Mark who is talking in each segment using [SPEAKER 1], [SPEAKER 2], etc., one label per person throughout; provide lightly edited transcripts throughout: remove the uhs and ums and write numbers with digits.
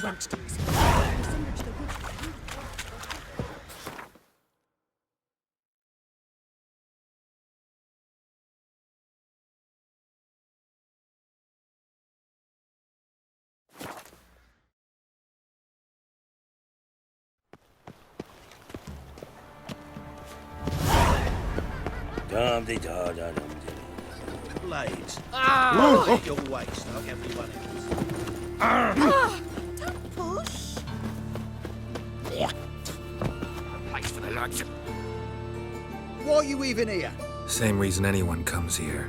[SPEAKER 1] youngsters.
[SPEAKER 2] Blades. Ah! Your waist, like everyone else.
[SPEAKER 3] Don't push.
[SPEAKER 1] A place for the likes of...
[SPEAKER 2] Why are you even here?
[SPEAKER 4] Same reason anyone comes here.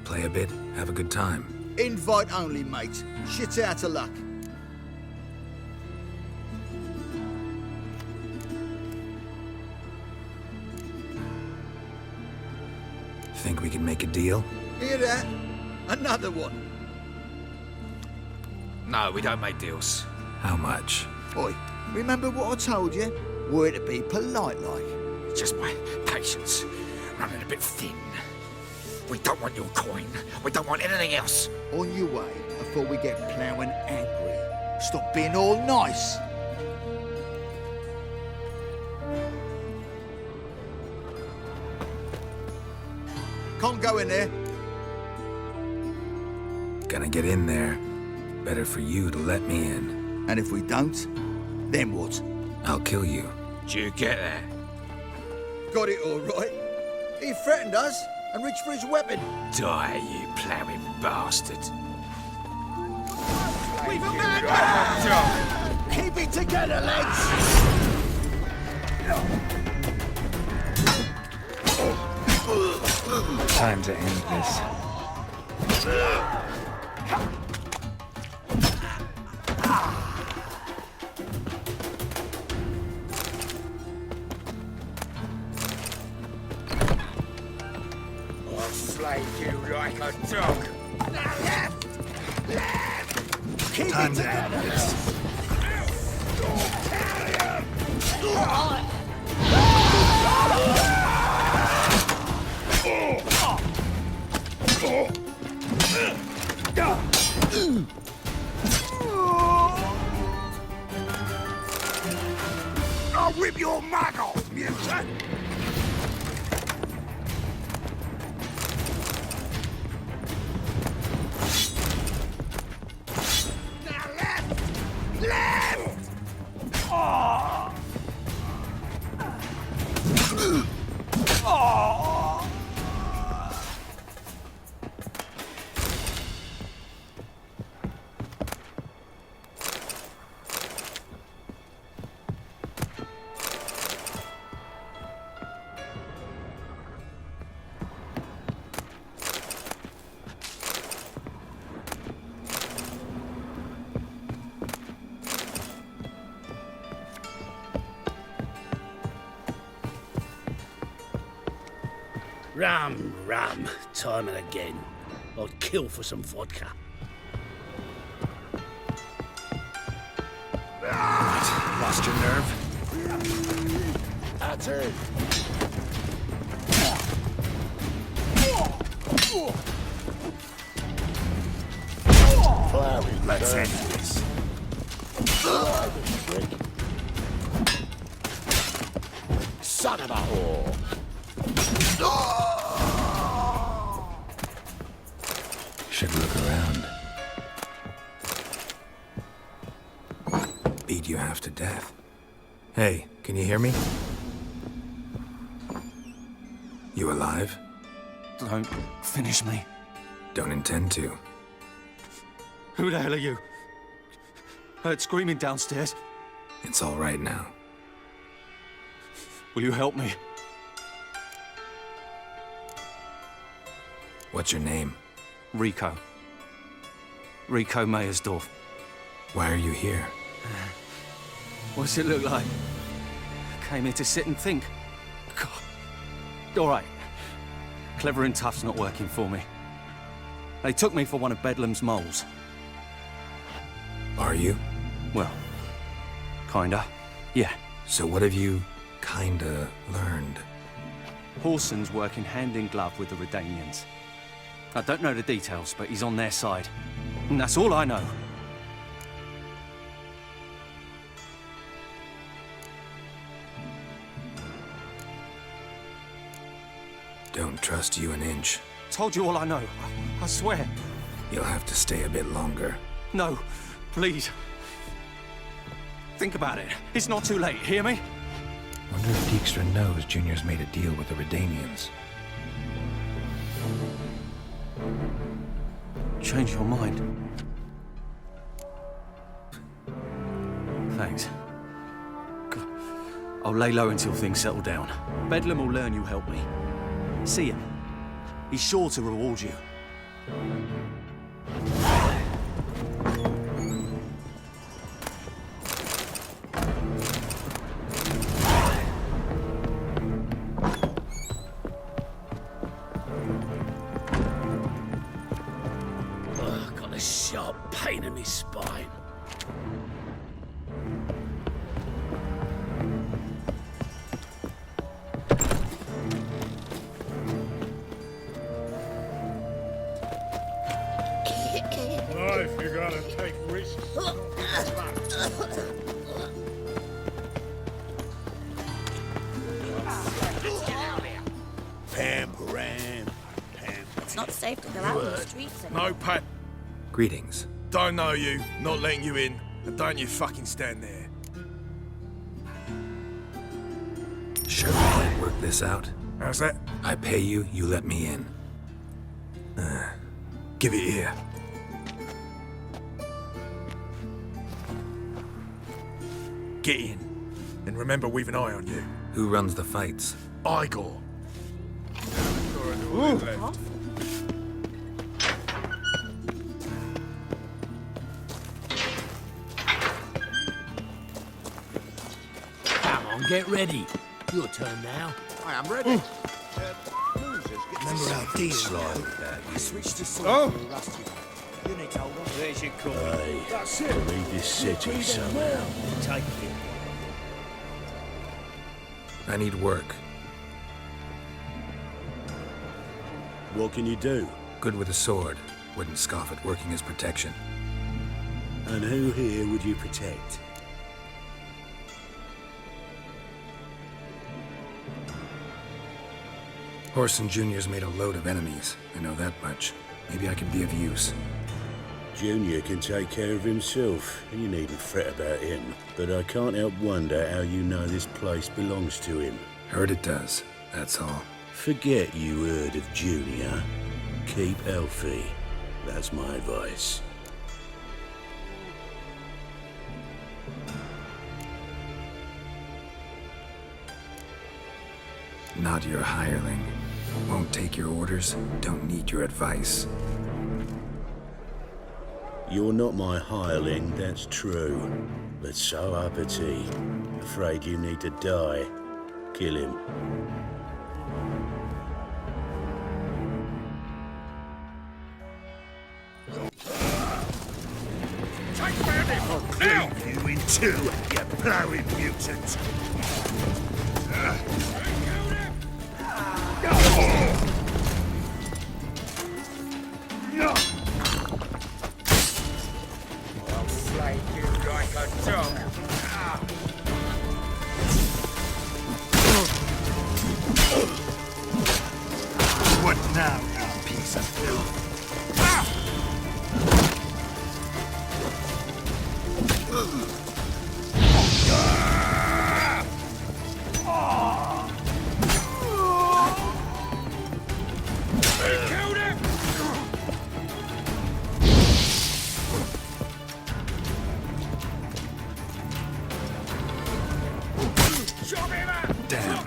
[SPEAKER 4] Play a bit, have a good time.
[SPEAKER 2] Invite only, mate. Shit's out of luck.
[SPEAKER 4] Think we can make a deal?
[SPEAKER 2] Hear that? Another one.
[SPEAKER 1] No, we don't make deals.
[SPEAKER 4] How much?
[SPEAKER 2] Oi, remember what I told you? We're to be polite like.
[SPEAKER 1] Just my patience running a bit thin. We don't want your coin. We don't want anything else.
[SPEAKER 2] On your way before we get ploughing angry. Stop being all nice. Can't go in there.
[SPEAKER 4] Gonna get in there. Better for you to let me in.
[SPEAKER 2] And if we don't, then what?
[SPEAKER 4] I'll kill you.
[SPEAKER 1] Do you get that?
[SPEAKER 2] Got it all right. He threatened us and reached for his weapon.
[SPEAKER 1] Die, you ploughing bastard.
[SPEAKER 2] We've a man! Keep it together, lads!
[SPEAKER 4] Time to end this.
[SPEAKER 1] I'll slay you like a dog.
[SPEAKER 2] Keep
[SPEAKER 4] Time
[SPEAKER 2] it
[SPEAKER 4] to
[SPEAKER 2] together!
[SPEAKER 4] end this.
[SPEAKER 1] I'll rip your mug off, mutant! Now left! Left! Oh! Oh!
[SPEAKER 5] Ram, time and again. I'd kill for some vodka.
[SPEAKER 4] Lost your nerve?
[SPEAKER 5] That's it.
[SPEAKER 1] Let's end this.
[SPEAKER 5] Son of a whore.
[SPEAKER 4] Should look around. Beat you half to death. Hey, can you hear me? You alive?
[SPEAKER 6] Don't finish me.
[SPEAKER 4] Don't intend to.
[SPEAKER 6] Who the hell are you? Heard screaming downstairs.
[SPEAKER 4] It's all right now.
[SPEAKER 6] Will you help me?
[SPEAKER 4] What's your name?
[SPEAKER 6] Rico. Rico Mayersdorf.
[SPEAKER 4] Why are you here?
[SPEAKER 6] What's it look like? Came here to sit and think. God. All right. Clever and tough's not working for me. They took me for one of Bedlam's moles.
[SPEAKER 4] Are you?
[SPEAKER 6] Well, kinda. Yeah.
[SPEAKER 4] So what have you kinda learned?
[SPEAKER 6] Horson's working hand in glove with the Redanians. I don't know the details, but he's on their side. And that's all I know.
[SPEAKER 4] Don't trust you an inch.
[SPEAKER 6] Told you all I know. I swear.
[SPEAKER 4] You'll have to stay a bit longer.
[SPEAKER 6] No, please. Think about it. It's not too late, hear me?
[SPEAKER 4] Wonder if Dijkstra knows Junior's made a deal with the Redanians.
[SPEAKER 6] Change your mind. Thanks. I'll lay low until things settle down. Bedlam will learn you helped me. See him. He's sure to reward you.
[SPEAKER 5] Got a sharp pain in my spine.
[SPEAKER 3] Life, you gotta take risks.
[SPEAKER 5] Pam.
[SPEAKER 7] It's not safe to go out on the streets anymore.
[SPEAKER 3] No, Pat.
[SPEAKER 4] Greetings.
[SPEAKER 3] Don't know you, not letting you in, and don't you fucking stand there.
[SPEAKER 4] Sure we can't work this out?
[SPEAKER 3] How's that?
[SPEAKER 4] I pay you, you let me in.
[SPEAKER 3] Give it here. Get in. And remember, we've an eye on you.
[SPEAKER 4] Who runs the fights?
[SPEAKER 3] Igor.
[SPEAKER 5] Come on, get ready. Your turn now.
[SPEAKER 2] I am ready.
[SPEAKER 5] Remember how Dean's like with that?
[SPEAKER 2] I switched to sword
[SPEAKER 3] Oh.
[SPEAKER 2] for a rusty one. You need to hold on.
[SPEAKER 5] There's your call. Hey,
[SPEAKER 3] That's it.
[SPEAKER 5] I need this city somehow. Take it.
[SPEAKER 4] I need work.
[SPEAKER 5] What can you do?
[SPEAKER 4] Good with a sword. Wouldn't scoff at working as protection.
[SPEAKER 5] And who here would you protect?
[SPEAKER 4] Horson Jr.'s made a load of enemies. I know that much. Maybe I could be of use.
[SPEAKER 5] Junior can take care of himself. You needn't fret about him. But I can't help wonder how you know this place belongs to him.
[SPEAKER 4] Heard it does, that's all.
[SPEAKER 5] Forget you heard of Junior. Keep healthy. That's my advice.
[SPEAKER 4] Not your hireling. Won't take your orders, don't need your advice.
[SPEAKER 5] You're not my hireling, that's true. But so uppity. Afraid you need to die. Kill him.
[SPEAKER 3] Now!
[SPEAKER 5] You in two, you blowing mutant!
[SPEAKER 1] I'll slay you like a dog.
[SPEAKER 5] What now, you piece of filth?
[SPEAKER 1] Killed him! Shove him out!
[SPEAKER 4] Damn.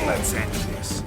[SPEAKER 3] Let's end this.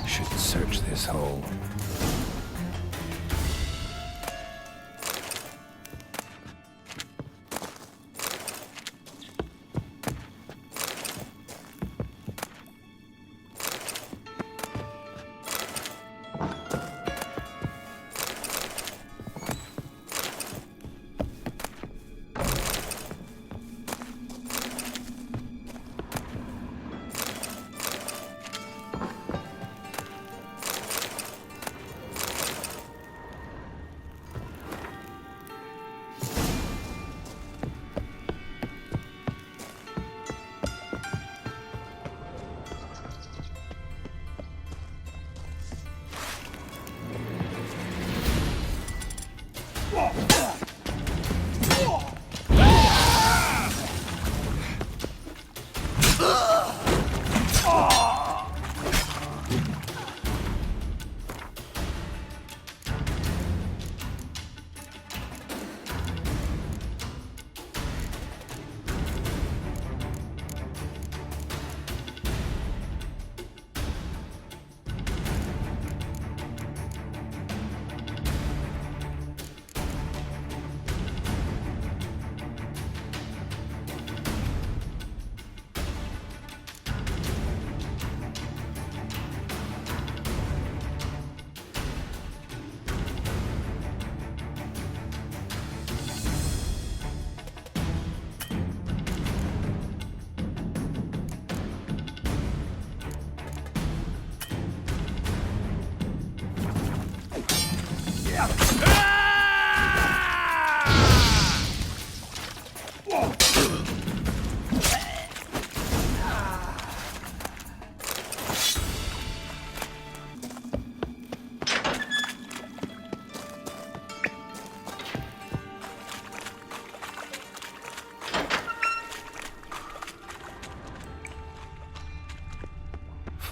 [SPEAKER 4] Should search this hole.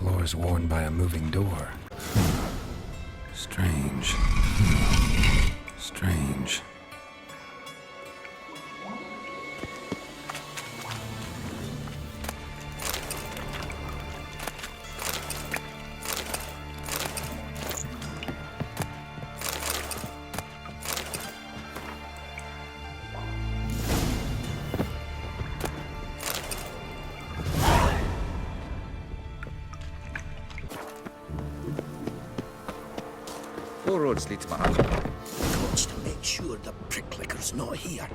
[SPEAKER 4] Floors worn by a moving door. Strange. Strange.
[SPEAKER 1] Four roads lead to my house.
[SPEAKER 8] Watch to make sure the pricklicker's not here.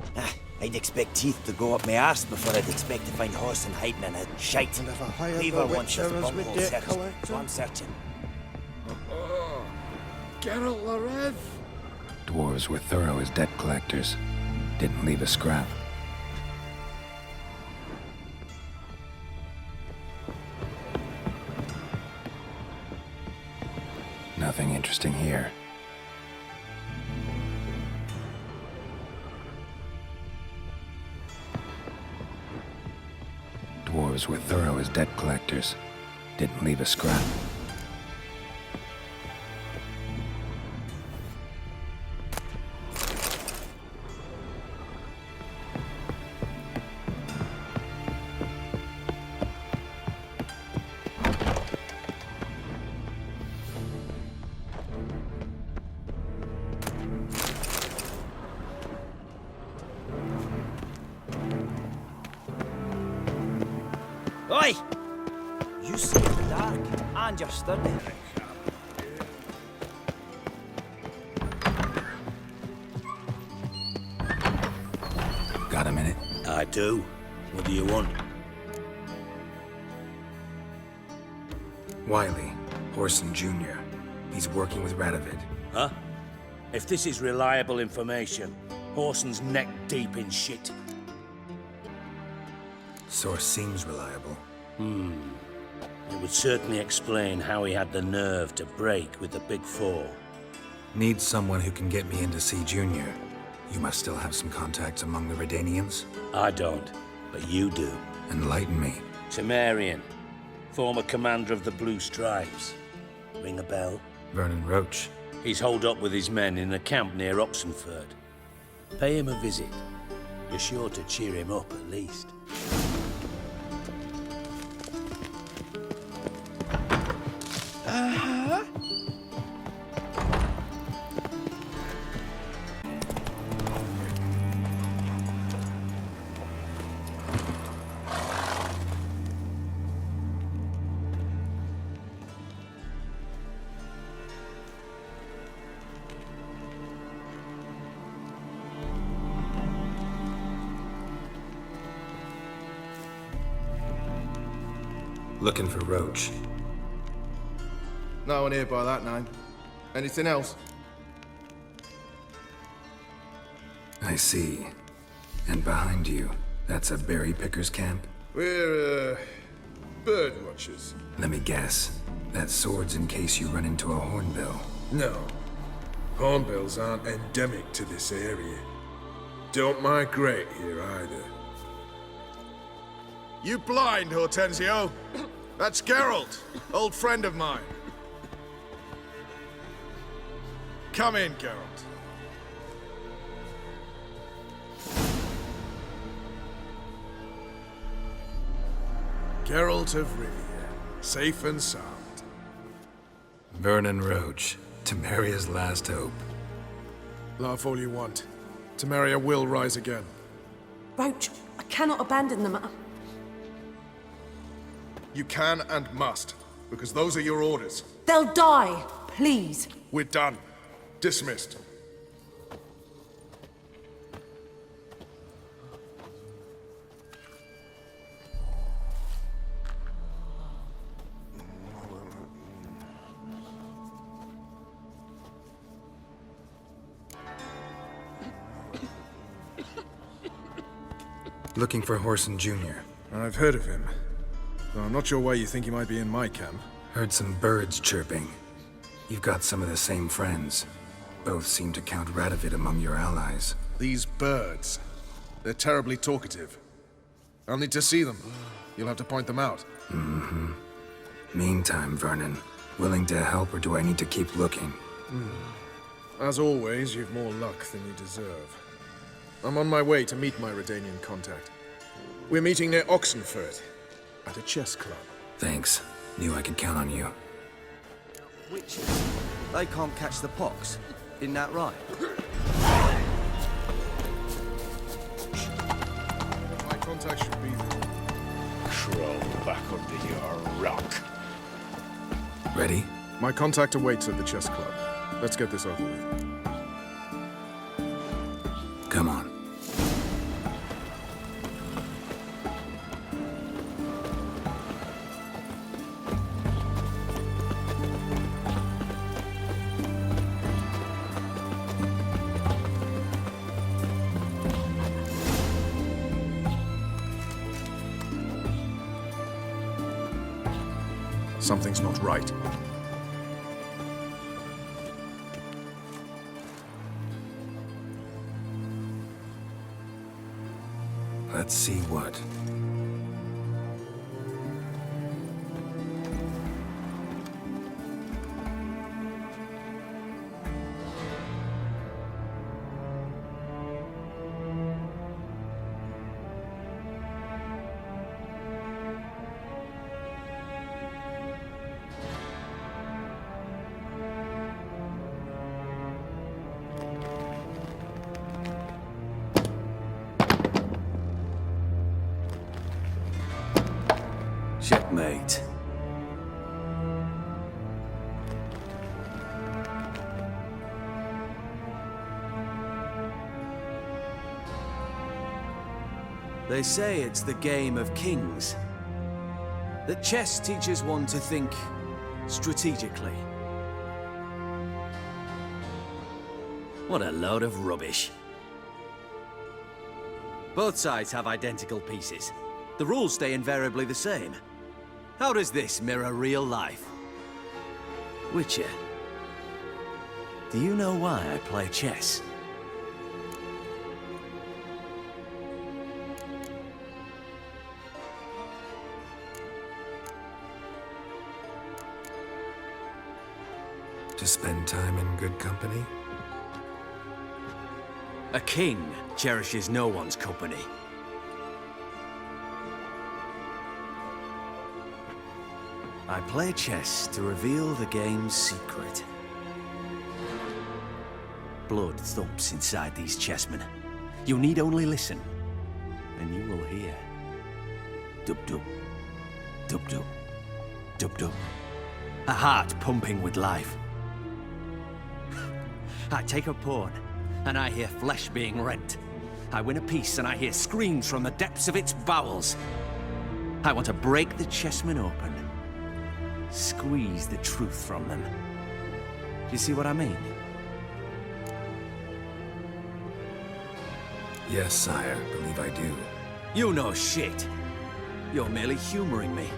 [SPEAKER 8] I'd expect teeth to go up my arse before I'd expect to find Horson hiding in a shite.
[SPEAKER 2] And if I hired
[SPEAKER 8] Lever
[SPEAKER 2] the
[SPEAKER 8] wants his
[SPEAKER 2] witchers with
[SPEAKER 8] bunghole
[SPEAKER 2] debt
[SPEAKER 8] searched,
[SPEAKER 2] collector?
[SPEAKER 8] so I'm searching.
[SPEAKER 2] Geralt the Rev.
[SPEAKER 4] Dwarves were thorough as debt collectors. Didn't leave a scrap. Nothing interesting here. Dwarves were thorough as debt collectors. Didn't leave a scrap.
[SPEAKER 8] Oi! You see in the dark, and you're sturdy.
[SPEAKER 4] Got a minute?
[SPEAKER 5] I do. What do you want?
[SPEAKER 4] Wiley, Horson Jr. He's working with Radovid.
[SPEAKER 5] Huh? If this is reliable information, Horson's neck deep in shit.
[SPEAKER 4] Source seems reliable.
[SPEAKER 5] It would certainly explain how he had the nerve to break with the Big Four.
[SPEAKER 4] Need someone who can get me in to see Junior. You must still have some contacts among the Redanians.
[SPEAKER 5] I don't, but you do.
[SPEAKER 4] Enlighten me.
[SPEAKER 5] Temerian, former commander of the Blue Stripes. Ring a bell?
[SPEAKER 4] Vernon Roach.
[SPEAKER 5] He's holed up with his men in a camp near Oxenford. Pay him a visit. You're sure to cheer him up, at least.
[SPEAKER 4] Looking for Roach.
[SPEAKER 3] No one here by that name. Anything else?
[SPEAKER 4] I see. And behind you, that's a berry picker's camp?
[SPEAKER 3] We're, bird watchers.
[SPEAKER 4] Let me guess. That sword's in case you run into a hornbill.
[SPEAKER 3] No. Hornbills aren't endemic to this area. Don't migrate here either. You blind, Hortensio? That's Geralt, old friend of mine. Come in, Geralt. Geralt of Rivia, safe and sound.
[SPEAKER 4] Vernon Roach, Temeria's last hope.
[SPEAKER 3] Laugh all you want. Temeria will rise again.
[SPEAKER 9] Roach, I cannot abandon them.
[SPEAKER 3] You can and must, because those are your orders.
[SPEAKER 9] They'll die, please.
[SPEAKER 3] We're done. Dismissed.
[SPEAKER 4] Looking for Horson Jr.
[SPEAKER 3] I've heard of him, though I'm not sure why you think he might be in my camp.
[SPEAKER 4] Heard some birds chirping. You've got some of the same friends. Both seem to count Radovid among your allies.
[SPEAKER 3] These birds, they're terribly talkative. I'll need to see them. You'll have to point them out.
[SPEAKER 4] Mm-hmm. Meantime, Vernon, willing to help or do I need to keep looking?
[SPEAKER 3] As always, you've more luck than you deserve. I'm on my way to meet my Redanian contact. We're meeting near Oxenford, at a chess club.
[SPEAKER 4] Thanks. Knew I could count on you.
[SPEAKER 6] Witches? They can't catch the pox. Isn't that right?
[SPEAKER 3] My contact should be there.
[SPEAKER 5] Crawl back under your rock.
[SPEAKER 4] Ready?
[SPEAKER 3] My contact awaits at the chess club. Let's get this over with.
[SPEAKER 4] Come on.
[SPEAKER 3] Something's not right.
[SPEAKER 4] Let's see what.
[SPEAKER 6] Checkmate. They say it's the game of kings. That chess teaches one to think strategically. What a load of rubbish. Both sides have identical pieces. The rules stay invariably the same. How does this mirror real life? Witcher, do you know why I play chess?
[SPEAKER 4] To spend time in good company?
[SPEAKER 6] A king cherishes no one's company. I play chess to reveal the game's secret. Blood thumps inside these chessmen. You need only listen, and you will hear. Dub-dub, dub-dub, dub-dub. A heart pumping with life. I take a pawn, and I hear flesh being rent. I win a piece, and I hear screams from the depths of its bowels. I want to break the chessmen open. Squeeze the truth from them. Do you see what I mean?
[SPEAKER 4] Yes, sire. Believe I do.
[SPEAKER 6] You know shit. You're merely humoring me.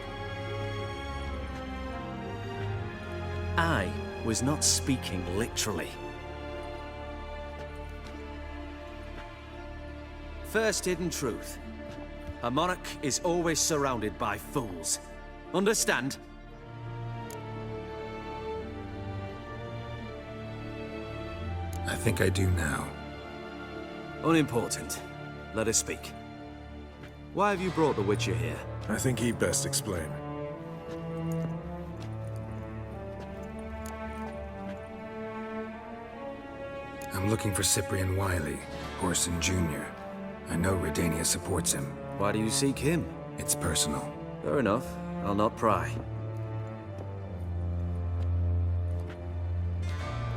[SPEAKER 6] I was not speaking literally. First hidden truth. A monarch is always surrounded by fools. Understand?
[SPEAKER 4] I think I do now.
[SPEAKER 6] Unimportant. Let us speak. Why have you brought the Witcher here?
[SPEAKER 3] I think he'd best explain.
[SPEAKER 4] I'm looking for Cyprian Wiley, Orson Jr. I know Redania supports him.
[SPEAKER 6] Why do you seek him?
[SPEAKER 4] It's personal.
[SPEAKER 6] Fair enough. I'll not pry.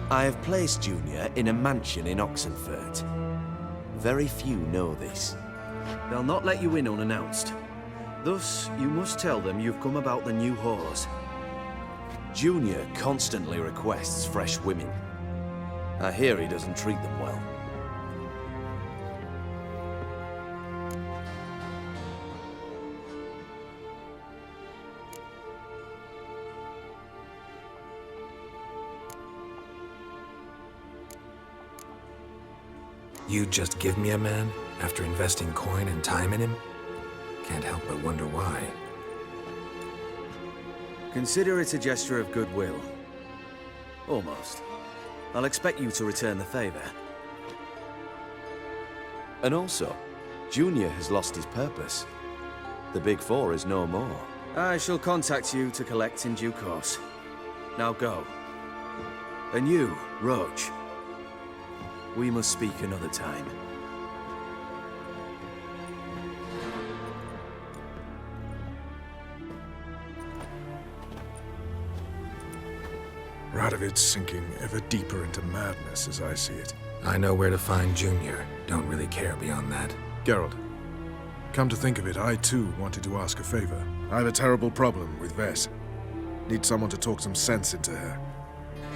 [SPEAKER 6] I have placed Junior in a mansion in Oxenfurt. Very few know this. They'll not let you in unannounced. Thus, you must tell them you've come about the new whores. Junior constantly requests fresh women. I hear he doesn't treat them well.
[SPEAKER 4] You just give me a man after investing coin and time in him? Can't help but wonder why.
[SPEAKER 6] Consider it a gesture of goodwill. Almost. I'll expect you to return the favor. And also, Junior has lost his purpose. The Big Four is no more. I shall contact you to collect in due course. Now go. And you, Roach. We must speak another time.
[SPEAKER 3] Radovid's sinking ever deeper into madness as I see it.
[SPEAKER 4] I know where to find Junior. Don't really care beyond that.
[SPEAKER 3] Geralt, come to think of it, I too wanted to ask a favor. I have a terrible problem with Vess. Need someone to talk some sense into her.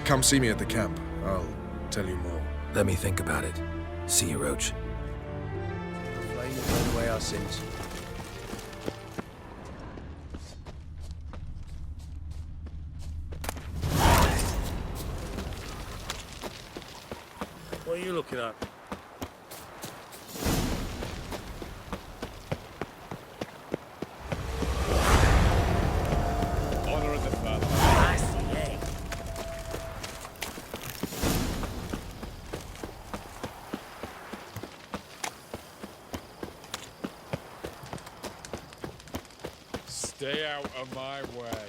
[SPEAKER 3] Come see me at the camp. I'll tell you more.
[SPEAKER 4] Let me think about it. See you, Roach.
[SPEAKER 8] Flame will burn away our sins.
[SPEAKER 10] What are you looking at? Honor of the Father.
[SPEAKER 8] I see, eh?
[SPEAKER 10] Stay out of my way.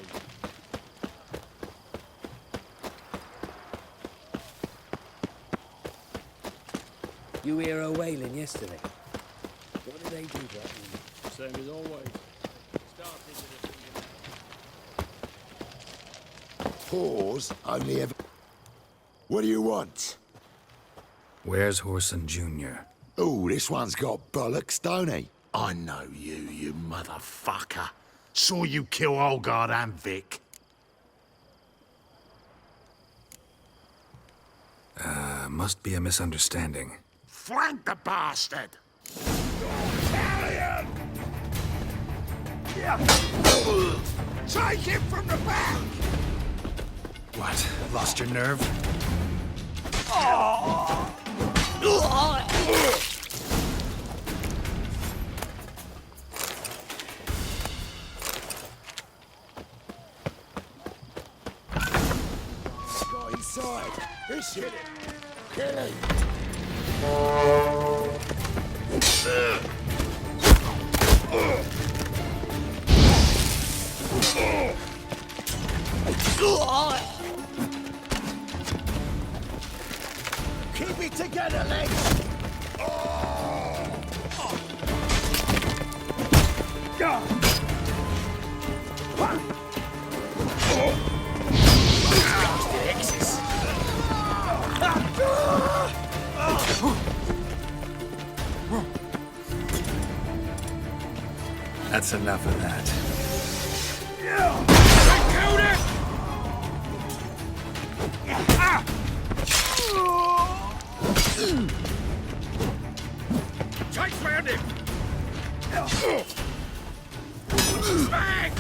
[SPEAKER 11] You hear her wailing yesterday? What did they do to her?
[SPEAKER 10] Same as always.
[SPEAKER 12] Pause, only ever... What do you want?
[SPEAKER 4] Where's Orson Jr.?
[SPEAKER 12] Oh, this one's got bollocks, don't he? I know you, you motherfucker. Saw you kill Olgard and Vic.
[SPEAKER 4] Must be a misunderstanding.
[SPEAKER 12] Flank the bastard! Take him from the back!
[SPEAKER 4] What? Lost your nerve?
[SPEAKER 12] Got inside. This hit it. Kill him. Keep it together, lads.
[SPEAKER 4] That's enough of that.
[SPEAKER 1] Chase round him! Bang!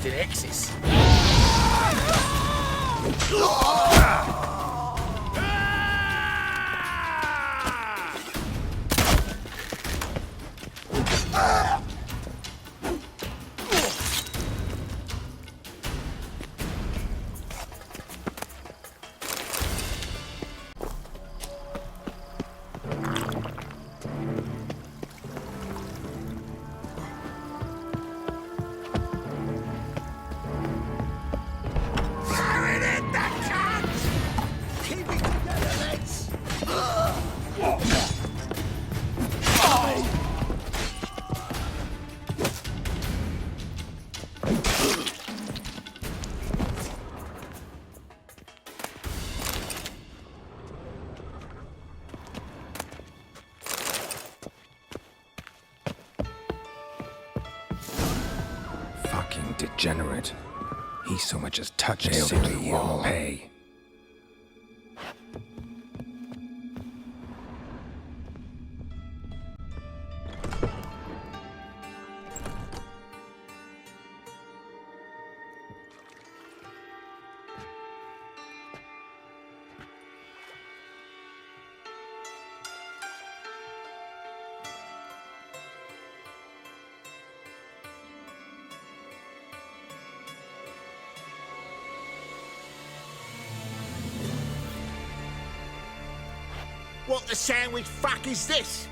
[SPEAKER 1] X's.
[SPEAKER 4] Fucking degenerate. He so much as touched a city wall. Pay.
[SPEAKER 12] What the sandwich fuck is this?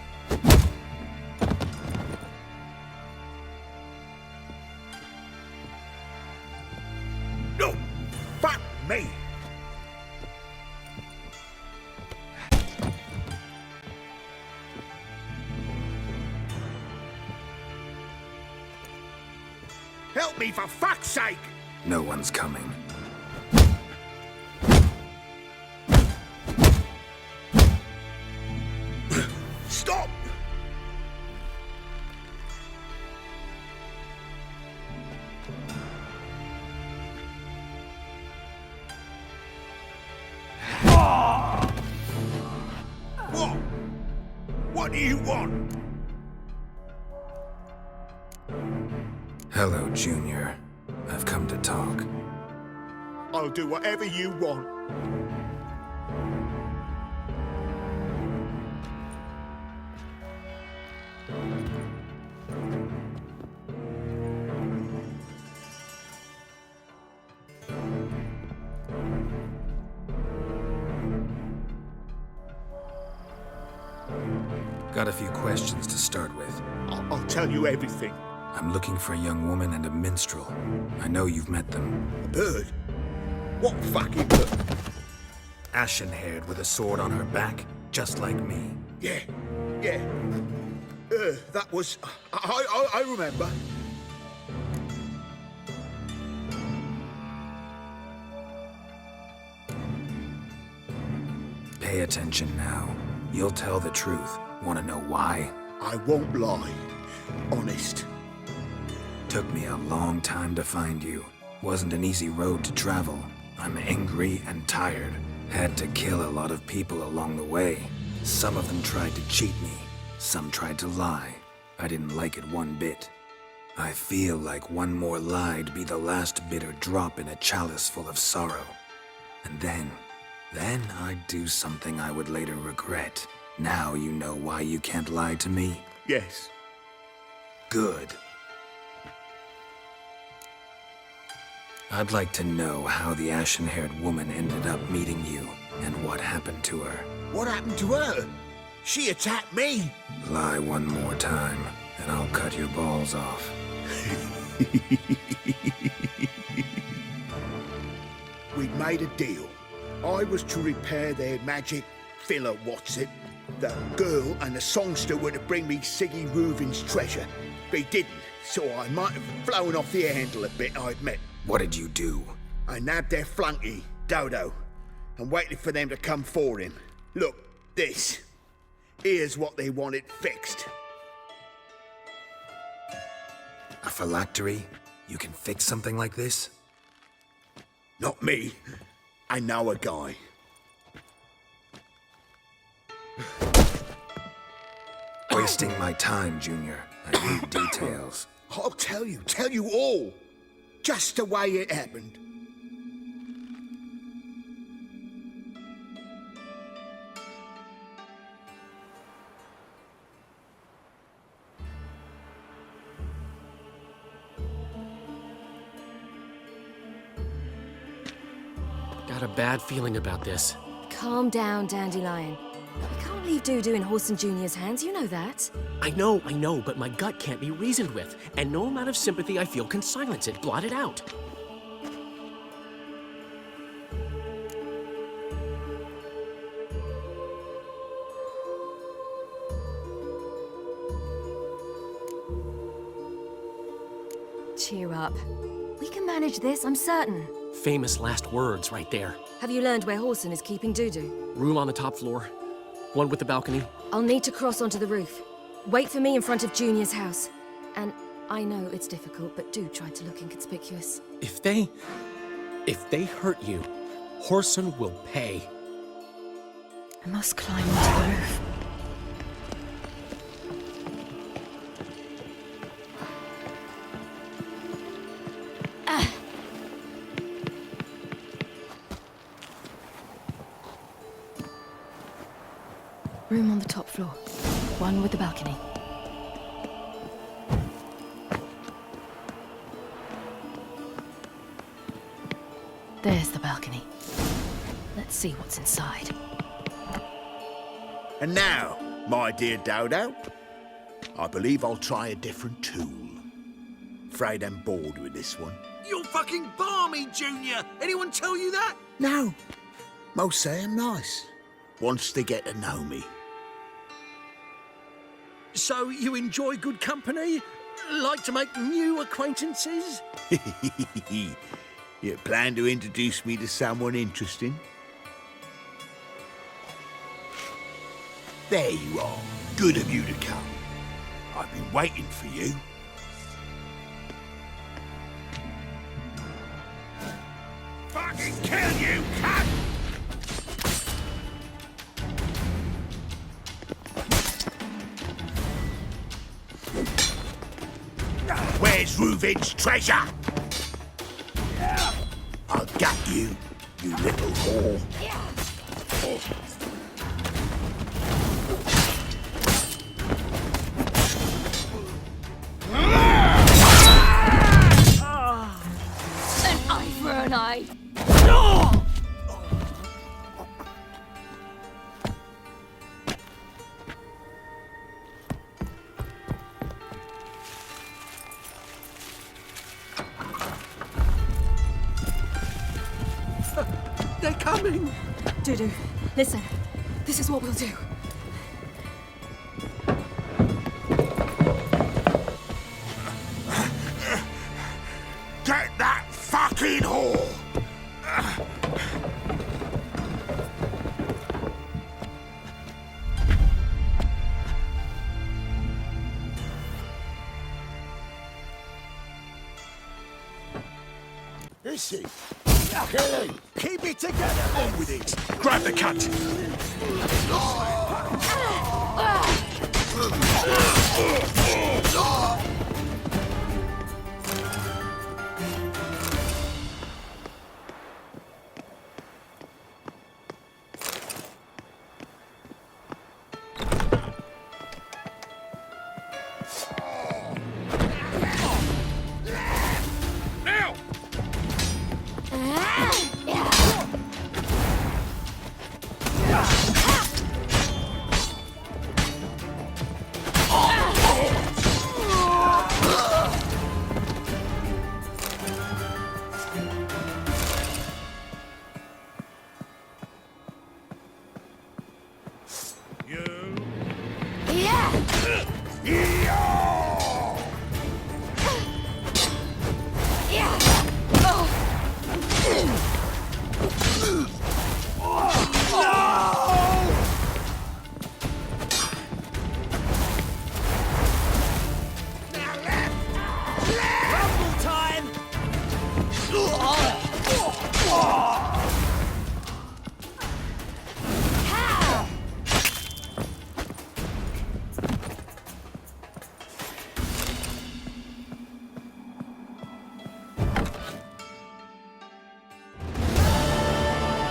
[SPEAKER 12] No! Fuck me! Help me for fuck's sake!
[SPEAKER 4] No one's coming.
[SPEAKER 12] Stop! What? What do you want?
[SPEAKER 4] Hello, Junior. I've come to talk.
[SPEAKER 12] I'll do whatever you want.
[SPEAKER 4] Got a few questions to start with.
[SPEAKER 12] I'll tell you everything.
[SPEAKER 4] I'm looking for a young woman and a minstrel. I know you've met them.
[SPEAKER 12] A bird? What fucking bird?
[SPEAKER 4] Ashen-haired with a sword on her back, just like me.
[SPEAKER 12] Yeah. That was... I remember.
[SPEAKER 4] Pay attention now. You'll tell the truth. Want to know why?
[SPEAKER 12] I won't lie. Honest.
[SPEAKER 4] Took me a long time to find you. Wasn't an easy road to travel. I'm angry and tired. Had to kill a lot of people along the way. Some of them tried to cheat me. Some tried to lie. I didn't like it one bit. I feel like one more lie'd be the last bitter drop in a chalice full of sorrow. And then I'd do something I would later regret. Now you know why you can't lie to me?
[SPEAKER 12] Yes.
[SPEAKER 4] Good. I'd like to know how the ashen-haired woman ended up meeting you and what happened to her.
[SPEAKER 8] What happened to her? She attacked me.
[SPEAKER 4] Lie one more time, and I'll cut your balls off.
[SPEAKER 13] We'd made a deal. I was to repair their magic filler, what's it? The girl and the songster were to bring me Siggy Reuven's treasure. They didn't, so I might have flown off the handle a bit, I admit.
[SPEAKER 4] What did you do?
[SPEAKER 13] I nabbed their flunky, Dodo, and waited for them to come for him. Look, this. Here's what they wanted fixed.
[SPEAKER 4] A phylactery? You can fix something like this?
[SPEAKER 13] Not me. I know a guy.
[SPEAKER 4] Wasting my time, Junior. I need details.
[SPEAKER 13] I'll tell you all. Just the way it happened.
[SPEAKER 14] Got a bad feeling about this.
[SPEAKER 15] Calm down, Dandelion. We can't leave Dudu in Horson Jr.'s hands, you know that.
[SPEAKER 14] I know, but my gut can't be reasoned with, and no amount of sympathy I feel can silence it, blot it out.
[SPEAKER 15] Cheer up. We can manage this, I'm certain.
[SPEAKER 14] Famous last words right there.
[SPEAKER 15] Have you learned where Horson is keeping Dudu?
[SPEAKER 14] Room on the top floor. One with the balcony.
[SPEAKER 15] I'll need to cross onto the roof. Wait for me in front of Junior's house. And I know it's difficult, but do try to look inconspicuous.
[SPEAKER 14] If they hurt you, Horson will pay.
[SPEAKER 15] I must climb onto the roof. Room on the top floor. One with the balcony. There's the balcony. Let's see what's inside.
[SPEAKER 13] And now, my dear Dodo, I believe I'll try a different tool. Afraid I'm bored with this one.
[SPEAKER 8] You're fucking balmy, Junior. Anyone tell you that?
[SPEAKER 13] No. Most say I'm nice. Once they get to know me.
[SPEAKER 8] So you enjoy good company? Like to make new acquaintances?
[SPEAKER 13] You plan to introduce me to someone interesting? There you are. Good of you to come. I've been waiting for you.
[SPEAKER 12] Fucking kill you, cunt!
[SPEAKER 13] Where's Reuven's treasure? I'll gut you, you little whore.
[SPEAKER 15] An eye for an eye.
[SPEAKER 8] They're coming!
[SPEAKER 15] Dudu, listen. This is what we'll do.
[SPEAKER 12] Get that fucking whore!
[SPEAKER 13] Is she?
[SPEAKER 8] Keep it together, on with it!
[SPEAKER 1] Grab the cunt!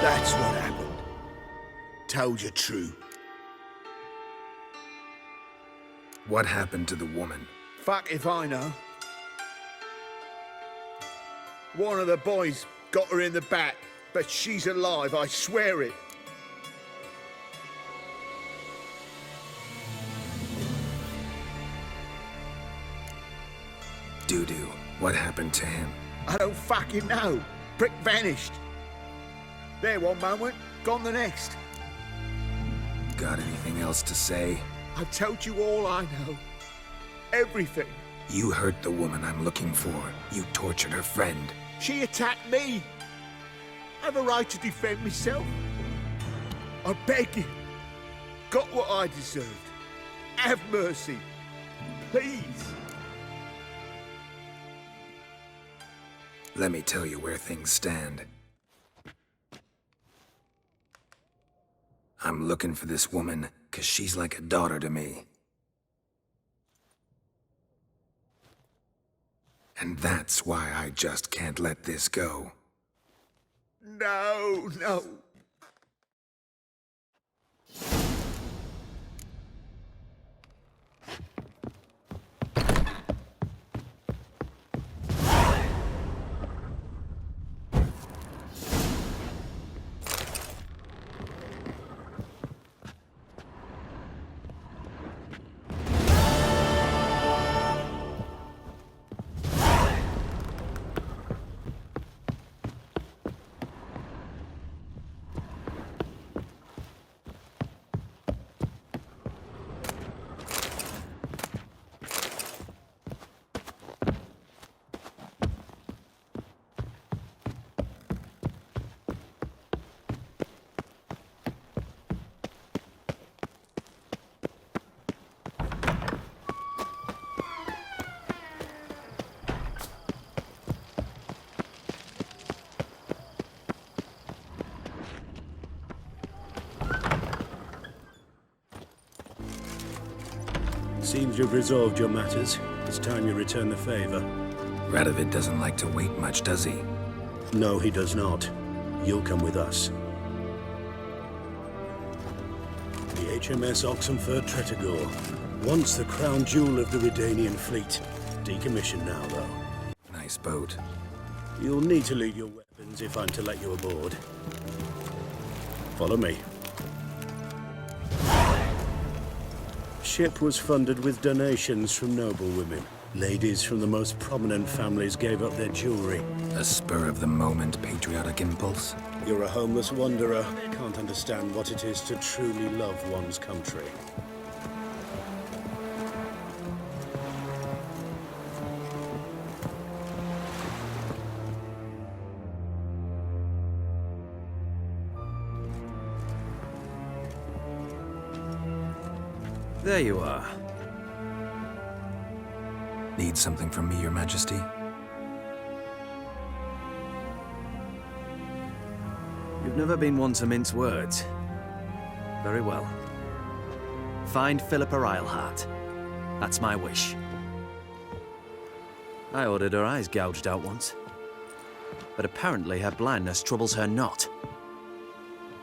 [SPEAKER 13] That's what happened. Told you true.
[SPEAKER 4] What happened to the woman?
[SPEAKER 13] Fuck if I know. One of the boys got her in the back, but she's alive, I swear it.
[SPEAKER 4] Doo-doo, what happened to him?
[SPEAKER 13] I don't fucking know. Prick vanished. There one moment, gone the next.
[SPEAKER 4] Got anything else to say?
[SPEAKER 13] I've told you all I know. Everything.
[SPEAKER 4] You hurt the woman I'm looking for. You tortured her friend.
[SPEAKER 13] She attacked me. I have a right to defend myself. I beg you. Got what I deserved. Have mercy. Please.
[SPEAKER 4] Let me tell you where things stand. I'm looking for this woman, 'cause she's like a daughter to me. And that's why I just can't let this go.
[SPEAKER 13] No, no.
[SPEAKER 5] Seems you've resolved your matters. It's time you return the favor.
[SPEAKER 4] Radovid doesn't like to wait much, does he?
[SPEAKER 5] No, he does not. You'll come with us. The HMS Oxenford Tretogor. Once the crown jewel of the Redanian fleet. Decommissioned now, though.
[SPEAKER 4] Nice boat.
[SPEAKER 5] You'll need to leave your weapons if I'm to let you aboard. Follow me. Ship was funded with donations from noble women. Ladies from the most prominent families gave up their jewelry.
[SPEAKER 4] A spur-of-the-moment patriotic impulse?
[SPEAKER 5] You're a homeless wanderer. Can't understand what it is to truly love one's country.
[SPEAKER 6] There you are.
[SPEAKER 4] Need something from me, Your Majesty?
[SPEAKER 6] You've never been one to mince words. Very well. Find Philippa Eilhart. That's my wish. I ordered her eyes gouged out once. But apparently her blindness troubles her not.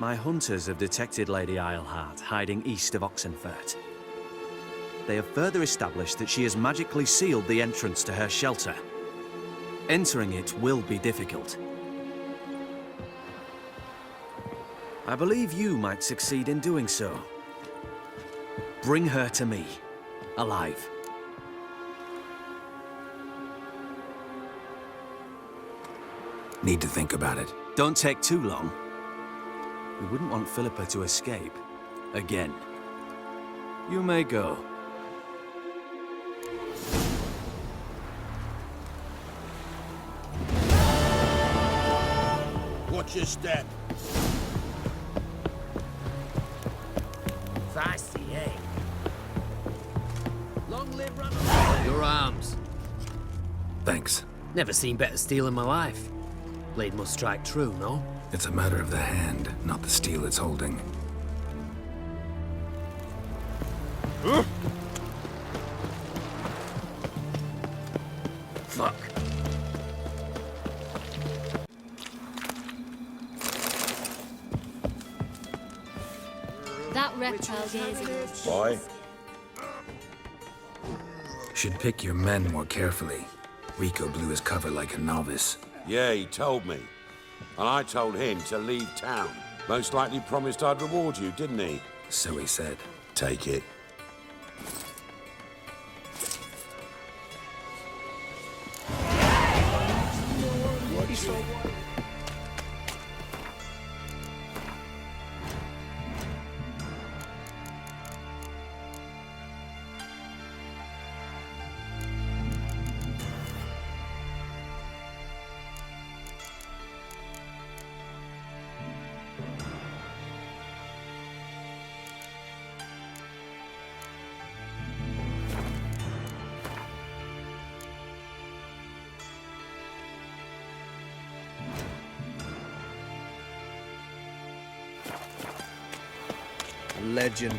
[SPEAKER 6] My hunters have detected Lady Eilhart hiding east of Oxenfurt. They have further established that she has magically sealed the entrance to her shelter. Entering it will be difficult. I believe you might succeed in doing so. Bring her to me, alive.
[SPEAKER 4] Need to think about it.
[SPEAKER 6] Don't take too long. We wouldn't want Philippa to escape. Again. You may go.
[SPEAKER 2] Watch your step.
[SPEAKER 14] Feisty, eh? Long live Run. Your arms.
[SPEAKER 4] Thanks.
[SPEAKER 14] Never seen better steel in my life. Blade must strike true, no?
[SPEAKER 4] It's a matter of the hand, not the steel it's holding.
[SPEAKER 14] Fuck.
[SPEAKER 7] Reptile gazing.
[SPEAKER 5] Why?
[SPEAKER 4] Should pick your men more carefully. Rico blew his cover like a novice.
[SPEAKER 12] Yeah, he told me. And I told him to leave town. Most likely promised I'd reward you, didn't he?
[SPEAKER 4] So he said.
[SPEAKER 12] Take it.
[SPEAKER 2] Legend.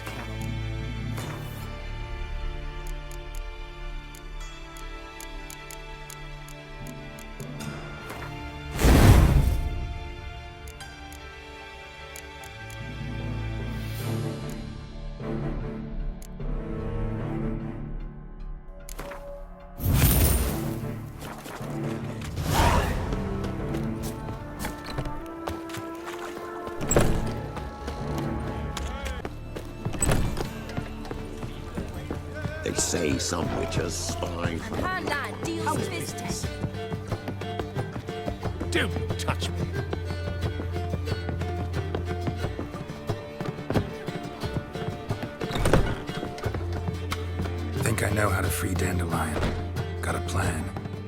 [SPEAKER 16] They say some witches spy for the...
[SPEAKER 7] Her lad deals with business.
[SPEAKER 12] Don't touch me.
[SPEAKER 4] Think I know how to free Dandelion. Got a plan.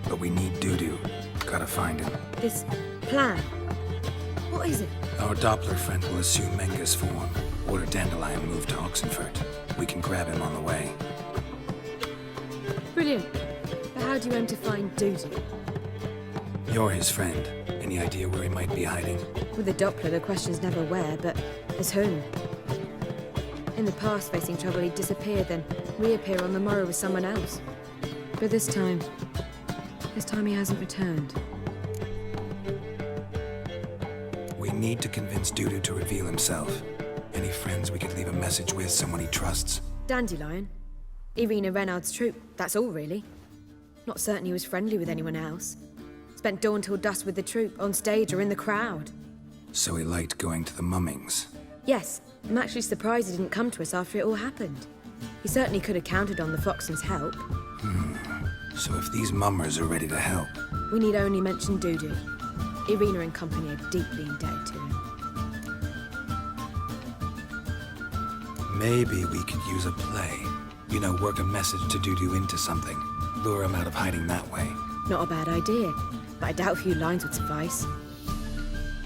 [SPEAKER 4] But we need Dudu. Gotta find him.
[SPEAKER 15] This plan? What is it?
[SPEAKER 4] Our Doppler friend will assume Menga's form. Order Dandelion move to Oxenfurt. We can grab him on the way.
[SPEAKER 15] Brilliant. But how do you aim to find Dudu?
[SPEAKER 4] You're his friend. Any idea where he might be hiding?
[SPEAKER 15] With the Doppler, the question's never where, but as whom? In the past, facing trouble, he'd disappear, then reappear on the morrow with someone else. But this time he hasn't returned.
[SPEAKER 4] We need to convince Dudu to reveal himself. Any friends we could leave a message with, someone he trusts?
[SPEAKER 15] Dandelion? Irina Renard's troop, that's all really. Not certain he was friendly with anyone else. Spent dawn till dusk with the troop, on stage or in the crowd.
[SPEAKER 4] So he liked going to the mummings.
[SPEAKER 15] Yes, I'm actually surprised he didn't come to us after it all happened. He certainly could have counted on the Foxton's help.
[SPEAKER 4] So if these mummers are ready to help...
[SPEAKER 15] We need only mention Dudu. Irina and company are deeply indebted to him.
[SPEAKER 4] Maybe we could use a play. You know, work a message to Dudu into something. Lure him out of hiding that way.
[SPEAKER 15] Not a bad idea, but I doubt a few lines would suffice.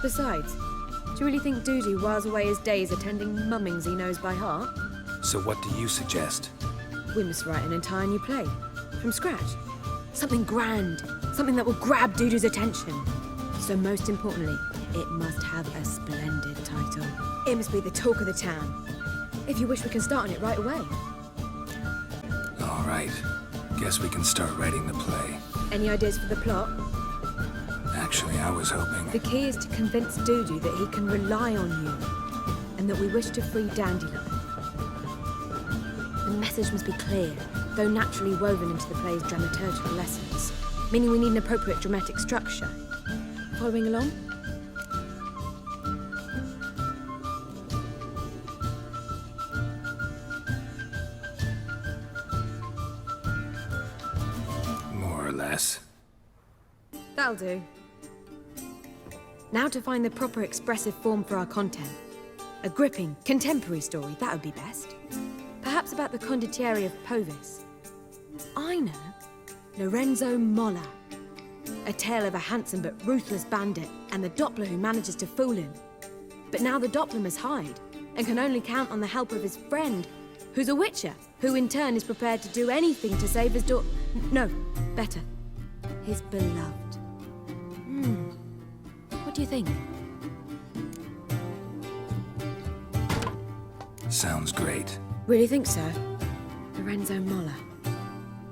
[SPEAKER 15] Besides, do you really think Dudu whiles away his days attending mummings he knows by heart?
[SPEAKER 4] So what do you suggest?
[SPEAKER 15] We must write an entire new play. From scratch. Something grand. Something that will grab Dudu's attention. So most importantly, it must have a splendid title. It must be the talk of the town. If you wish, we can start on it right away.
[SPEAKER 4] All right. Guess we can start writing the play.
[SPEAKER 15] Any ideas for the plot?
[SPEAKER 4] Actually, I was hoping...
[SPEAKER 15] The key is to convince Dudu that he can rely on you, and that we wish to free Dandelion. The message must be clear, though naturally woven into the play's dramaturgical lessons, meaning we need an appropriate dramatic structure. Following along?
[SPEAKER 4] More or less.
[SPEAKER 15] That'll do. Now to find the proper expressive form for our content. A gripping, contemporary story, that would be best. Perhaps about the condottieri of Povis. I know. Lorenzo Molla. A tale of a handsome but ruthless bandit and the Doppler who manages to fool him. But now the Doppler must hide and can only count on the help of his friend, who's a witcher, who in turn is prepared to do anything to save his daughter. No, better. His beloved. What do you think?
[SPEAKER 4] Sounds great.
[SPEAKER 15] Really think so? Lorenzo Molla.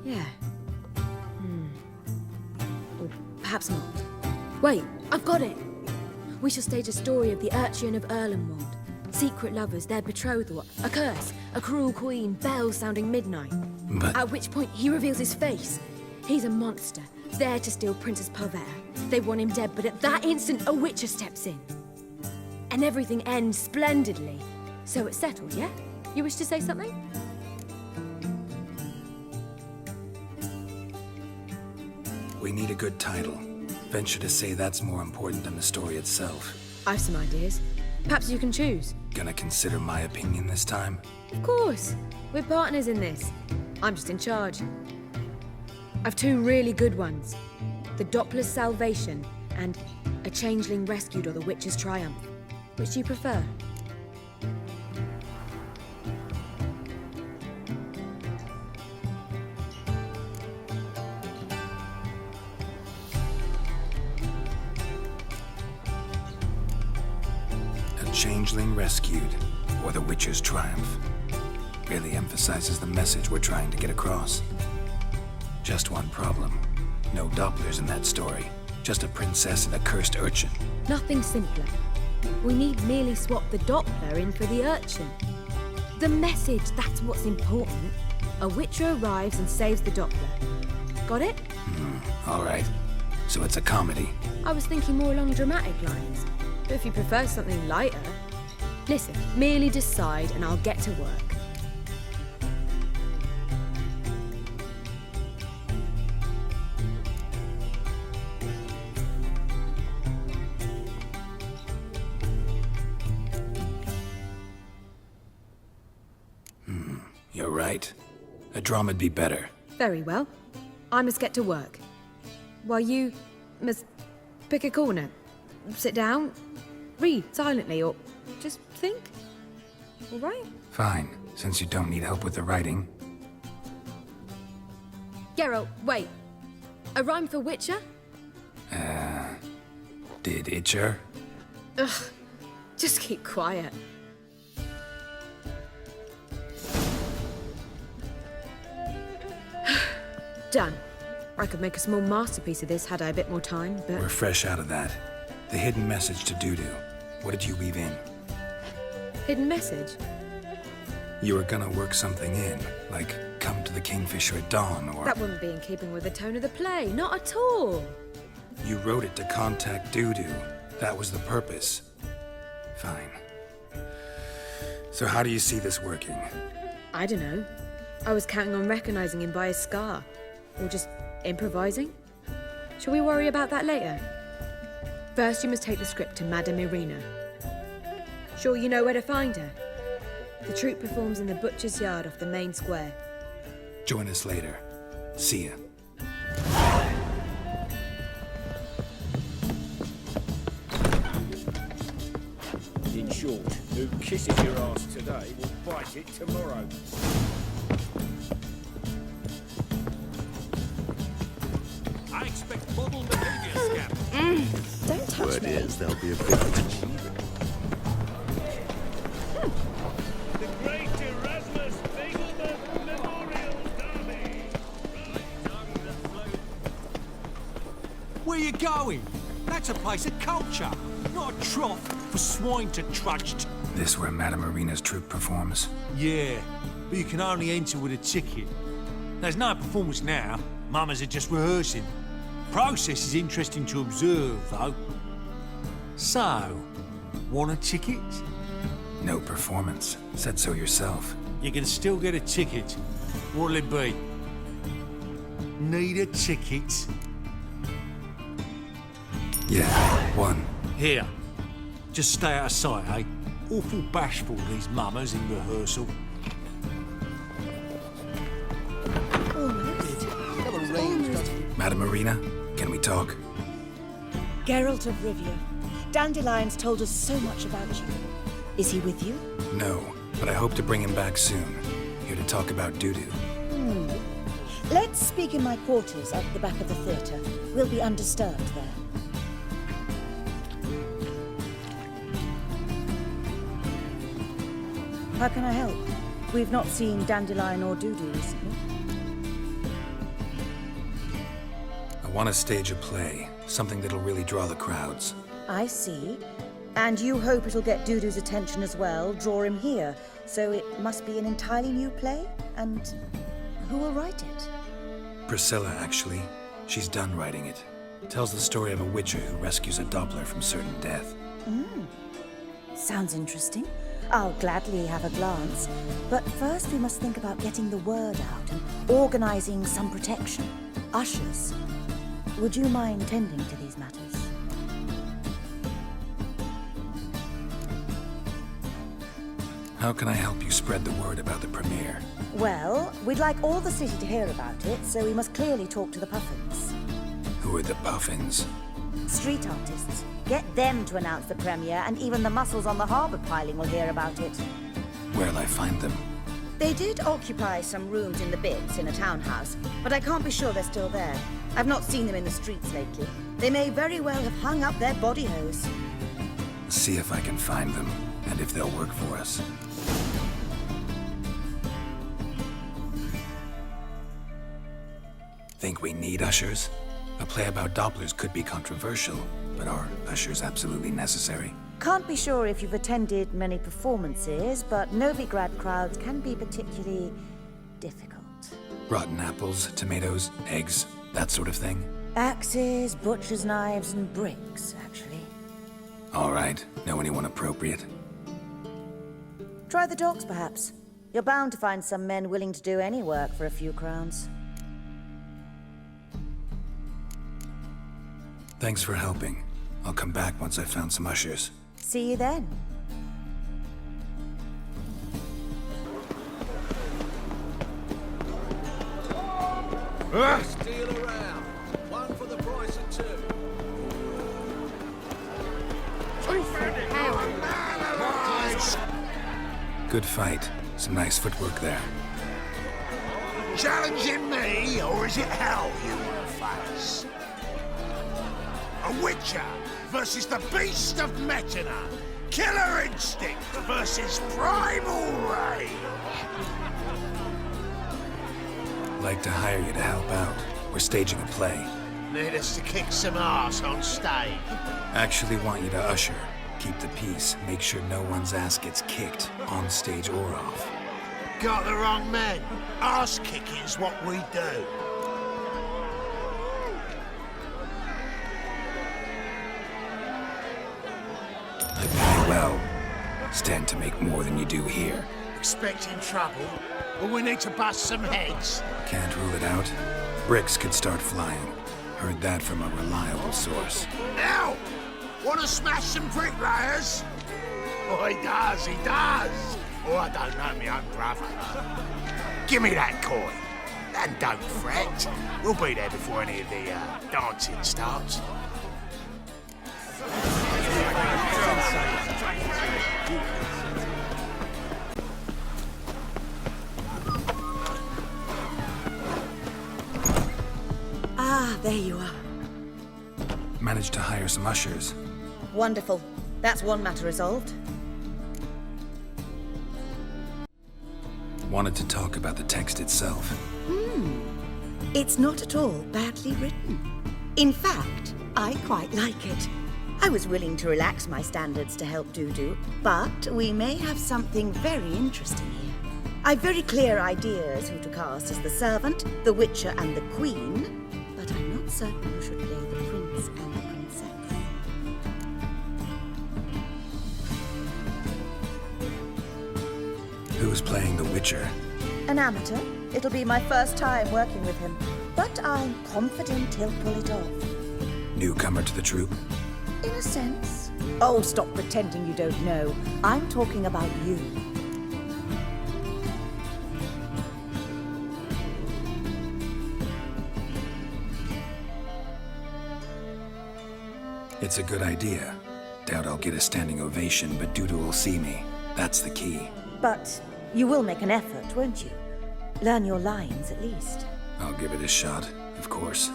[SPEAKER 15] Yeah. Or perhaps not. Wait, I've got it! We shall stage a story of the Urchin of Erlenwald. Secret lovers, their betrothal, a curse, a cruel queen, bells sounding midnight.
[SPEAKER 4] But...
[SPEAKER 15] At which point, he reveals his face. He's a monster, there to steal Princess Pavetta. They want him dead, but at that instant, a witcher steps in. And everything ends splendidly. So it's settled, yeah? You wish to say something?
[SPEAKER 4] We need a good title. Venture to say that's more important than the story itself.
[SPEAKER 15] I've some ideas. Perhaps you can choose.
[SPEAKER 4] Gonna consider my opinion this time?
[SPEAKER 15] Of course. We're partners in this. I'm just in charge. I've two really good ones. The Doppler's Salvation and A Changeling Rescued or The Witcher's Triumph. Which do you prefer?
[SPEAKER 4] A Changeling Rescued, or The Witcher's Triumph. Really emphasizes the message we're trying to get across. Just one problem. No Dopplers in that story. Just a princess and a cursed urchin.
[SPEAKER 15] Nothing simpler. We need merely swap the Doppler in for the urchin. The message, that's what's important. A witcher arrives and saves the Doppler. Got it?
[SPEAKER 4] All right. So it's a comedy.
[SPEAKER 15] I was thinking more along dramatic lines. But if you prefer something lighter... Listen, merely decide and I'll get to work.
[SPEAKER 4] You're right. A drama'd be better.
[SPEAKER 15] Very well. I must get to work. While you must pick a corner. Sit down, read silently, or just think. All right?
[SPEAKER 4] Fine, since you don't need help with the writing.
[SPEAKER 15] Geralt, wait. A rhyme for Witcher?
[SPEAKER 4] Did Itcher?
[SPEAKER 15] Ugh. Just keep quiet. Done. I could make a small masterpiece of this had I a bit more time, but...
[SPEAKER 4] We're fresh out of that. The hidden message to Dudu. What did you weave in?
[SPEAKER 15] Hidden message?
[SPEAKER 4] You were gonna work something in, like come to the Kingfisher at dawn, or...
[SPEAKER 15] That wouldn't be in keeping with the tone of the play, not at all.
[SPEAKER 4] You wrote it to contact Dudu. That was the purpose. Fine. So how do you see this working?
[SPEAKER 15] I don't know. I was counting on recognizing him by his scar. Or just improvising? Shall we worry about that later? First, you must take the script to Madame Irina. Sure you know where to find her? The troupe performs in the butcher's yard off the main square.
[SPEAKER 4] Join us later. See ya.
[SPEAKER 10] In short, who kisses your ass today will bite it tomorrow. I expect model behavior, Scamp.
[SPEAKER 7] Don't touch
[SPEAKER 16] Word
[SPEAKER 7] me.
[SPEAKER 16] is there'll be a bit of achievement.
[SPEAKER 10] The great Erasmus Fagleman Memorial Derby.
[SPEAKER 17] Where you going? That's a place of culture, not a trough for swine to trudge to.
[SPEAKER 4] This where Madame Irina's troupe performs?
[SPEAKER 17] Yeah, but you can only enter with a ticket. There's no performance now. Mamas are just rehearsing. Process is interesting to observe, though. So, want a ticket?
[SPEAKER 4] No performance. Said so yourself.
[SPEAKER 17] You can still get a ticket. What'll it be? Need a ticket?
[SPEAKER 4] Yeah, one.
[SPEAKER 17] Here. Just stay out of sight, eh? Awful bashful, these mamas in rehearsal.
[SPEAKER 4] Madame Irina, can we talk?
[SPEAKER 7] Geralt of Rivia. Dandelion's told us so much about you. Is he with you?
[SPEAKER 4] No, but I hope to bring him back soon. Here to talk about Dudu.
[SPEAKER 7] Let's speak in my quarters at the back of the theatre. We'll be undisturbed there. How can I help? We've not seen Dandelion or Dudu recently.
[SPEAKER 4] I want to stage a play. Something that'll really draw the crowds.
[SPEAKER 7] I see. And you hope it'll get Dudu's attention as well, draw him here. So it must be an entirely new play? And who will write it?
[SPEAKER 4] Priscilla, actually. She's done writing it. Tells the story of a witcher who rescues a Doppler from certain death.
[SPEAKER 7] Sounds interesting. I'll gladly have a glance. But first we must think about getting the word out and organizing some protection. Ushers. Would you mind tending to these matters?
[SPEAKER 4] How can I help you spread the word about the premiere?
[SPEAKER 7] Well, we'd like all the city to hear about it, so we must clearly talk to the Puffins.
[SPEAKER 4] Who are the Puffins?
[SPEAKER 7] Street artists. Get them to announce the premiere, and even the muscles on the harbour piling will hear about it.
[SPEAKER 4] Where'll I find them?
[SPEAKER 7] They did occupy some rooms in the Bits in a townhouse, but I can't be sure they're still there. I've not seen them in the streets lately. They may very well have hung up their body hose.
[SPEAKER 4] See if I can find them, and if they'll work for us. Think we need ushers? A play about Dopplers could be controversial, but are ushers absolutely necessary?
[SPEAKER 7] Can't be sure if you've attended many performances, but Novigrad crowds can be particularly difficult.
[SPEAKER 4] Rotten apples, tomatoes, eggs, that sort of thing?
[SPEAKER 7] Axes, butcher's knives, and bricks, actually.
[SPEAKER 4] All right. Know anyone appropriate?
[SPEAKER 7] Try the docks, perhaps. You're bound to find some men willing to do any work for a few crowns.
[SPEAKER 4] Thanks for helping. I'll come back once I've found some ushers.
[SPEAKER 7] See you then.
[SPEAKER 12] Steal around. One for the price of two.
[SPEAKER 4] Good fight. Some nice footwork there.
[SPEAKER 12] Challenging me, or is it hell you will face? A witcher versus the beast of Metina. Killer instinct versus primal rage.
[SPEAKER 4] Like to hire you to help out. We're staging a play.
[SPEAKER 12] Need us to kick some ass on stage.
[SPEAKER 4] Actually want you to usher. Keep the peace. Make sure no one's ass gets kicked, on stage or off.
[SPEAKER 12] Got the wrong men. Ass kicking's what we do.
[SPEAKER 4] I pay well. Stand to make more than you do here.
[SPEAKER 12] Expecting trouble? Well, we need to bust some heads.
[SPEAKER 4] Can't rule it out. Bricks could start flying. Heard that from a reliable source.
[SPEAKER 12] Now, want to smash some bricklayers? Oh, he does, he does. Oh, I don't know my own brother. Give me that coin. And don't fret. We'll be there before any of the dancing starts.
[SPEAKER 7] Ah, there you are.
[SPEAKER 4] Managed to hire some ushers.
[SPEAKER 7] Wonderful. That's one matter resolved.
[SPEAKER 4] Wanted to talk about the text itself.
[SPEAKER 7] It's not at all badly written. In fact, I quite like it. I was willing to relax my standards to help Dudu, but we may have something very interesting here. I've very clear ideas who to cast as the servant, the witcher, and the queen, but I'm not certain who should play the prince and the princess.
[SPEAKER 4] Who's playing the Witcher?
[SPEAKER 7] An amateur. It'll be my first time working with him, but I'm confident he'll pull it off.
[SPEAKER 4] Newcomer to the troupe?
[SPEAKER 7] In a sense. Oh, stop pretending you don't know. I'm talking about you.
[SPEAKER 4] It's a good idea. Doubt I'll get a standing ovation, but Dudu will see me. That's the key.
[SPEAKER 7] But you will make an effort, won't you? Learn your lines, at least.
[SPEAKER 4] I'll give it a shot, of course.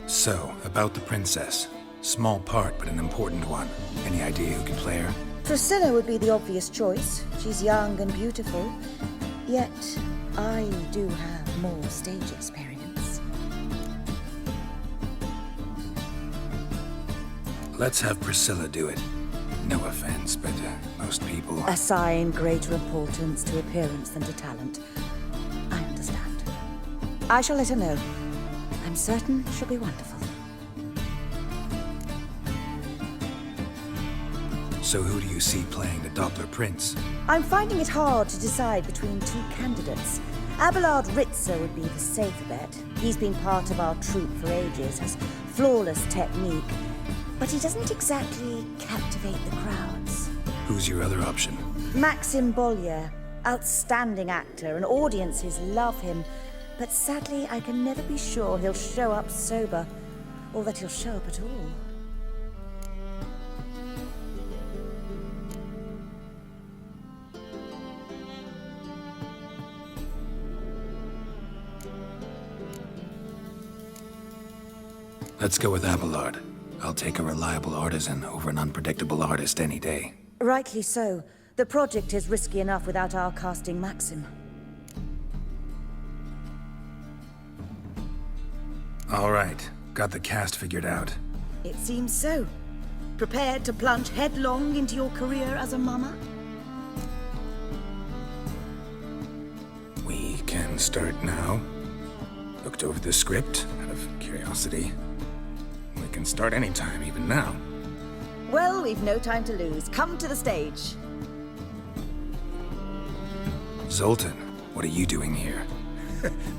[SPEAKER 4] So, about the princess. Small part, but an important one. Any idea who could play her?
[SPEAKER 7] Priscilla would be the obvious choice. She's young and beautiful. Yet, I do have more stage experience.
[SPEAKER 4] let's have Priscilla do it. No offense, but most people...
[SPEAKER 7] Assign greater importance to appearance than to talent. I understand. I shall let her know. I'm certain she'll be wonderful.
[SPEAKER 4] So who do you see playing the Doppler Prince?
[SPEAKER 7] I'm finding it hard to decide between two candidates. Abelard Ritzer would be the safer bet. He's been part of our troupe for ages, has flawless technique, but he doesn't exactly captivate the crowds.
[SPEAKER 4] Who's your other option?
[SPEAKER 7] Maxim Bollier, outstanding actor, and audiences love him, but sadly I can never be sure he'll show up sober, or that he'll show up at all.
[SPEAKER 4] Let's go with Abelard. I'll take a reliable artisan over an unpredictable artist any day.
[SPEAKER 7] Rightly so. The project is risky enough without our casting Maxim.
[SPEAKER 4] All right, got the cast figured out.
[SPEAKER 7] It seems so. Prepared to plunge headlong into your career as a mama?
[SPEAKER 4] We can start now. Looked over the script out of curiosity. We can start anytime, even now.
[SPEAKER 7] Well, we've no time to lose. Come to the stage.
[SPEAKER 4] Zoltan, what are you doing here?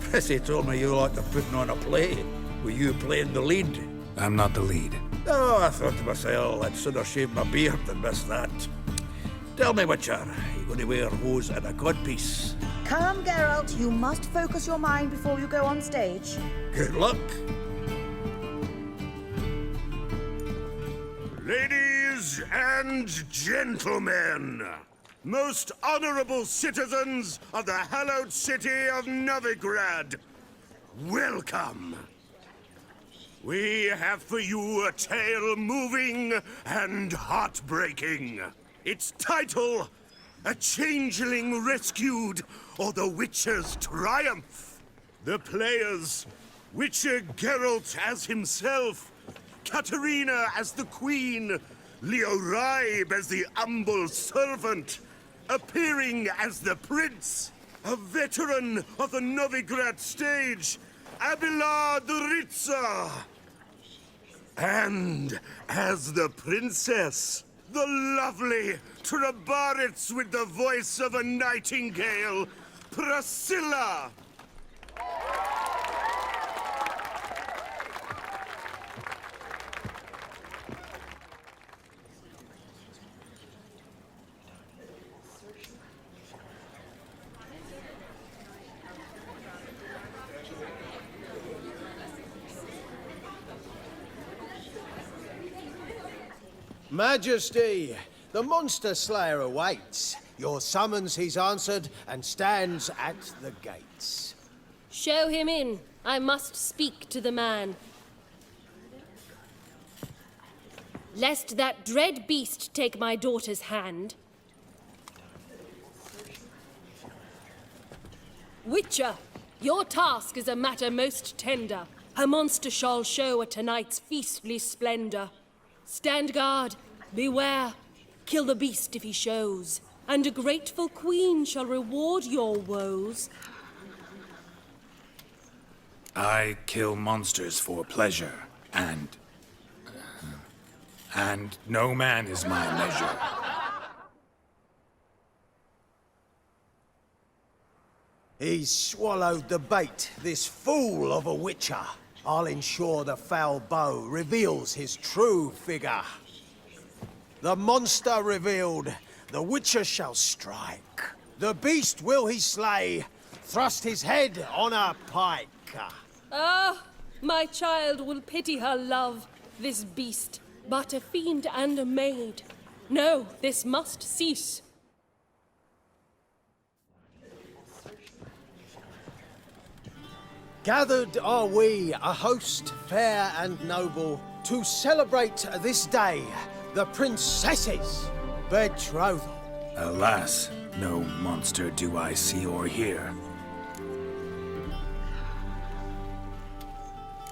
[SPEAKER 12] Prissy told me you like to putting on a play. Were you playing the lead?
[SPEAKER 4] I'm not the lead.
[SPEAKER 12] Oh, I thought to myself, I'd sooner shave my beard than miss that. Tell me, Witcher, you going to wear hose and a codpiece?
[SPEAKER 7] Come, Geralt. You must focus your mind before you go on stage.
[SPEAKER 12] Good luck.
[SPEAKER 18] Ladies and gentlemen, most honorable citizens of the hallowed city of Novigrad, welcome. We have for you a tale moving and heartbreaking. Its title, A Changeling Rescued, or The Witcher's Triumph. The players, Witcher Geralt as himself, Katerina as the Queen, Leo Raib as the humble servant, appearing as the Prince, a veteran of the Novigrad stage, Abelard Ritzer. And as the Princess, the lovely Trabaritz with the voice of a nightingale, Priscilla.
[SPEAKER 19] Majesty, the monster slayer awaits. Your summons he's answered and stands at the gates.
[SPEAKER 20] Show him in. I must speak to the man. Lest that dread beast take my daughter's hand. Witcher, your task is a matter most tender. Her monster shall show at tonight's feastly splendor. Stand guard, beware, kill the beast if he shows, and a grateful queen shall reward your woes.
[SPEAKER 4] I kill monsters for pleasure, and no man is my measure.
[SPEAKER 19] He's swallowed the bait, this fool of a witcher. I'll ensure the foul bow reveals his true figure. The monster revealed, the witcher shall strike. The beast will he slay, thrust his head on a pike.
[SPEAKER 20] Ah, my child will pity her love, this beast, but a fiend and a maid. No, this must cease.
[SPEAKER 19] Gathered are we, a host fair and noble, to celebrate this day, the princess's betrothal.
[SPEAKER 4] Alas, no monster do I see or hear.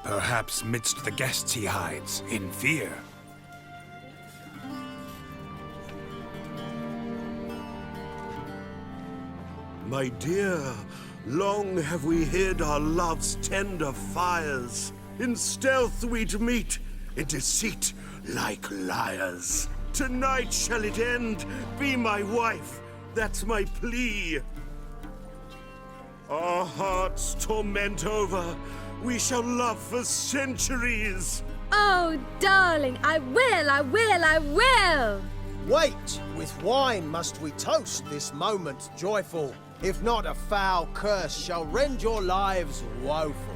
[SPEAKER 4] Perhaps midst the guests he hides, in fear.
[SPEAKER 18] my dear, long have we hid our love's tender fires. In stealth we'd meet, in deceit like liars. Tonight shall it end, be my wife, that's my plea. Our hearts torment over, we shall love for centuries.
[SPEAKER 15] Oh, darling, I will, I will, I will!
[SPEAKER 19] Wait, with wine must we toast this moment joyful. If not, a foul curse shall rend your lives woeful.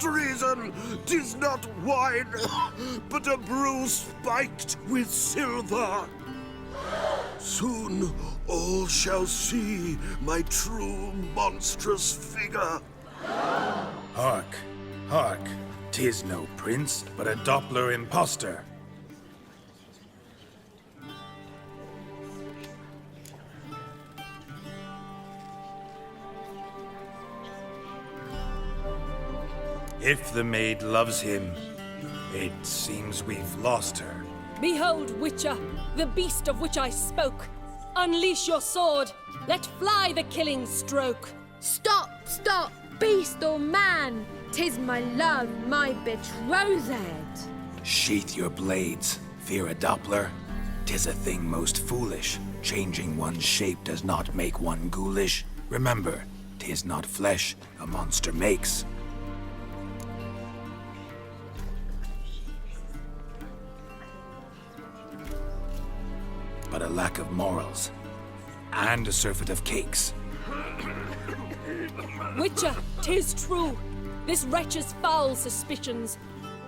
[SPEAKER 18] Treason! 'Tis not wine, but a brew spiked with silver. Soon all shall see my true monstrous figure.
[SPEAKER 4] Hark, hark. 'Tis no prince, but a Doppler impostor. If the maid loves him, it seems we've lost her.
[SPEAKER 20] Behold, Witcher, the beast of which I spoke. Unleash your sword. Let fly the killing stroke.
[SPEAKER 15] Stop, stop, beast or man! 'Tis my love, my betrothed.
[SPEAKER 4] Sheath your blades, fear a Doppler. 'Tis a thing most foolish. Changing one's shape does not make one ghoulish. Remember, 'tis not flesh a monster makes. But a lack of morals, and a surfeit of cakes.
[SPEAKER 20] Witcher, 'tis true. This wretch's foul suspicions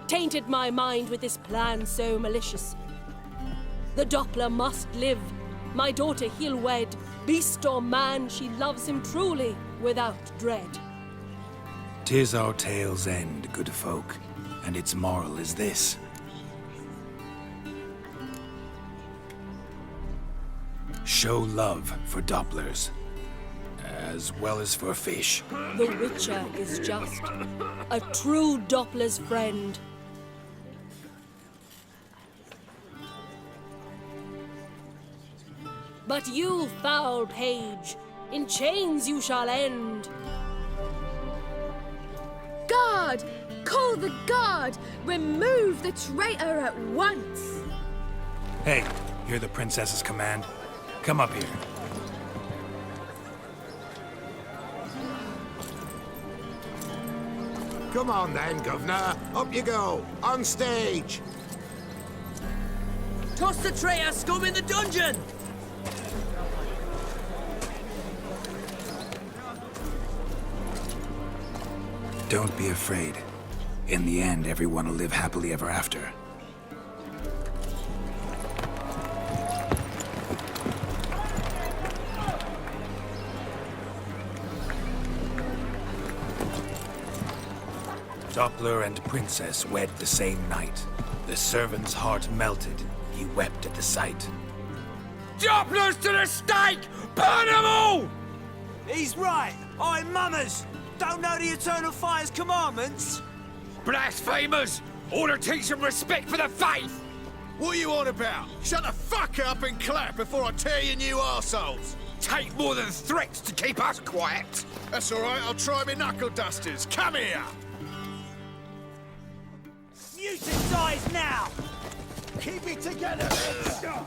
[SPEAKER 20] tainted my mind with this plan so malicious. The Doppler must live. My daughter he'll wed. Beast or man, she loves him truly, without dread.
[SPEAKER 4] 'Tis our tale's end, good folk, and its moral is this. Show love for Dopplers, as well as for fish.
[SPEAKER 20] The Witcher is just a true Doppler's friend. But you, foul page, in chains you shall end.
[SPEAKER 15] Guard! Call the guard! Remove the traitor at once!
[SPEAKER 4] Hey, hear the princess's command? Come up here.
[SPEAKER 12] Come on then, Governor. Up you go. On stage.
[SPEAKER 11] Toss the traitor scum in the dungeon!
[SPEAKER 4] Don't be afraid. In the end, everyone will live happily ever after. Doppler and princess wed the same night. The servant's heart melted. He wept at the sight.
[SPEAKER 10] Dopplers to the stake! Burn them all!
[SPEAKER 11] He's right. I'm mummers. Don't know the Eternal Fire's commandments?
[SPEAKER 10] Blasphemers! Order teach some respect for the faith!
[SPEAKER 2] What are you on about? Shut the fuck up and clap before I tear you new arseholes!
[SPEAKER 10] Take more than threats to keep us quiet!
[SPEAKER 2] That's alright, I'll try my knuckle dusters. Come here!
[SPEAKER 11] Mutant dies now! Keep it together! No!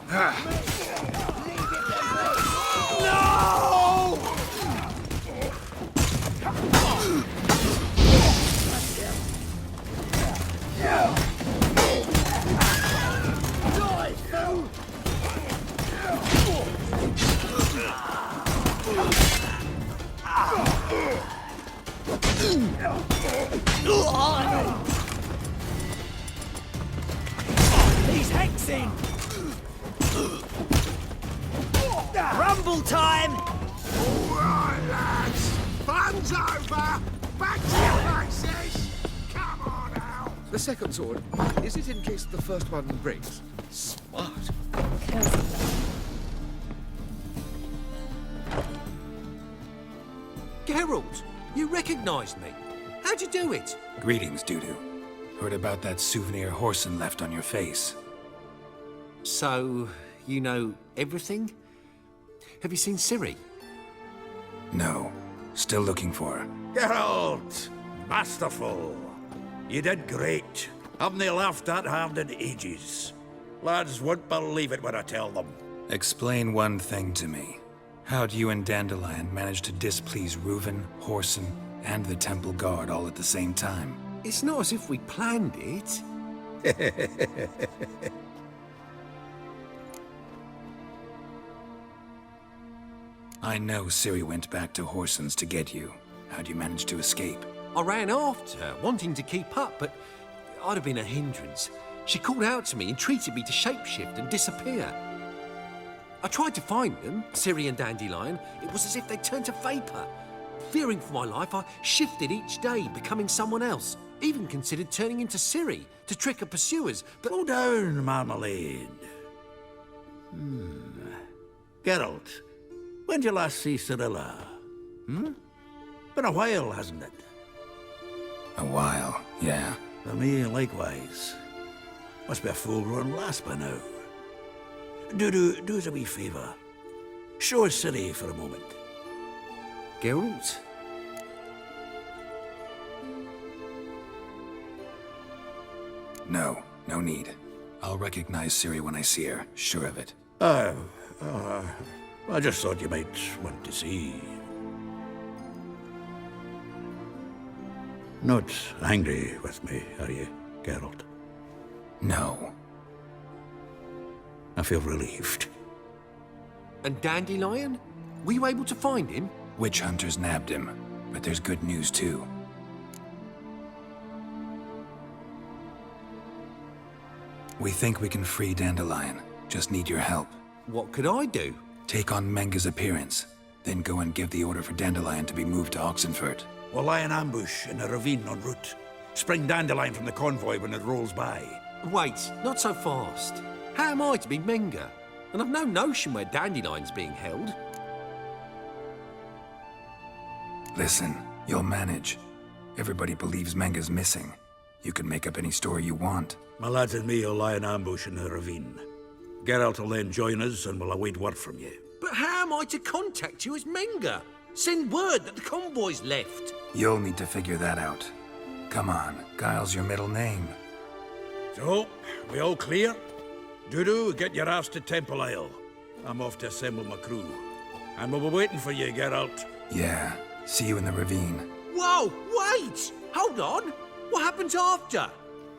[SPEAKER 11] He's hexing! Rumble time!
[SPEAKER 12] All right, lads. Fun's over. Back to your places. Come on out.
[SPEAKER 1] The second sword, is it in case the first one breaks? Smart.
[SPEAKER 17] Geralt, you recognized me. How'd you do it?
[SPEAKER 4] Greetings, Dudu. Heard about that souvenir Whoreson left on your face.
[SPEAKER 14] So, you know everything? Have you seen Ciri?
[SPEAKER 4] No. Still looking for her.
[SPEAKER 12] Geralt! Masterful. You did great. Haven't they laughed that hard in ages? Lads won't believe it when I tell them.
[SPEAKER 4] Explain one thing to me. How'd you and Dandelion manage to displease Reuven, Whoreson, and the Temple Guard all at the same time?
[SPEAKER 14] It's not as if we planned it.
[SPEAKER 4] I know Ciri went back to Whoreson's to get you. How'd you manage to escape?
[SPEAKER 14] I ran after her, wanting to keep up, but I'd have been a hindrance. She called out to me and treated me to shapeshift and disappear. I tried to find them, Ciri and Dandelion. It was as if they'd turned to vapor. Fearing for my life, I shifted each day, becoming someone else. Even considered turning into Ciri to trick her pursuers, but...
[SPEAKER 12] Slow down, Marmalade. Geralt, when did you last see Cirilla? Been a while, hasn't it?
[SPEAKER 4] A while, yeah.
[SPEAKER 12] For me, likewise. Must be a full-grown lass by now. Do us a wee favour. Show us Ciri for a moment.
[SPEAKER 14] Geralt?
[SPEAKER 4] No, no need. I'll recognize Ciri when I see her, sure of it.
[SPEAKER 12] I just thought you might want to see. Not angry with me, are you, Geralt?
[SPEAKER 4] No.
[SPEAKER 12] I feel relieved.
[SPEAKER 14] And Dandelion? Were you able to find him?
[SPEAKER 4] Witch hunters nabbed him, but there's good news too. We think we can free Dandelion. Just need your help.
[SPEAKER 14] What could I do?
[SPEAKER 4] Take on Menga's appearance, then go and give the order for Dandelion to be moved to Oxenfurt.
[SPEAKER 12] We'll lie in ambush in a ravine en route. Spring Dandelion from the convoy when it rolls by.
[SPEAKER 14] Wait, not so fast. How am I to be Menga? And I've no notion where Dandelion's being held.
[SPEAKER 4] Listen, you'll manage. Everybody believes Menga's missing. You can make up any story you want.
[SPEAKER 12] My lads and me will lie in ambush in the ravine. Geralt will then join us and we'll await word from you.
[SPEAKER 14] But how am I to contact you as Menga? Send word that the convoy's left.
[SPEAKER 4] You'll need to figure that out. Come on, Guile's your middle name.
[SPEAKER 12] So, we all clear? Dudu, get your ass to Temple Isle. I'm off to assemble my crew. And we'll be waiting for you, Geralt.
[SPEAKER 4] Yeah, see you in the ravine.
[SPEAKER 14] Whoa, wait! Hold on! What happens after?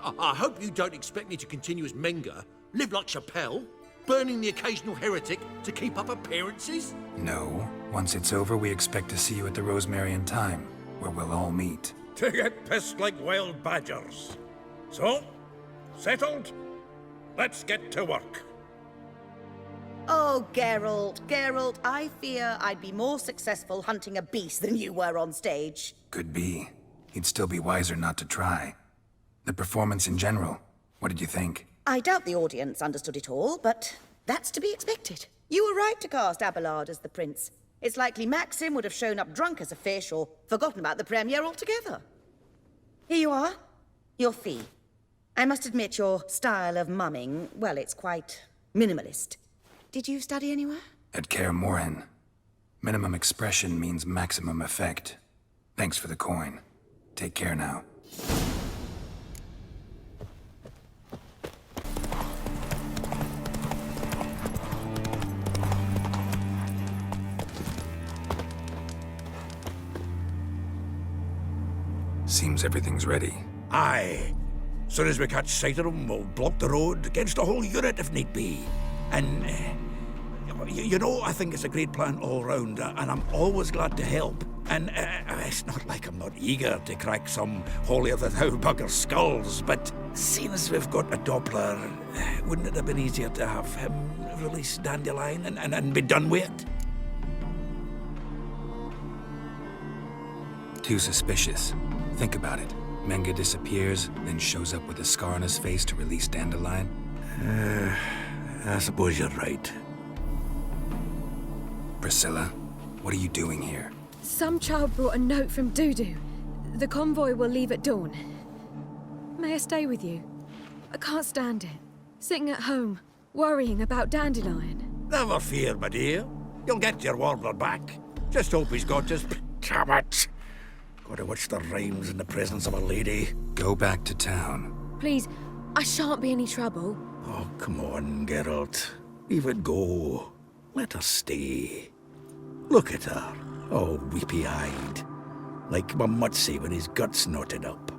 [SPEAKER 14] I hope you don't expect me to continue as Menga, live like Chappelle, burning the occasional heretic to keep up appearances?
[SPEAKER 4] No. Once it's over, we expect to see you at the Rosemary in Time, where we'll all meet.
[SPEAKER 12] To get pissed like wild badgers. So, settled? Let's get to work.
[SPEAKER 7] Oh, Geralt, I fear I'd be more successful hunting a beast than you were on stage.
[SPEAKER 4] Could be. You'd still be wiser not to try. The performance in general, what did you think?
[SPEAKER 7] I doubt the audience understood it all, but that's to be expected. You were right to cast Abelard as the prince. It's likely Maxim would have shown up drunk as a fish or forgotten about the premiere altogether. Here you are, your fee. I must admit your style of mumming, well, it's quite minimalist. Did you study anywhere?
[SPEAKER 4] At Kaer Morhen. Minimum expression means maximum effect. Thanks for the coin. Take care now. Seems everything's ready.
[SPEAKER 12] Aye. Soon as we catch sight of them, we'll block the road against a whole unit if need be. And, you know, I think it's a great plan all round, and I'm always glad to help. And it's not like I'm not eager to crack some holier-than-thou bugger's skulls, but seeing as we've got a Doppler, wouldn't it have been easier to have him release Dandelion and be done with it?
[SPEAKER 4] Too suspicious. Think about it. Menga disappears, then shows up with a scar on his face to release Dandelion.
[SPEAKER 12] I suppose you're right.
[SPEAKER 4] Priscilla, what are you doing here?
[SPEAKER 15] Some child brought a note from Dudu. The convoy will leave at dawn. May I stay with you? I can't stand it. Sitting at home, Worrying about Dandelion.
[SPEAKER 12] Never fear, my dear. You'll get your warbler back. Just hope he's got his... Damn it! Gotta watch the rhymes in the presence of a lady.
[SPEAKER 4] Go back to town.
[SPEAKER 15] Please, I shan't be any trouble.
[SPEAKER 12] Oh, come on, Geralt. Leave it go. Let her stay. Look at her, all weepy-eyed. Like my Mutsy with his guts knotted up.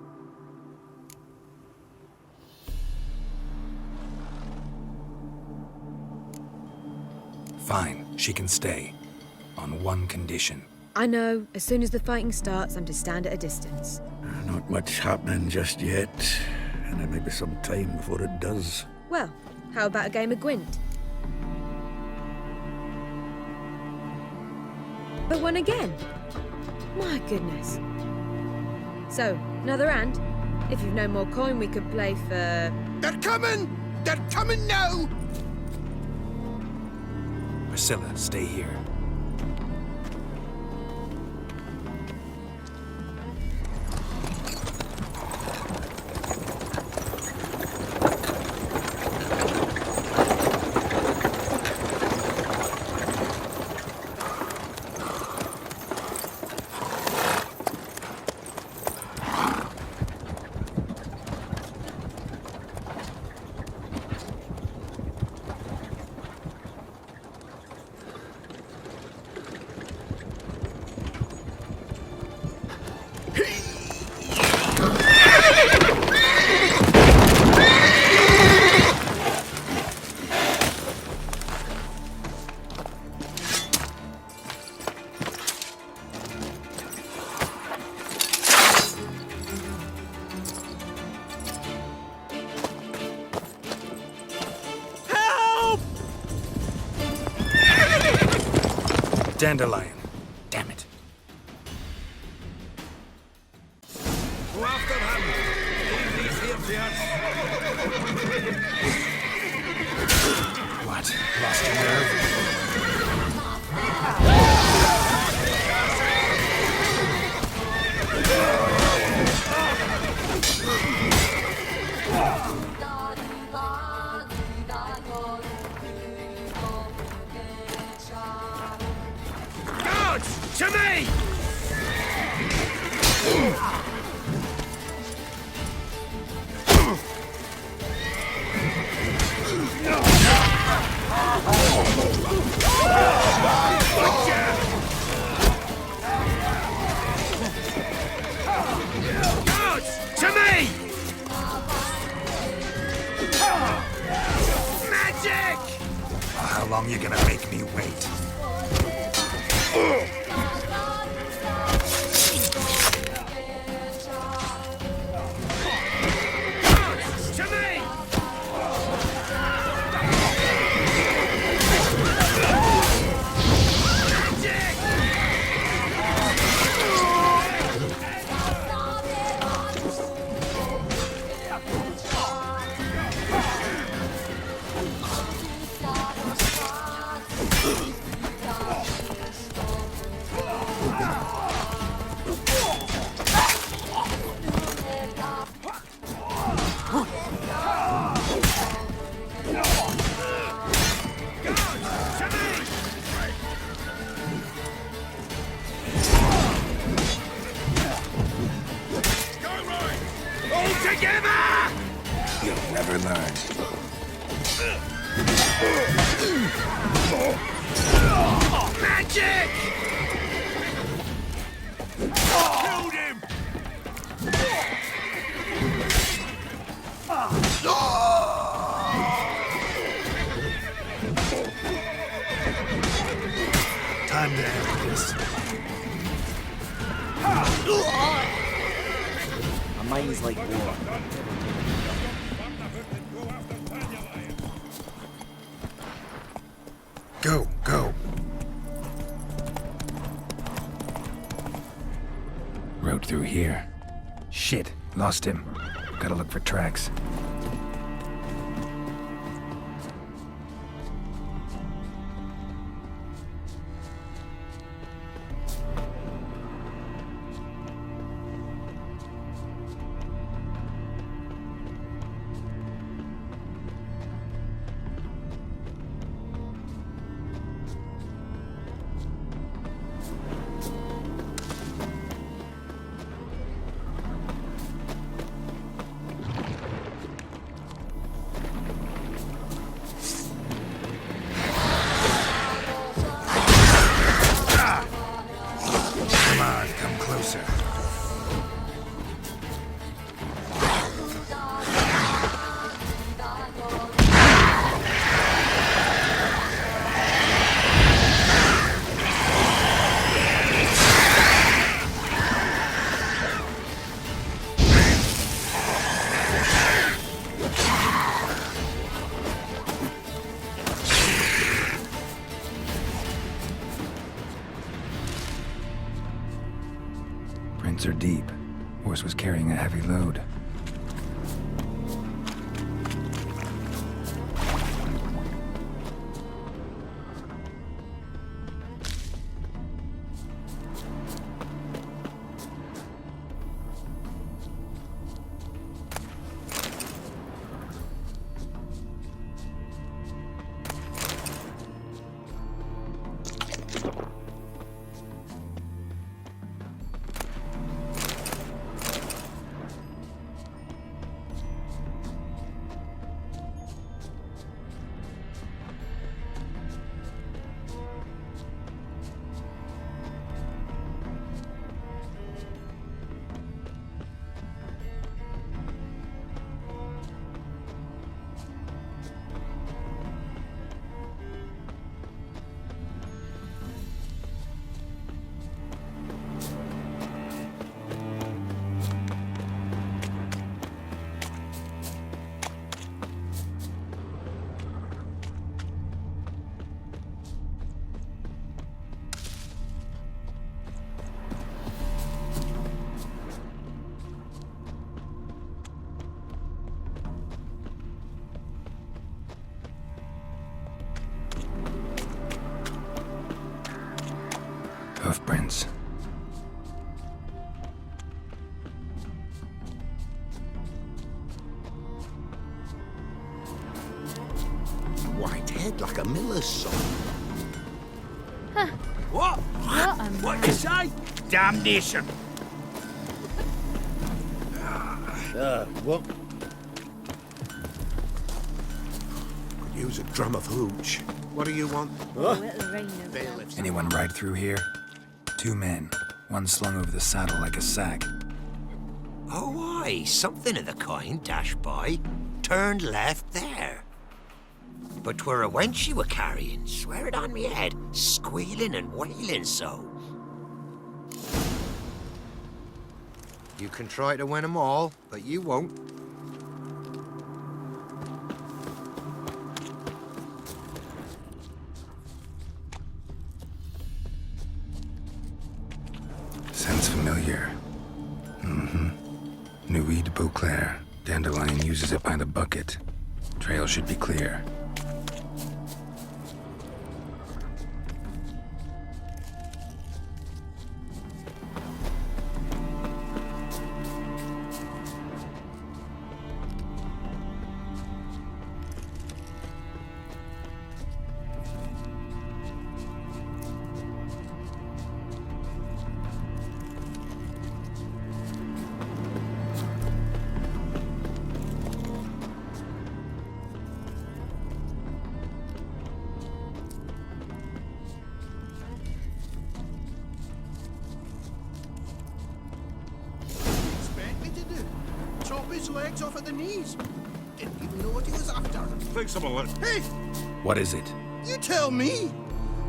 [SPEAKER 4] Fine, she can stay. On one condition.
[SPEAKER 15] I know, as soon as the fighting starts, I'm to stand at a distance.
[SPEAKER 12] Not much happening just yet. And it may be some time before it does.
[SPEAKER 15] Well, how about a game of Gwent? But one again? My goodness. So, another hand? If you've no more coin, we could play for...
[SPEAKER 12] They're coming! They're coming now!
[SPEAKER 4] Priscilla, stay here. Dandelion. Damn it.
[SPEAKER 12] Go after him! Leave these here to us!
[SPEAKER 4] What? Lost your nerve?
[SPEAKER 12] To me! Guards! To me! Magic!
[SPEAKER 4] How long you gonna make me wait? You'll never learn.
[SPEAKER 12] Magic! Killed him!
[SPEAKER 4] Time to end this.
[SPEAKER 8] My mind's like water.
[SPEAKER 4] Go, go. Road through here. Shit, lost him. Gotta look for tracks. roots are deep. Horse was carrying a heavy load. Hoofprints.
[SPEAKER 12] White head like a miller's son.
[SPEAKER 9] Huh.
[SPEAKER 12] What?
[SPEAKER 9] What
[SPEAKER 12] you say? Damnation!
[SPEAKER 2] What?
[SPEAKER 12] Could use a drum of hooch. What do you want?
[SPEAKER 4] Anyone ride through here? 2 men. One slung over the saddle like a sack.
[SPEAKER 8] Oh, aye, something of the kind dashed by. Turned left there. But 'twere a wench you were carrying, swear it on me head, squealing and wailing so. You can try to win 'em all, but you won't.
[SPEAKER 4] Sounds familiar. Nuit de Beauclair. Dandelion uses it by the bucket. Trail should be clear.
[SPEAKER 12] His legs off at the knees. Didn't even know what he was after.
[SPEAKER 3] Thanks a lot.
[SPEAKER 12] Hey,
[SPEAKER 4] What is it?
[SPEAKER 12] you tell me.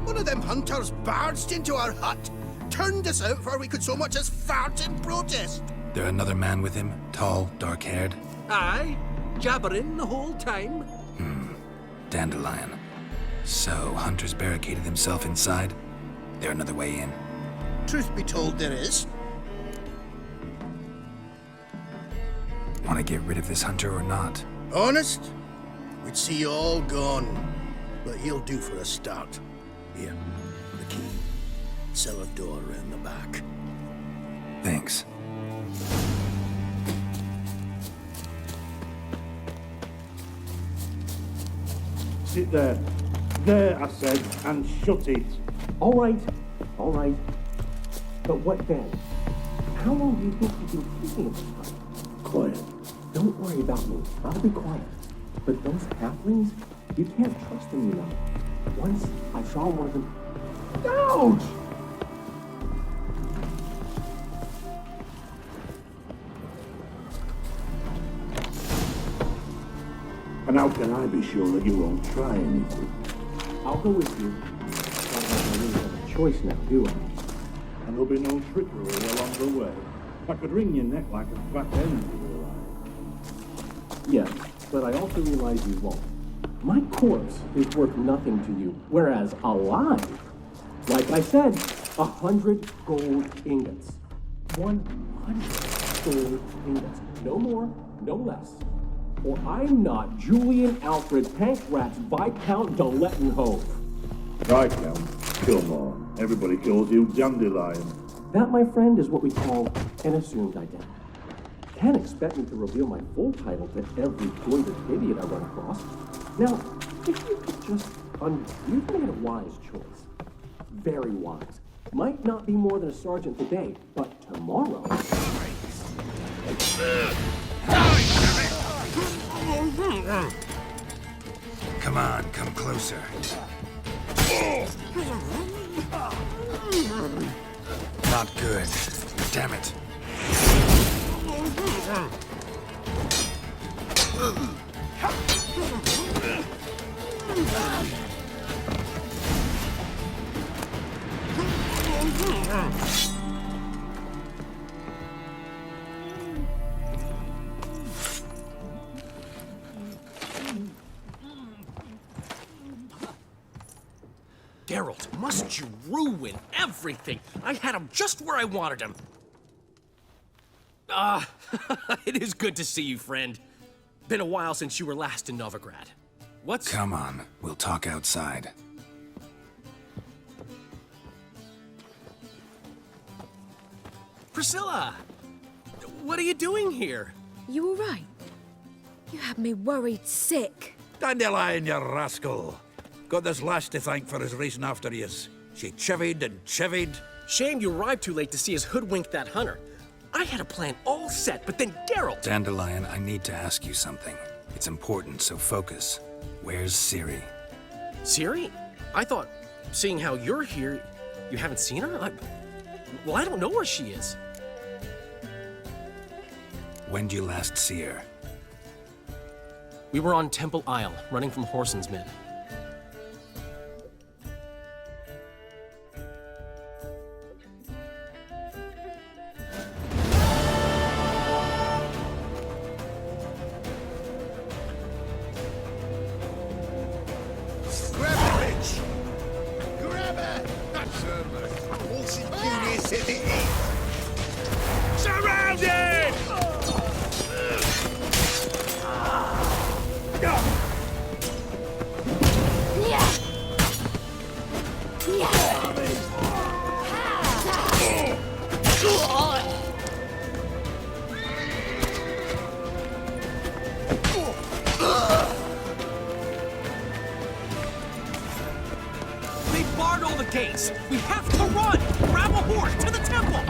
[SPEAKER 12] One of them hunters barged into our hut, turned us out before we could so much as fart in protest.
[SPEAKER 4] There another man with him? Tall, dark-haired?
[SPEAKER 14] Aye, jabbering the whole time.
[SPEAKER 4] Dandelion. So, Hunter's barricaded himself inside? There another way in?
[SPEAKER 12] Truth be told, there is.
[SPEAKER 4] Want to get rid of this hunter or not?
[SPEAKER 12] Honest? We'd see you all gone. But he'll do for a start. Here, the key. Cellar door round the back.
[SPEAKER 4] Thanks.
[SPEAKER 21] Sit there. There, I said, and shut it.
[SPEAKER 22] All right. But what then? How long do you think you've been thinking of this?
[SPEAKER 21] Quiet.
[SPEAKER 22] Don't worry about me. I'll be quiet. But those halflings, you can't trust them, you know. Once I saw one of them. Ouch!
[SPEAKER 21] And how can I be sure that you won't try anything?
[SPEAKER 22] I'll go with you. I don't really have a choice now, do I?
[SPEAKER 21] And there'll be no trickery along the way. I could wring your neck like a fat hen if you were alive.
[SPEAKER 22] Yes, but I also realize you won't. My corpse is worth nothing to you, whereas alive, like I said, 100 gold ingots. 100 gold ingots. No more, no less. Or I'm not Julian Alfred Tank Rats Viscount Dolettenhove.
[SPEAKER 21] Viscount? Come on. Everybody calls you Dandelion.
[SPEAKER 22] That, my friend, is what we call an assumed identity. Can't expect me to reveal my full title to every goited idiot I run across. Now, if you could just you've made a wise choice. Very wise. Might not be more than a sergeant today, but tomorrow...
[SPEAKER 4] Come on, come closer. Not good. Damn it.
[SPEAKER 6] Geralt, must you ruin everything? I had him just where I wanted him. It is good to see you, friend. Been a while since you were last in Novigrad. What's...
[SPEAKER 4] Come on, we'll talk outside.
[SPEAKER 6] Priscilla! What are you doing here?
[SPEAKER 15] You all right? You had me worried sick.
[SPEAKER 12] Dandelion, you rascal. Got this lass to thank for his racing after yous. She chivied and chivied.
[SPEAKER 6] Shame you arrived too late to see us hoodwink that hunter. I had a plan all set, but then Geralt...
[SPEAKER 4] Dandelion, I need to ask you something. It's important, so focus. Where's Ciri?
[SPEAKER 6] Ciri? I thought, seeing how you're here, you haven't seen her? Well, I don't know where she is.
[SPEAKER 4] When did you last see her?
[SPEAKER 6] We were on Temple Isle, running from Horson's Men. We have to run! Grab a horse to the temple!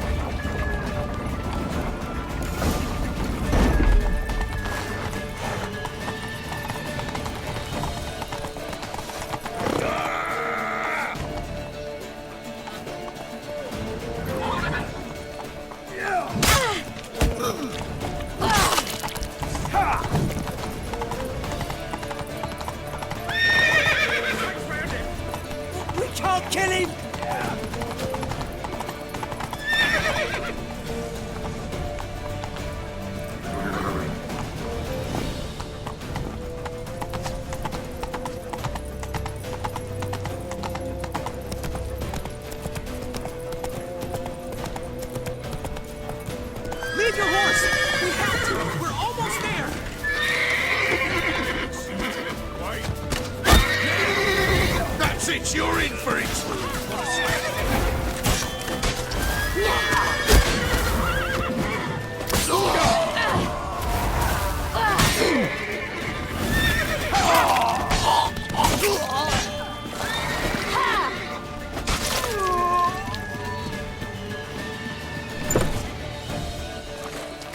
[SPEAKER 17] We can't kill him!
[SPEAKER 6] Leave your horse! We have to! We're almost there!
[SPEAKER 12] That's it, you're in for it!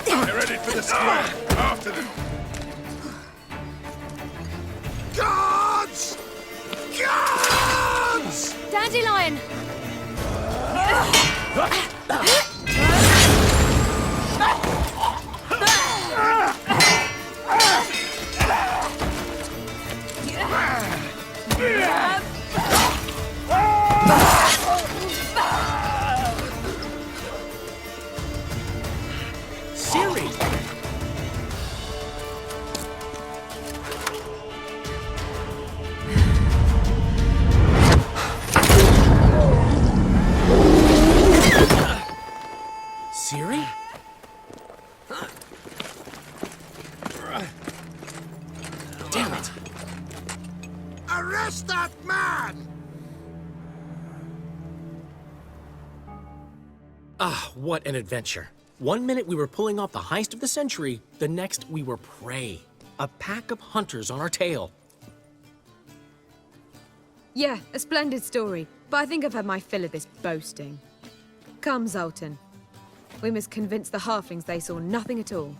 [SPEAKER 18] They're headed for the square. After them. Guards! Guards!
[SPEAKER 15] Dandelion!
[SPEAKER 6] Ciri!
[SPEAKER 12] done.
[SPEAKER 6] Ah, what an adventure. One minute we were pulling off the heist of the century, the next we were prey. A pack of hunters on our tail.
[SPEAKER 15] Yeah, a splendid story, but I think I've had my fill of this boasting. Come, Zoltan. We must convince the halflings they saw nothing at all.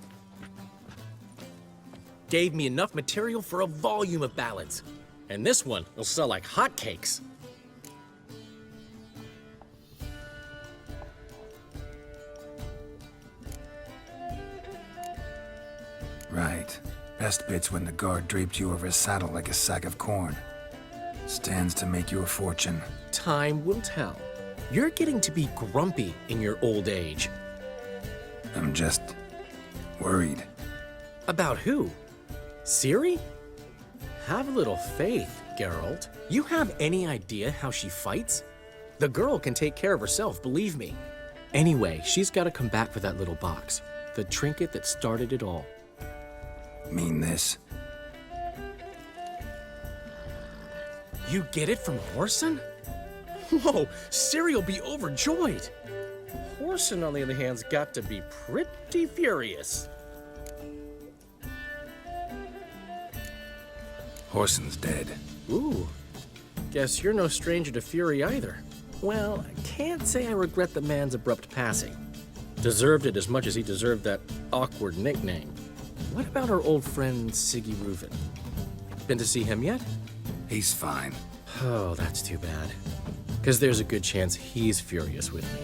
[SPEAKER 6] Gave me enough material for a volume of ballads. And this one will sell like hotcakes.
[SPEAKER 4] Right. Best bit's when the guard draped you over his saddle like a sack of corn. Stands to make you a fortune.
[SPEAKER 6] Time will tell. You're getting to be grumpy in your old age.
[SPEAKER 4] I'm just worried.
[SPEAKER 6] About who? Ciri? Have a little faith, Geralt. You have any idea how she fights? The girl can take care of herself, believe me. Anyway, she's got to come back for that little box. The trinket that started it all.
[SPEAKER 4] Mean this?
[SPEAKER 6] You get it from Whoreson? Whoa, Ciri'll be overjoyed. Whoreson, on the other hand's got to be pretty furious.
[SPEAKER 4] Whoreson's dead.
[SPEAKER 6] Ooh, guess you're no stranger to fury either. Well, I can't say I regret the man's abrupt passing. Deserved it as much as he deserved that awkward nickname. What about our old friend Siggy Reuven? Been to see him yet?
[SPEAKER 4] He's fine.
[SPEAKER 6] Oh, that's too bad. Because there's a good chance he's furious with me.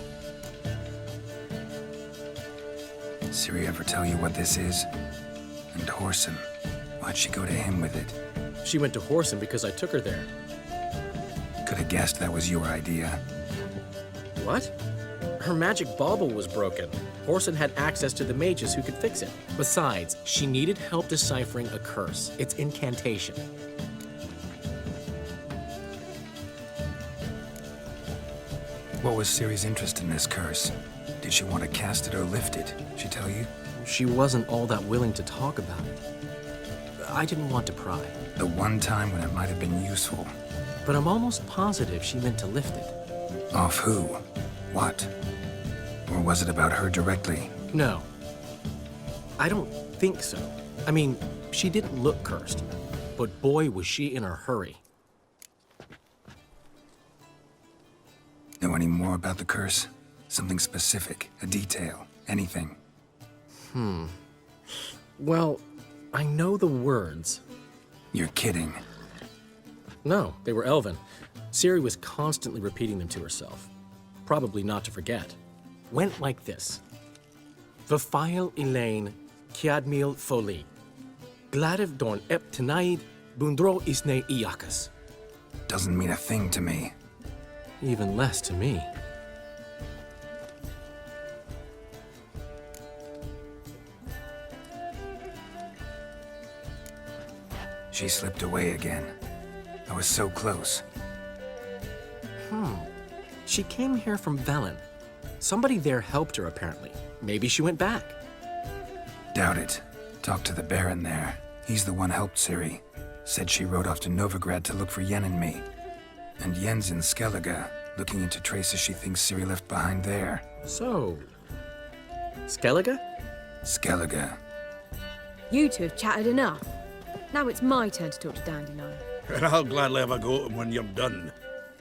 [SPEAKER 4] Ciri ever tell you what this is? And Whoreson, why'd she go to him with it?
[SPEAKER 6] She went to Whoreson because I took her there.
[SPEAKER 4] Could have guessed that was your idea.
[SPEAKER 6] What? Her magic bauble was broken. Whoreson had access to the mages who could fix it. Besides, she needed help deciphering a curse. It's incantation.
[SPEAKER 4] What was Ciri's interest in this curse? Did she want to cast it or lift it? She tell you?
[SPEAKER 6] She wasn't all that willing to talk about it. I didn't want to pry.
[SPEAKER 4] The one time when it might have been useful.
[SPEAKER 6] But I'm almost positive she meant to lift it.
[SPEAKER 4] Off who? What? Or was it about her directly?
[SPEAKER 6] No. I don't think so. I mean, she didn't look cursed. But boy, was she in a hurry.
[SPEAKER 4] Know any more about the curse? Something specific, a detail, anything?
[SPEAKER 6] Well, I know the words.
[SPEAKER 4] You're kidding.
[SPEAKER 6] No, they were Elven. Ciri was constantly repeating them to herself. Probably not to forget. Went like this. Vafile Elaine Kiadmil Foli. Gladiv Dorn Ep Tenaid Bundro Isne Iakas.
[SPEAKER 4] Doesn't mean a thing to me.
[SPEAKER 6] Even less to me.
[SPEAKER 4] She slipped away again. I was so close.
[SPEAKER 6] She came here from Velen. Somebody there helped her, apparently. Maybe she went back.
[SPEAKER 4] Doubt it. Talked to the Baron there. He's the one helped Ciri. Said she rode off to Novigrad to look for Yen and me. And Yen's in Skellige, looking into traces she thinks Ciri left behind there.
[SPEAKER 6] So, Skellige?
[SPEAKER 4] Skellige.
[SPEAKER 15] You two have chatted enough. Now it's my turn to talk to Dandelion.
[SPEAKER 12] And I'll gladly have a go at him when you're done.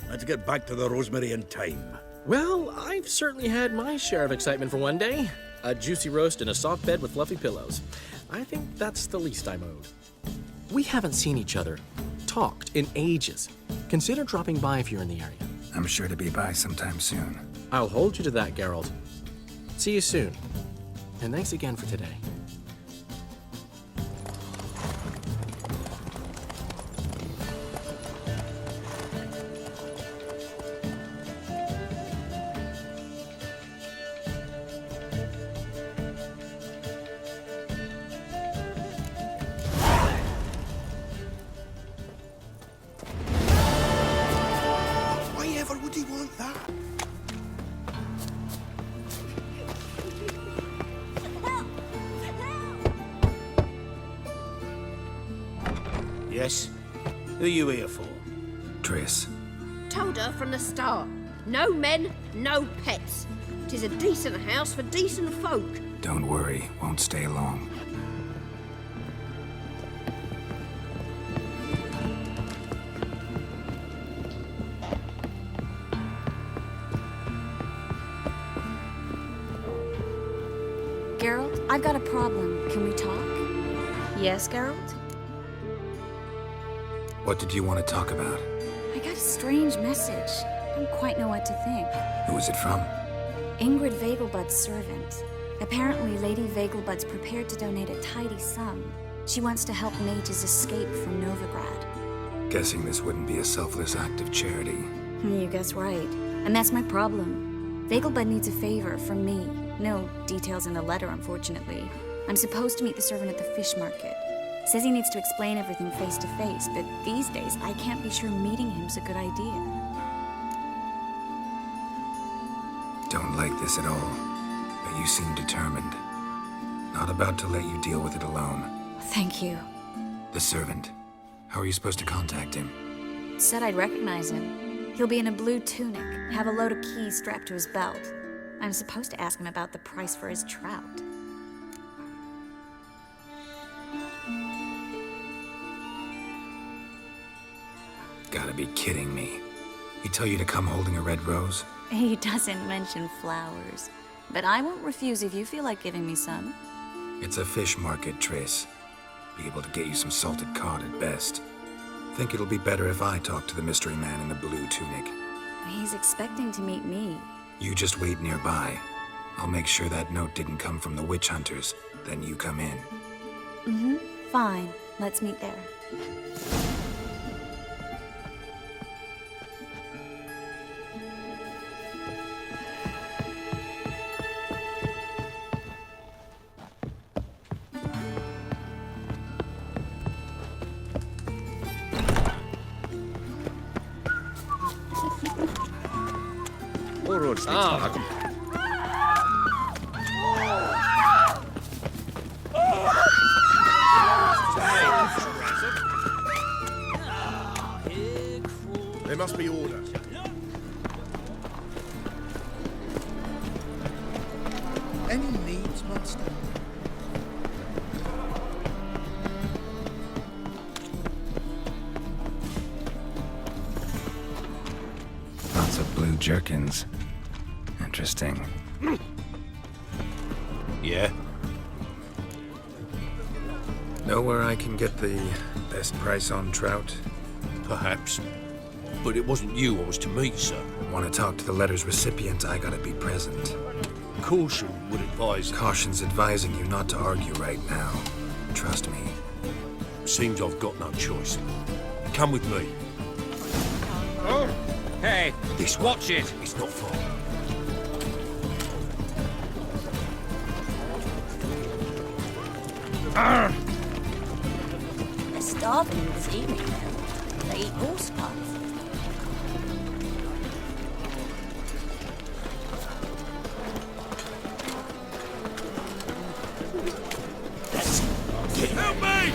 [SPEAKER 12] Let's get back to the Rosemary in time.
[SPEAKER 6] Well, I've certainly had my share of excitement for one day. A juicy roast in a soft bed with fluffy pillows. I think that's the least I'm owed. We haven't seen each other, talked in ages. Consider dropping by if you're in the area.
[SPEAKER 4] I'm sure to be by sometime soon.
[SPEAKER 6] I'll hold you to that, Geralt. See you soon. And thanks again for today.
[SPEAKER 12] Why ever would he want that? Yes? Who are you here for?
[SPEAKER 4] Triss?
[SPEAKER 5] Told her from the start. No men, no pets. 'Tis a decent house for decent folk.
[SPEAKER 4] Don't worry, won't stay long.
[SPEAKER 13] Geralt, I've got a problem. Can we talk?
[SPEAKER 7] Yes, Geralt?
[SPEAKER 4] What did you want to talk about?
[SPEAKER 13] I got a strange message. I don't quite know what to think.
[SPEAKER 4] Who was it from?
[SPEAKER 13] Ingrid Vegelbud's servant. Apparently, Lady Vegelbud's prepared to donate a tidy sum. She wants to help mages escape from Novigrad.
[SPEAKER 4] Guessing this wouldn't be a selfless act of charity.
[SPEAKER 13] You guess right. And that's my problem. Vegelbud needs a favor from me. No details in the letter, unfortunately. I'm supposed to meet the servant at the fish market. Says he needs to explain everything face to face, but these days I can't be sure meeting him's a good idea.
[SPEAKER 4] Don't like this at all, but you seem determined. Not about to let you deal with it alone.
[SPEAKER 13] Thank you.
[SPEAKER 4] The servant. How are you supposed to contact him?
[SPEAKER 13] Said I'd recognize him. He'll be in a blue tunic, have a load of keys strapped to his belt. I'm supposed to ask him about the price for his trout.
[SPEAKER 4] Gotta be kidding me. He tell you to come holding a red rose?
[SPEAKER 13] He doesn't mention flowers, but I won't refuse if you feel like giving me some.
[SPEAKER 4] It's a fish market, Triss. Be able to get you some salted cod at best. Think it'll be better if I talk to the mystery man in the blue tunic.
[SPEAKER 13] He's expecting to meet me.
[SPEAKER 4] You just wait nearby. I'll make sure that note didn't come from the witch hunters. Then you come in.
[SPEAKER 13] Mm-hmm. Fine. Let's meet there.
[SPEAKER 3] There must be order.
[SPEAKER 2] Any needs, Master?
[SPEAKER 4] Lots of blue jerkins. Interesting.
[SPEAKER 14] Yeah?
[SPEAKER 4] Know where I can get the best price on trout?
[SPEAKER 14] Perhaps. But it wasn't you I was to meet, sir.
[SPEAKER 4] Want to talk to the letter's recipient, I gotta be present.
[SPEAKER 14] Caution would advise...
[SPEAKER 4] Caution's advising you not to argue right now. Trust me.
[SPEAKER 14] Seems I've got no choice. Come with me.
[SPEAKER 10] Oh! Hey!
[SPEAKER 14] This
[SPEAKER 10] watch it!
[SPEAKER 14] It's not far.
[SPEAKER 13] They're starving this evening, though. They eat horse parts.
[SPEAKER 12] Help me!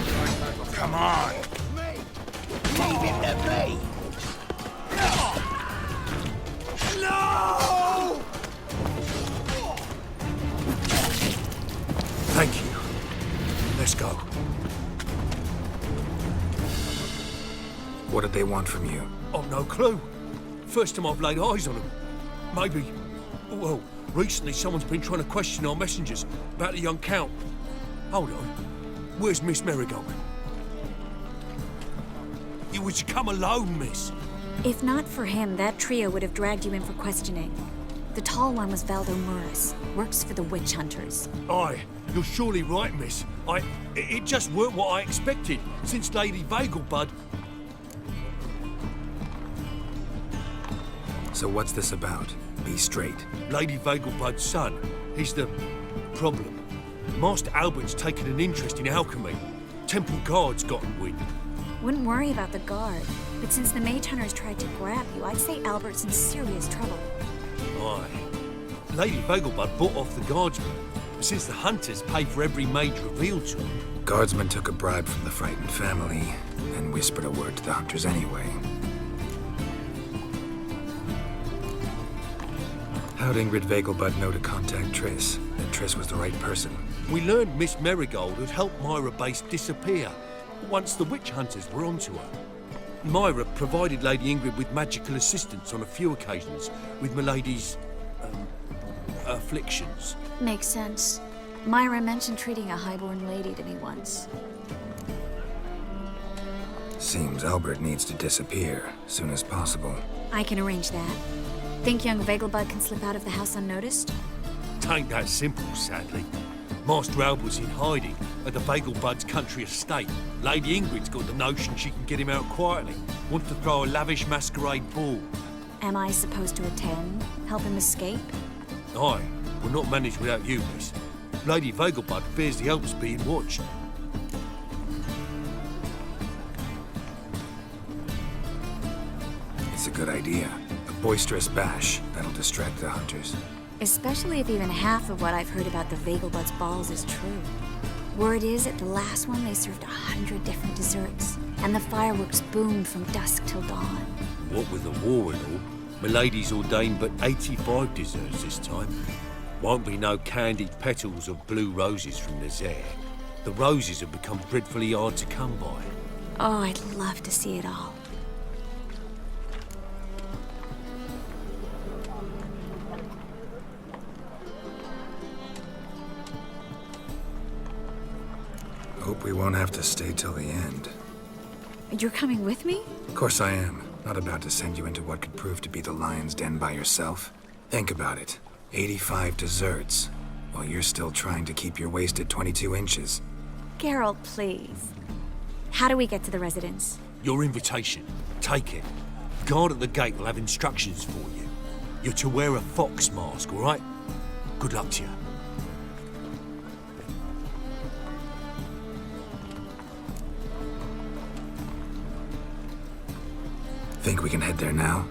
[SPEAKER 12] Come on! Leave it to me! No!
[SPEAKER 14] Thank you. Let's go.
[SPEAKER 4] What did they want from you?
[SPEAKER 14] I've no clue. First time I've laid eyes on them. Maybe... Well, recently someone's been trying to question our messengers about the young Count. Hold on. Where's Miss Marigold? You was to come alone, miss.
[SPEAKER 13] If not for him, that trio would have dragged you in for questioning. The tall one was Valdo Muris. Works for the witch hunters.
[SPEAKER 14] Aye, you're surely right, miss. It just weren't what I expected, since Lady Vegelbud...
[SPEAKER 4] So what's this about? Be straight.
[SPEAKER 14] Lady Vegelbud's son. He's the... problem. Master Albert's taken an interest in alchemy. Temple guards gotten wind.
[SPEAKER 13] Wouldn't worry about the guard, but since the mage hunters tried to grab you, I'd say Albert's in serious trouble.
[SPEAKER 14] Aye. Lady Vegelbud bought off the guardsmen, since the hunters pay for every mage revealed to them.
[SPEAKER 4] Guardsmen took a bribe from the frightened family, and whispered a word to the hunters anyway. How'd Ingrid Vegelbud know to contact Triss? That Triss was the right person?
[SPEAKER 17] We learned Miss Marigold had helped Myra Base disappear once the witch hunters were onto her. Myra provided Lady Ingrid with magical assistance on a few occasions with Milady's afflictions.
[SPEAKER 13] Makes sense. Myra mentioned treating a highborn lady to me once.
[SPEAKER 4] Seems Albert needs to disappear soon as possible.
[SPEAKER 13] I can arrange that. Think young Vegelbud can slip out of the house unnoticed?
[SPEAKER 17] Tain't that simple, sadly. Master Albert's in hiding at the Vegelbud's country estate. Lady Ingrid's got the notion she can get him out quietly. Wants to throw a lavish masquerade ball.
[SPEAKER 13] Am I supposed to attend? Help him escape?
[SPEAKER 17] Aye, we'll not manage without you, miss. Lady Vegelbud fears the Alps being watched.
[SPEAKER 4] It's a good idea. A boisterous bash that'll distract the hunters.
[SPEAKER 13] Especially if even half of what I've heard about the Vegelbud's balls is true. Word is, at the last one they served 100 different desserts, and the fireworks boomed from dusk till dawn.
[SPEAKER 17] What with the war and all, Milady's ordained but 85 desserts this time. Won't be no candied petals of blue roses from Nazaire. The roses have become dreadfully hard to come by.
[SPEAKER 13] Oh, I'd love to see it all.
[SPEAKER 4] Hope we won't have to stay till the end.
[SPEAKER 13] You're coming with me?
[SPEAKER 4] Of course I am. Not about to send you into what could prove to be the lion's den by yourself. Think about it. 85 desserts, while you're still trying to keep your waist at 22 inches.
[SPEAKER 13] Geralt, please. How do we get to the residence?
[SPEAKER 17] Your invitation. Take it. Guard at the gate will have instructions for you. You're to wear a fox mask, all right? Good luck to you.
[SPEAKER 4] Think we can head there now?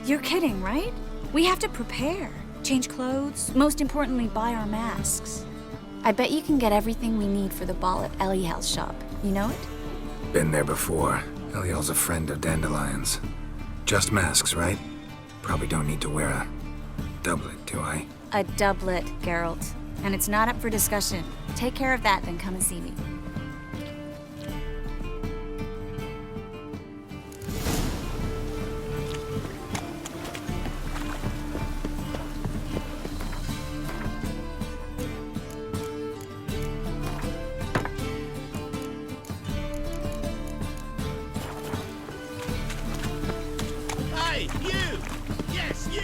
[SPEAKER 13] You're kidding, right? We have to prepare. Change clothes, most importantly, buy our masks. I bet you can get everything we need for the ball at Eliel's shop. You know it?
[SPEAKER 4] Been there before. Eliel's a friend of Dandelion's. Just masks, right? Probably don't need to wear a doublet, do I?
[SPEAKER 13] A doublet, Geralt. And it's not up for discussion. Take care of that, then come and see me.
[SPEAKER 12] Hey, you! Yes, you!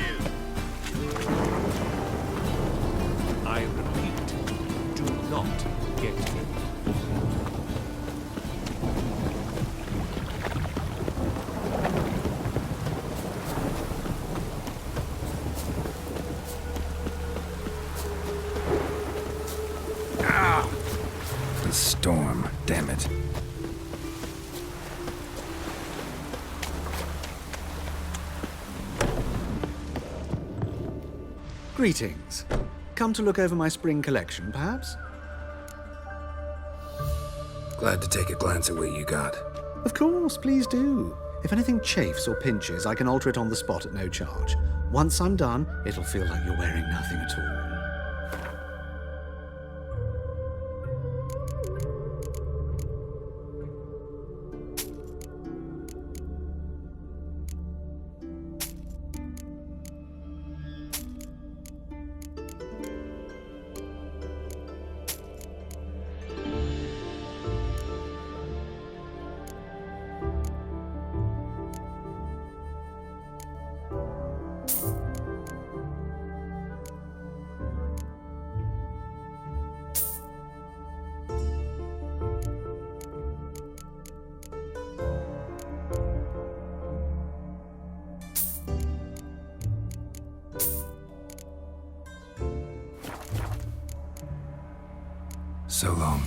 [SPEAKER 17] I repeat, do not get in.
[SPEAKER 4] Ah! The storm, damn it.
[SPEAKER 16] Greetings. Come to look over my spring collection, perhaps?
[SPEAKER 4] Glad to take a glance at what you got.
[SPEAKER 16] Of course, please do. If anything chafes or pinches, I can alter it on the spot at no charge. Once I'm done, it'll feel like you're wearing nothing at all.
[SPEAKER 4] So long.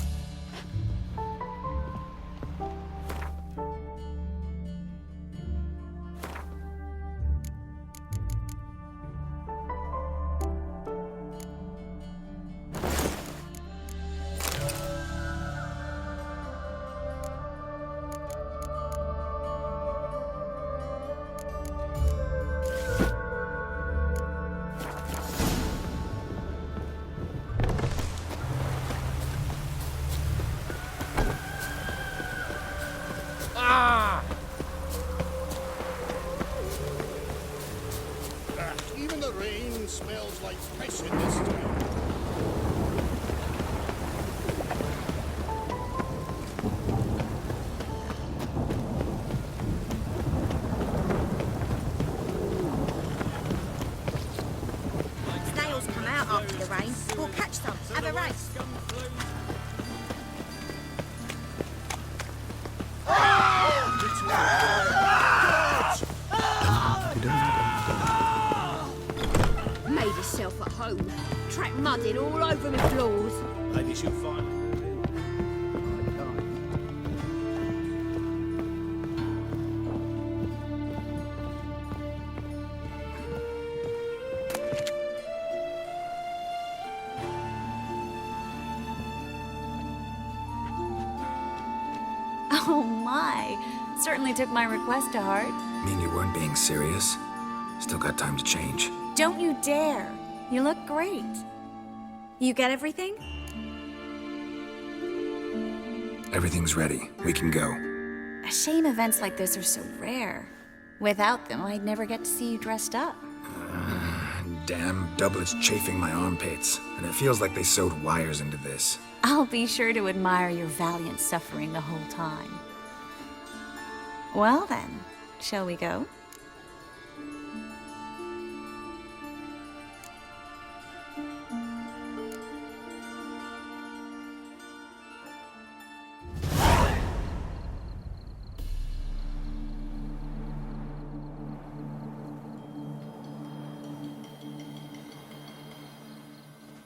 [SPEAKER 12] smells like fish in this town.
[SPEAKER 7] Snails come out after the rain. We'll catch some. Have a race.
[SPEAKER 5] Made herself at home. Track mudding all over my floors.
[SPEAKER 10] Maybe she'll find me.
[SPEAKER 13] Oh my. Certainly took my request to heart.
[SPEAKER 4] Mean you weren't being serious? Still got time to change.
[SPEAKER 13] Don't you dare. You look great. You get everything?
[SPEAKER 4] Everything's ready. We can go.
[SPEAKER 13] A shame events like this are so rare. Without them, I'd never get to see you dressed up.
[SPEAKER 4] Damn doublets chafing my armpits, and it feels like they sewed wires into this.
[SPEAKER 13] I'll be sure to admire your valiant suffering the whole time. Well then, shall we go?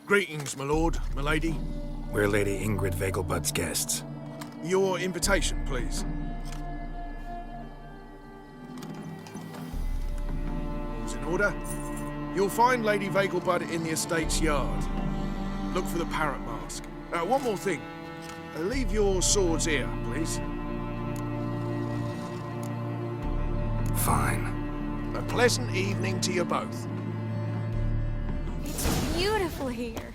[SPEAKER 3] Greetings, my lord, my lady.
[SPEAKER 4] We're Lady Ingrid Vegelbud's guests.
[SPEAKER 3] Your invitation, please. All's in order. You'll find Lady Vegelbud in the estate's yard. Look for the parrot mask. One more thing. Leave your swords here, please.
[SPEAKER 4] Fine.
[SPEAKER 3] A pleasant evening to you both.
[SPEAKER 13] It's beautiful here.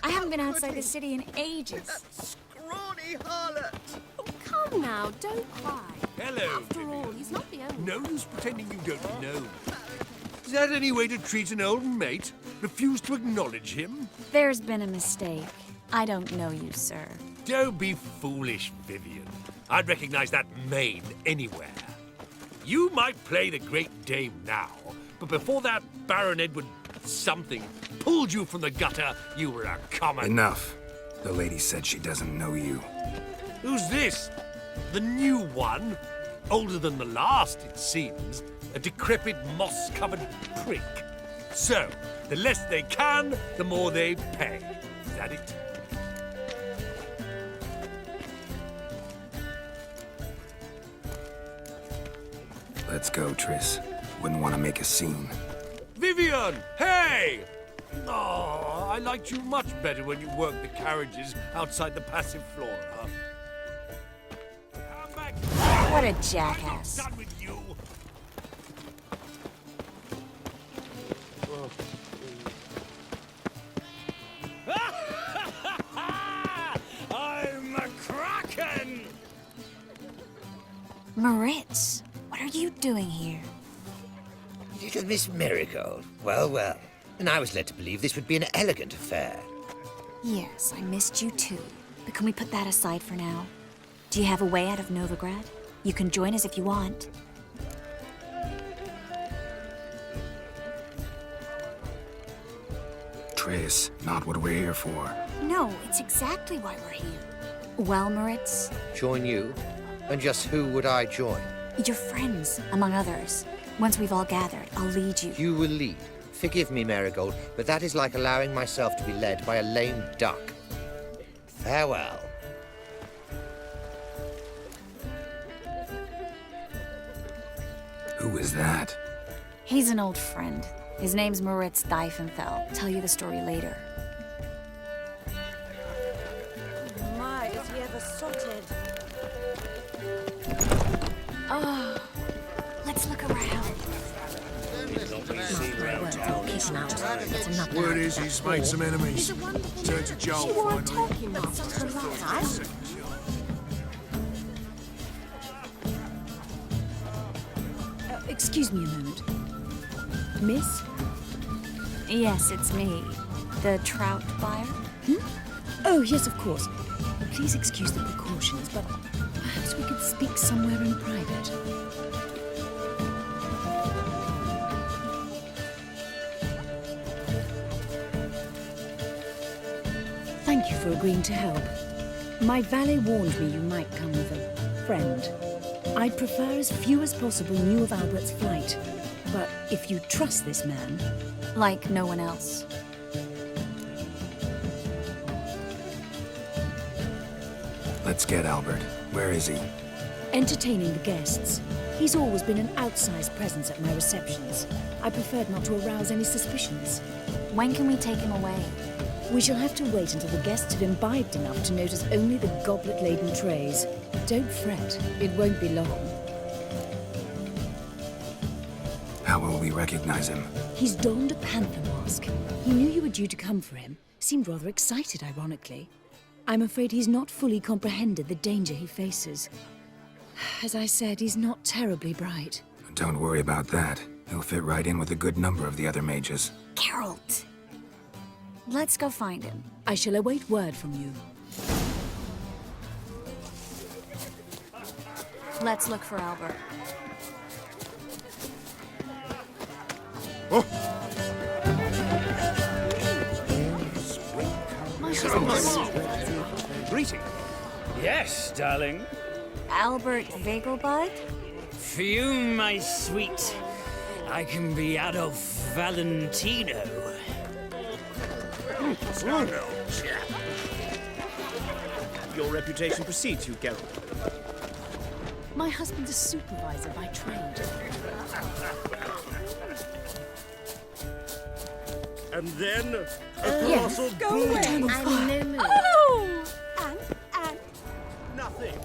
[SPEAKER 13] I haven't been outside the city in ages.
[SPEAKER 2] Scrawny harlot!
[SPEAKER 5] Oh, come now, don't cry.
[SPEAKER 14] Hello,
[SPEAKER 5] After all, he's not the only.
[SPEAKER 14] No use pretending you don't know. Is that any way to treat an old mate? Refuse to acknowledge him?
[SPEAKER 13] There's been a mistake. I don't know you, sir.
[SPEAKER 14] Don't be foolish, Vivian. I'd recognize that mane anywhere. You might play the Great Dame now, but before that Baron Edward something pulled you from the gutter, you were a common...
[SPEAKER 4] Enough. The lady said she doesn't know you.
[SPEAKER 14] Who's this? The new one? Older than the last, it seems. A decrepit, moss-covered prick. So, the less they can, the more they pay. Is that it?
[SPEAKER 4] Let's go, Triss. Wouldn't want to make a scene.
[SPEAKER 14] Vivian! Hey! Oh, I liked you much better when you worked the carriages outside the passive flora. Come back.
[SPEAKER 13] What a jackass.
[SPEAKER 14] I'm done with you. I'm a kraken!
[SPEAKER 13] Moritz, what are you doing here?
[SPEAKER 8] Little Miss Marigold. Well, well. And I was led to believe this would be an elegant affair.
[SPEAKER 13] Yes, I missed you too. But can we put that aside for now? Do you have a way out of Novigrad? You can join us if you want.
[SPEAKER 4] Triss, not what we're here for.
[SPEAKER 13] No, it's exactly why we're here. Well, Moritz?
[SPEAKER 8] Join you? And just who would I join?
[SPEAKER 13] Your friends, among others. Once we've all gathered, I'll lead you.
[SPEAKER 8] You will lead. Forgive me, Marigold, but that is like allowing myself to be led by a lame duck. Farewell.
[SPEAKER 4] Who is that?
[SPEAKER 13] He's an old friend. His name's Moritz Diefenfeld. Tell you the story later.
[SPEAKER 15] My, is he ever sorted?
[SPEAKER 13] Oh, let's look around.
[SPEAKER 3] Word is he's made some enemies. Turned to Joel finally.
[SPEAKER 15] Excuse me a moment. Miss?
[SPEAKER 13] Yes, it's me. The trout buyer?
[SPEAKER 19] Oh, yes, of course. Please excuse the precautions, but perhaps we could speak somewhere in private. Thank you for agreeing to help. My valet warned me you might come with a friend. I'd prefer as few as possible knew of Albert's flight. But if you trust this man...
[SPEAKER 13] Like no one else.
[SPEAKER 4] Let's get Albert. Where is he?
[SPEAKER 19] Entertaining the guests. He's always been an outsized presence at my receptions. I preferred not to arouse any suspicions.
[SPEAKER 13] When can we take him away?
[SPEAKER 19] We shall have to wait until the guests have imbibed enough to notice only the goblet-laden trays. Don't fret, it won't be long.
[SPEAKER 4] How will we recognize him?
[SPEAKER 19] He's donned a panther mask. He knew you were due to come for him. Seemed rather excited, ironically. I'm afraid he's not fully comprehended the danger he faces. As I said, he's not terribly bright.
[SPEAKER 4] Don't worry about that. He'll fit right in with a good number of the other mages.
[SPEAKER 13] Geralt! Let's go find him.
[SPEAKER 19] I shall await word from you.
[SPEAKER 13] Let's look for Albert.
[SPEAKER 10] Greeting. Yes, darling.
[SPEAKER 13] Albert Vegelbud?
[SPEAKER 10] For you, my sweet, I can be Adolf Valentino.
[SPEAKER 20] Your reputation precedes you, Geralt.
[SPEAKER 19] My husband's a supervisor by trade.
[SPEAKER 18] And then a
[SPEAKER 19] Yes,
[SPEAKER 18] colossal
[SPEAKER 19] go
[SPEAKER 18] boom.
[SPEAKER 19] away.
[SPEAKER 5] I'm no mood.
[SPEAKER 19] Oh!
[SPEAKER 18] And nothing.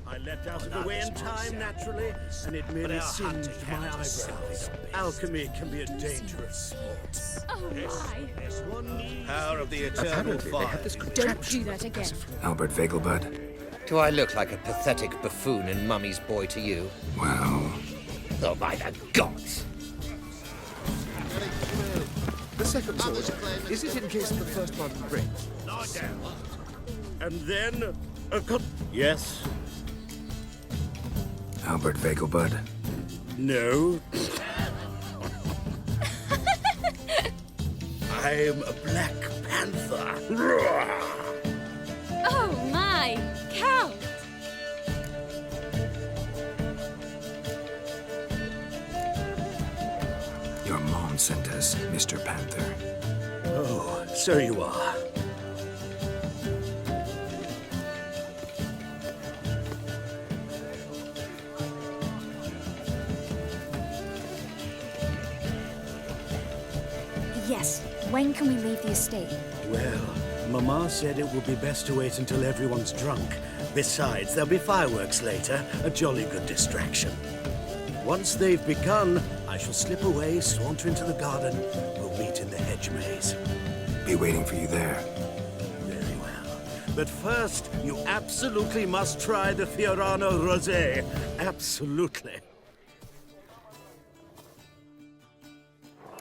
[SPEAKER 18] I leapt out of the way in time, naturally, and it merely singed my eyebrows. Alchemy can be a dangerous sport.
[SPEAKER 19] Oh my!
[SPEAKER 2] Power of the eternal fire.
[SPEAKER 19] Don't do that again.
[SPEAKER 4] Albert Vegelbud?
[SPEAKER 8] Do I look like a pathetic buffoon and mummy's boy to you?
[SPEAKER 4] Well...
[SPEAKER 8] Oh, by the gods!
[SPEAKER 3] The second sword, is it in case the first one breaks?
[SPEAKER 18] Lie down. And then a Yes?
[SPEAKER 4] Albert Vegelbud?
[SPEAKER 18] No. I'm a Black Panther.
[SPEAKER 13] Oh my! Count!
[SPEAKER 4] Your mom sent us, Mr. Panther.
[SPEAKER 18] Oh, so you are.
[SPEAKER 13] Yes. When can we leave the estate?
[SPEAKER 23] Well, Mama said it would be best to wait until everyone's drunk. Besides, there'll be fireworks later, a jolly good distraction. Once they've begun, I shall slip away, saunter into the garden. We'll meet in the hedge maze.
[SPEAKER 4] Be waiting for you there.
[SPEAKER 18] Very well. But first, you absolutely must try the Fiorano Rosé. Absolutely.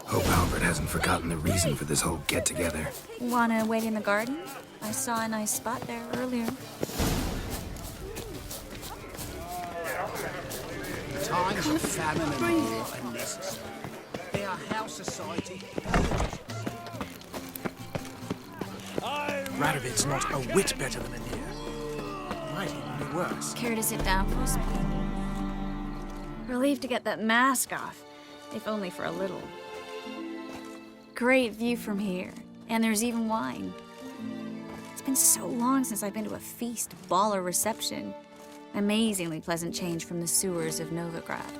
[SPEAKER 4] Hope Albert hasn't forgotten the reason for this whole get-together.
[SPEAKER 13] Wanna wait in the garden? I saw a nice spot there earlier.
[SPEAKER 12] Times of famine and war are necessary. They are how society.
[SPEAKER 20] Radovid's not a whit better than Anir. Might even be worse.
[SPEAKER 13] Care to sit down for a spell? Relieved to get that mask off, if only for a little. Great view from here, and there's even wine. It's been so long since I've been to a feast, ball, or reception. Amazingly pleasant change from the sewers of Novigrad.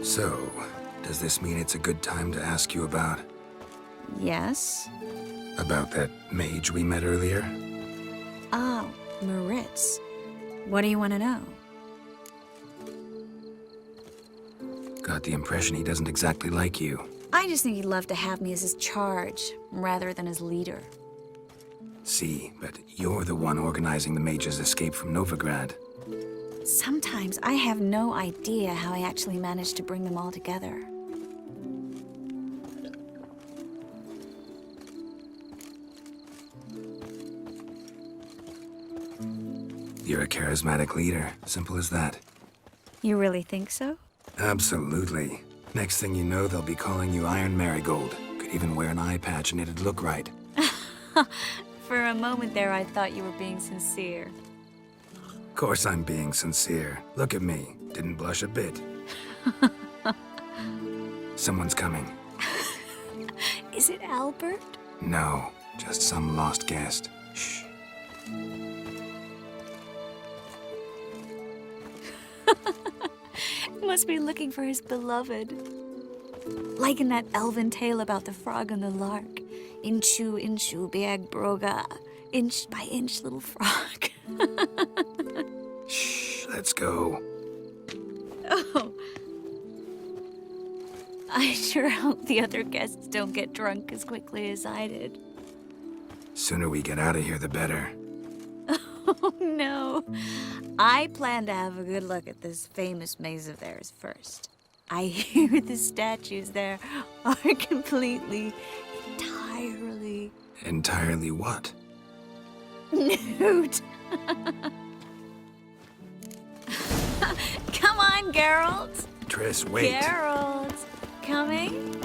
[SPEAKER 4] So, does this mean it's a good time to ask you about...
[SPEAKER 13] Yes?
[SPEAKER 4] About that mage we met earlier?
[SPEAKER 13] Oh, Moritz. What do you want to know?
[SPEAKER 4] Got the impression he doesn't exactly like you.
[SPEAKER 13] I just think he'd love to have me as his charge, rather than his leader.
[SPEAKER 4] See, but you're the one organizing the mage's escape from Novigrad.
[SPEAKER 13] Sometimes I have no idea how I actually managed to bring them all together.
[SPEAKER 4] You're a charismatic leader. Simple as that.
[SPEAKER 13] You really think so?
[SPEAKER 4] Absolutely. Next thing you know, they'll be calling you Iron Marigold. Could even wear an eye patch and it'd look right.
[SPEAKER 13] For a moment there, I thought you were being sincere.
[SPEAKER 4] Of course I'm being sincere. Look at me. Didn't blush a bit. Someone's coming.
[SPEAKER 13] Is it Albert?
[SPEAKER 4] No, just some lost guest. Shh.
[SPEAKER 13] Must be looking for his beloved. Like in that elven tale about the frog and the lark. Inchu, inchu, biag broga. Inch by inch, little frog.
[SPEAKER 4] Shh, let's go.
[SPEAKER 13] Oh. I sure hope the other guests don't get drunk as quickly as I did.
[SPEAKER 4] Sooner we get out of here, the better.
[SPEAKER 13] Oh, no. I plan to have a good look at this famous maze of theirs first. I hear the statues there are completely, entirely...
[SPEAKER 4] Entirely what?
[SPEAKER 13] nude. Come on, Geralt.
[SPEAKER 4] Triss, wait.
[SPEAKER 13] Geralt, coming?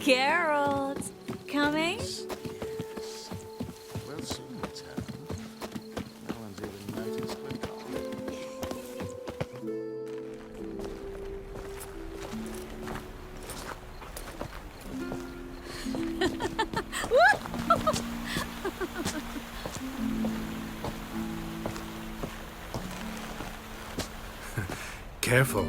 [SPEAKER 13] Geralt, coming?
[SPEAKER 20] Well, soon it's happened. No one's even noticed we're
[SPEAKER 4] Careful.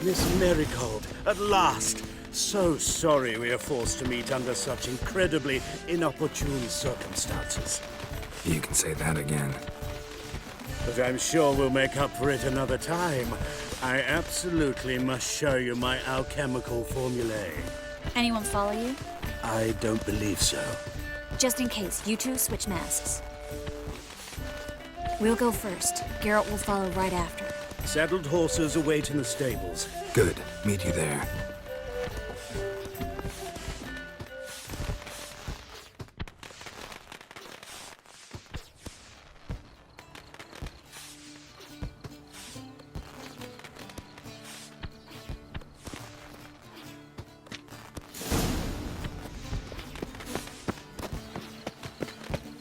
[SPEAKER 23] Miss Marigold, at last! So sorry we are forced to meet under such incredibly inopportune circumstances.
[SPEAKER 4] You can say that again.
[SPEAKER 23] But I'm sure we'll make up for it another time. I absolutely must show you my alchemical formulae.
[SPEAKER 13] Anyone follow you?
[SPEAKER 23] I don't believe so.
[SPEAKER 13] Just in case, you two switch masks. We'll go first. Geralt will follow right after.
[SPEAKER 23] Saddled horses await in the stables.
[SPEAKER 4] Good. Meet you there.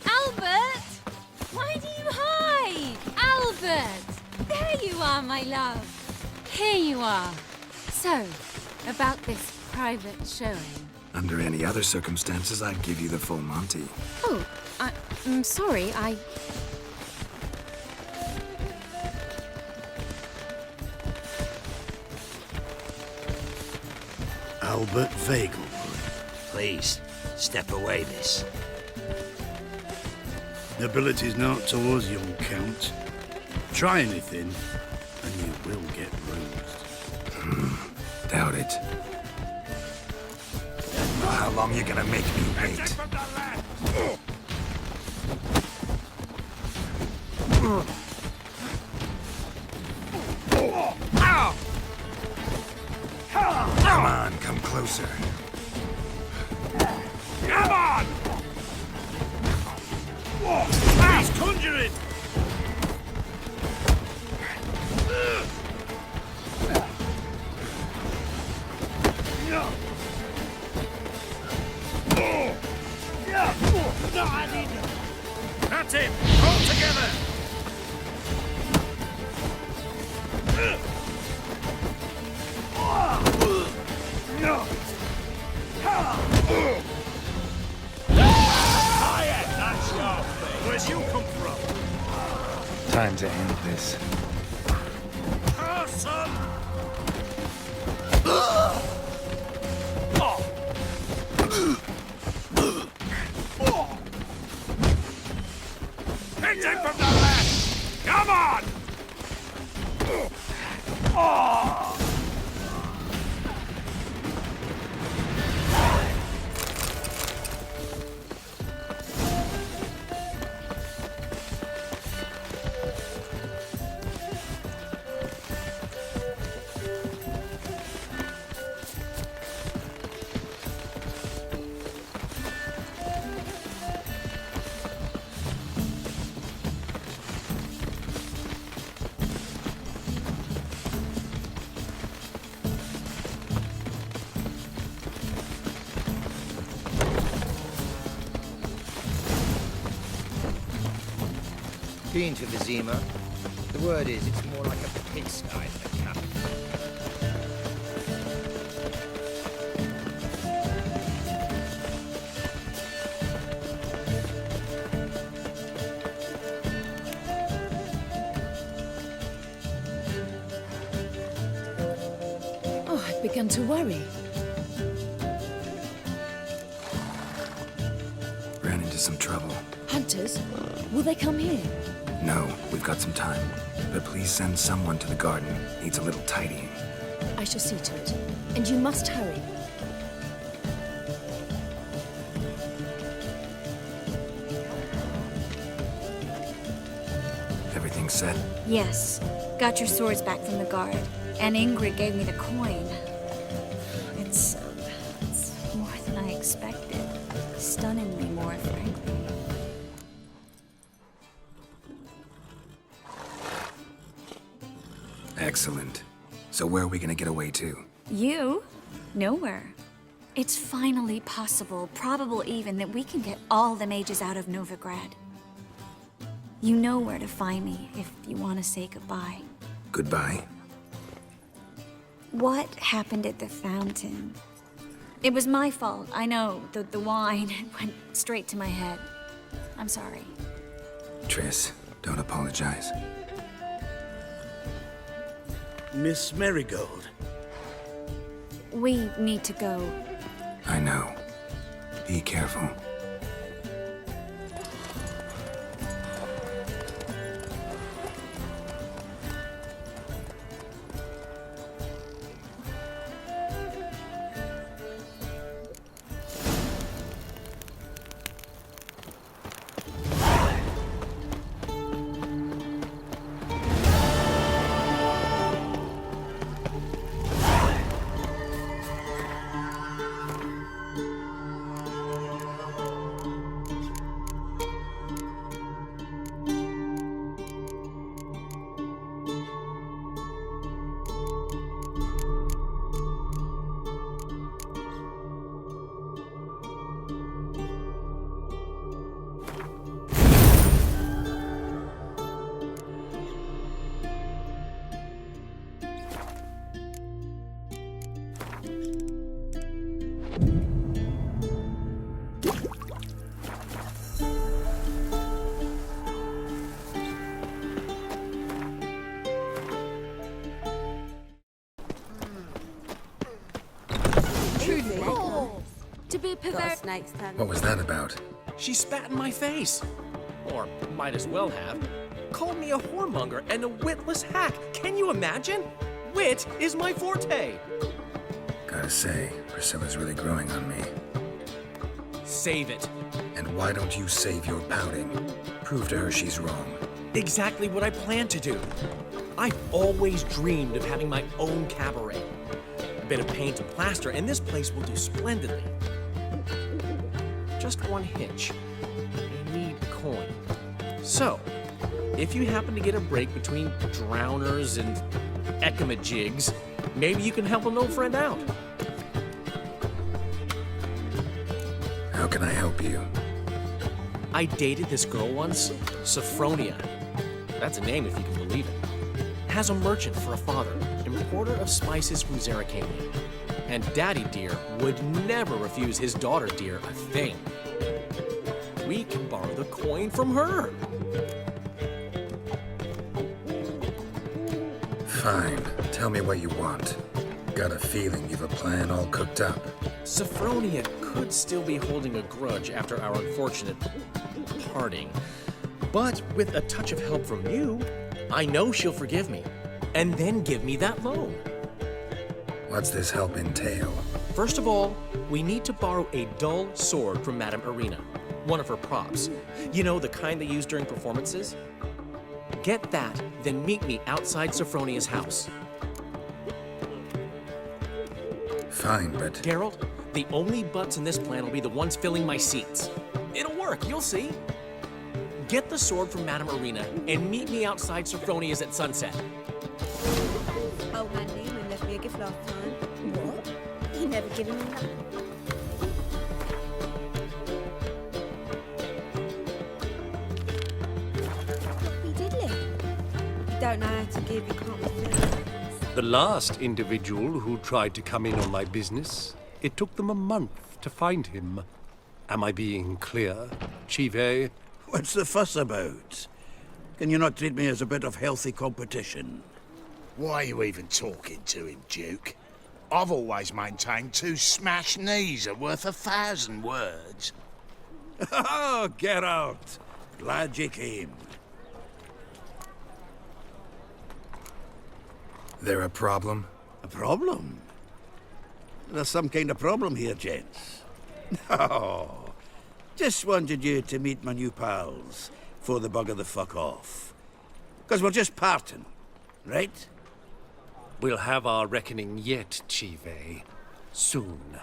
[SPEAKER 15] Albert! Why do you hide? Albert! There you are, my love. Here you are. So, about this private showing.
[SPEAKER 4] Under any other circumstances, I'd give you the full Monty.
[SPEAKER 15] Oh, I'm sorry,
[SPEAKER 23] Albert Vagel.
[SPEAKER 8] Please, step away, miss.
[SPEAKER 23] Nobility's not towards young Count. Try anything, and you will get bruised.
[SPEAKER 4] Doubt it. How long you gonna make me wait? Come on, come closer.
[SPEAKER 12] Come on!
[SPEAKER 23] He's conjuring!
[SPEAKER 12] That's it! All together! That's your thing. Where'd you come from?
[SPEAKER 4] Time to end this.
[SPEAKER 12] Awesome! in from the left! Come on! Oh!
[SPEAKER 2] Been to Vizima. The word is, it's more like a pigsty than a cabin.
[SPEAKER 19] Oh, I've begun to worry.
[SPEAKER 4] Ran into some trouble.
[SPEAKER 19] Hunters? Will they come here?
[SPEAKER 4] No, we've got some time. But please send someone to the garden. Needs a little tidying.
[SPEAKER 19] I shall see to it. And you must hurry.
[SPEAKER 4] Everything set?
[SPEAKER 13] Yes. Got your swords back from the guard. And Ingrid gave me the coin. It's more than I expected. Stunningly more, frankly.
[SPEAKER 4] Excellent. So where are we gonna get away to?
[SPEAKER 13] You? Nowhere. It's finally possible, probable even, that we can get all the mages out of Novigrad. You know where to find me if you want to say goodbye.
[SPEAKER 4] Goodbye.
[SPEAKER 13] What happened at the fountain? It was my fault, I know. The wine went straight to my head. I'm sorry.
[SPEAKER 4] Triss, don't apologize.
[SPEAKER 23] Miss Marigold.
[SPEAKER 13] We need to go.
[SPEAKER 4] I know. Be careful.
[SPEAKER 15] To be perverted.
[SPEAKER 4] What was that about?
[SPEAKER 6] She spat in my face. Or might as well have. Called me a whoremonger and a witless hack. Can you imagine? Wit is my forte.
[SPEAKER 4] Gotta say, Priscilla's really growing on me.
[SPEAKER 6] Save it.
[SPEAKER 4] And why don't you save your pouting? Prove to her she's wrong.
[SPEAKER 6] Exactly what I plan to do. I've always dreamed of having my own cabaret. A bit of paint and plaster, and this place will do splendidly. Just one hitch. I need coin. So, if you happen to get a break between drowners and ekamajigs, maybe you can help an old friend out.
[SPEAKER 4] How can I help you?
[SPEAKER 6] I dated this girl once, Sophronia. That's a name if you can believe it. Has a merchant for a father, importer of spices from SeroKian. And Daddy Dear would never refuse his daughter Dear a thing. We can borrow the coin from her.
[SPEAKER 4] Fine. Tell me what you want. Got a feeling you've a plan all cooked up.
[SPEAKER 6] Sophronia could still be holding a grudge after our unfortunate parting. But with a touch of help from you, I know she'll forgive me, and then give me that loan.
[SPEAKER 4] What's this help entail?
[SPEAKER 6] First of all, we need to borrow a dull sword from Madame Irina, one of her props. You know, the kind they use during performances? Get that, then meet me outside Sophronia's house.
[SPEAKER 4] Fine, but...
[SPEAKER 6] Geralt, the only butts in this plan will be the ones filling my seats. It'll work, you'll see. Get the sword from Madame Irina and meet me outside Sophronia's at sunset.
[SPEAKER 15] Oh, Andy, you left me a gift last time. What? You never given me that. We did live. You don't know how to give, you can't refuse.
[SPEAKER 14] The last individual who tried to come in on my business, it took them a month to find him. Am I being clear, Chive?
[SPEAKER 12] What's the fuss about? Can you not treat me as a bit of healthy competition?
[SPEAKER 1] Why are you even talking to him, Duke? I've always maintained 2 smashed knees are worth 1,000 words.
[SPEAKER 12] Oh, get out! Glad you came.
[SPEAKER 4] There a problem?
[SPEAKER 12] A problem? There's some kind of problem here, gents. No. Just wanted you to meet my new pals before they bugger the fuck off. Because we're just parting, right?
[SPEAKER 14] We'll have our reckoning yet, Chive. Soon.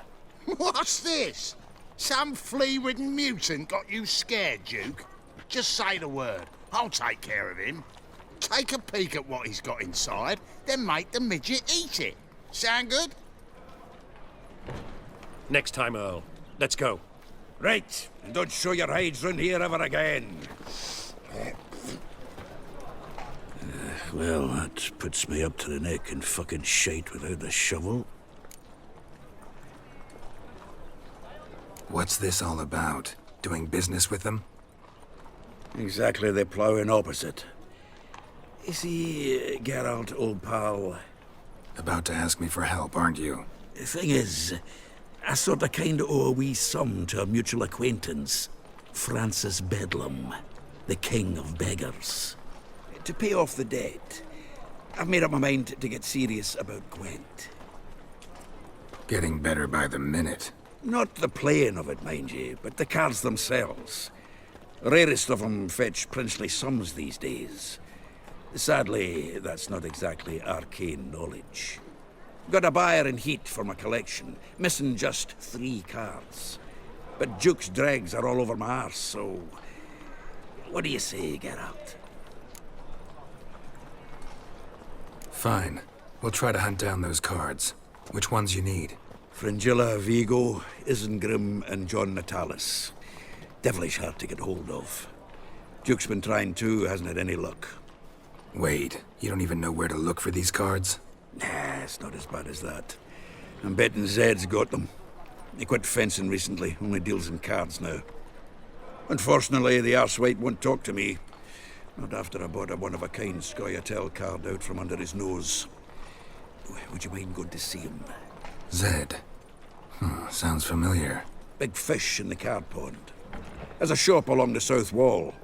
[SPEAKER 1] What's this? Some flea-ridden mutant got you scared, Duke? Just say the word. I'll take care of him. Take a peek at what he's got inside, then make the midget eat it. Sound good?
[SPEAKER 14] Next time, Earl. Let's go.
[SPEAKER 12] Right, and don't show your hides round here ever again. Well, that puts me up to the neck in fucking shite without the shovel.
[SPEAKER 4] What's this all about? Doing business with them?
[SPEAKER 12] Exactly the ploughing opposite. You see, Geralt, old pal...
[SPEAKER 4] About to ask me for help, aren't you?
[SPEAKER 12] The thing is, I sort of kind of owe a wee sum to a mutual acquaintance, Francis Bedlam, the king of beggars. To pay off the debt, I've made up my mind to get serious about Gwent.
[SPEAKER 4] Getting better by the minute.
[SPEAKER 12] Not the playing of it, mind you, but the cards themselves. Rarest of them fetch princely sums these days. Sadly, that's not exactly arcane knowledge. Got a buyer in heat for my collection, missing just 3 cards. But Duke's dregs are all over my arse, so... What do you say, Geralt?
[SPEAKER 4] Fine. We'll try to hunt down those cards. Which ones you need?
[SPEAKER 12] Fringilla, Vigo, Isengrim, and John Natalis. Devilish hard to get hold of. Duke's been trying too, hasn't had any luck.
[SPEAKER 4] Wait, you don't even know where to look for these cards?
[SPEAKER 12] Nah, it's not as bad as that. I'm betting Zed's got them. He quit fencing recently, only deals in cards now. Unfortunately, the arsewite won't talk to me. Not after I bought a one-of-a-kind Scoia'tael card out from under his nose. Would you mind going to see him?
[SPEAKER 4] Zed. Sounds familiar.
[SPEAKER 12] Big fish in the card pond. Has a shop along the south wall.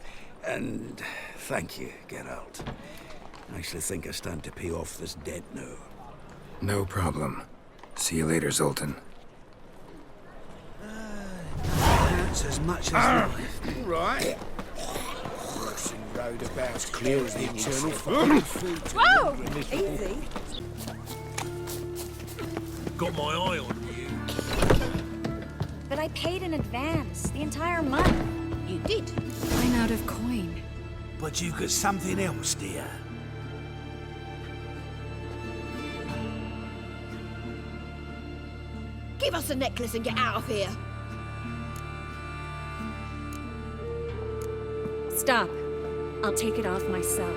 [SPEAKER 12] And thank you, Geralt. I actually think I stand to pay off this debt now.
[SPEAKER 4] No problem. See you later, Zoltan.
[SPEAKER 12] That's as much as life.
[SPEAKER 1] All right. Crossing road about as clear as the eternal food.
[SPEAKER 15] Whoa! Easy.
[SPEAKER 17] Got my eye on you.
[SPEAKER 13] But I paid in advance, the entire month.
[SPEAKER 5] You did.
[SPEAKER 19] I'm out of coin.
[SPEAKER 12] But you've got something else, dear.
[SPEAKER 5] Give us a necklace and get out of here.
[SPEAKER 13] Stop. I'll take it off myself.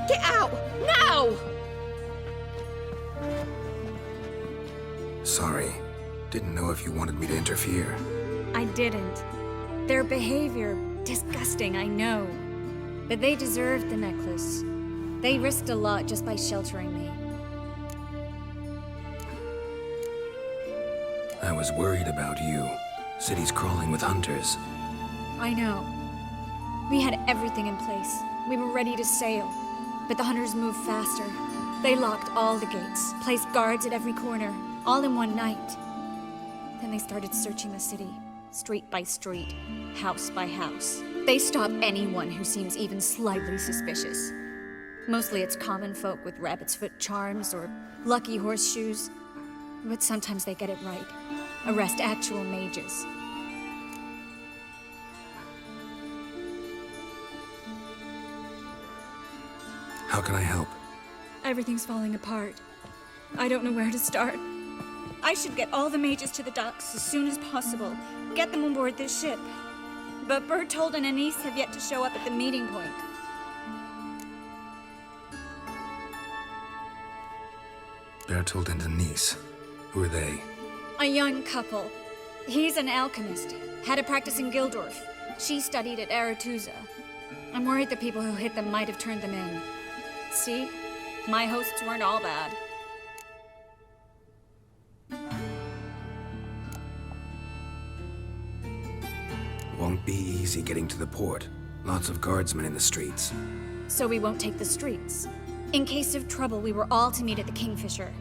[SPEAKER 5] Get out! Now!
[SPEAKER 4] Sorry. Didn't know if you wanted me to interfere.
[SPEAKER 13] I didn't. Their behavior, disgusting, I know. But they deserved the necklace. They risked a lot just by sheltering me.
[SPEAKER 4] I was worried about you. City's crawling with hunters.
[SPEAKER 13] I know. We had everything in place. We were ready to sail. But the hunters moved faster. They locked all the gates, placed guards at every corner, all in one night. Then they started searching the city, street by street, house by house. They stop anyone who seems even slightly suspicious. Mostly it's common folk with rabbit's foot charms or lucky horseshoes. But sometimes they get it right. Arrest actual mages.
[SPEAKER 4] How can I help?
[SPEAKER 13] Everything's falling apart. I don't know where to start. I should get all the mages to the docks as soon as possible. Get them on board this ship. But Bertold and Anise have yet to show up at the meeting point.
[SPEAKER 4] Bertold and Anise. Who are they?
[SPEAKER 13] A young couple. He's an alchemist. Had a practice in Gildorf. She studied at Aretusa. I'm worried the people who hit them might have turned them in. See? My hosts weren't all bad.
[SPEAKER 4] Won't be easy getting to the port. Lots of guardsmen in the streets.
[SPEAKER 13] So we won't take the streets. In case of trouble, we were all to meet at the Kingfisher.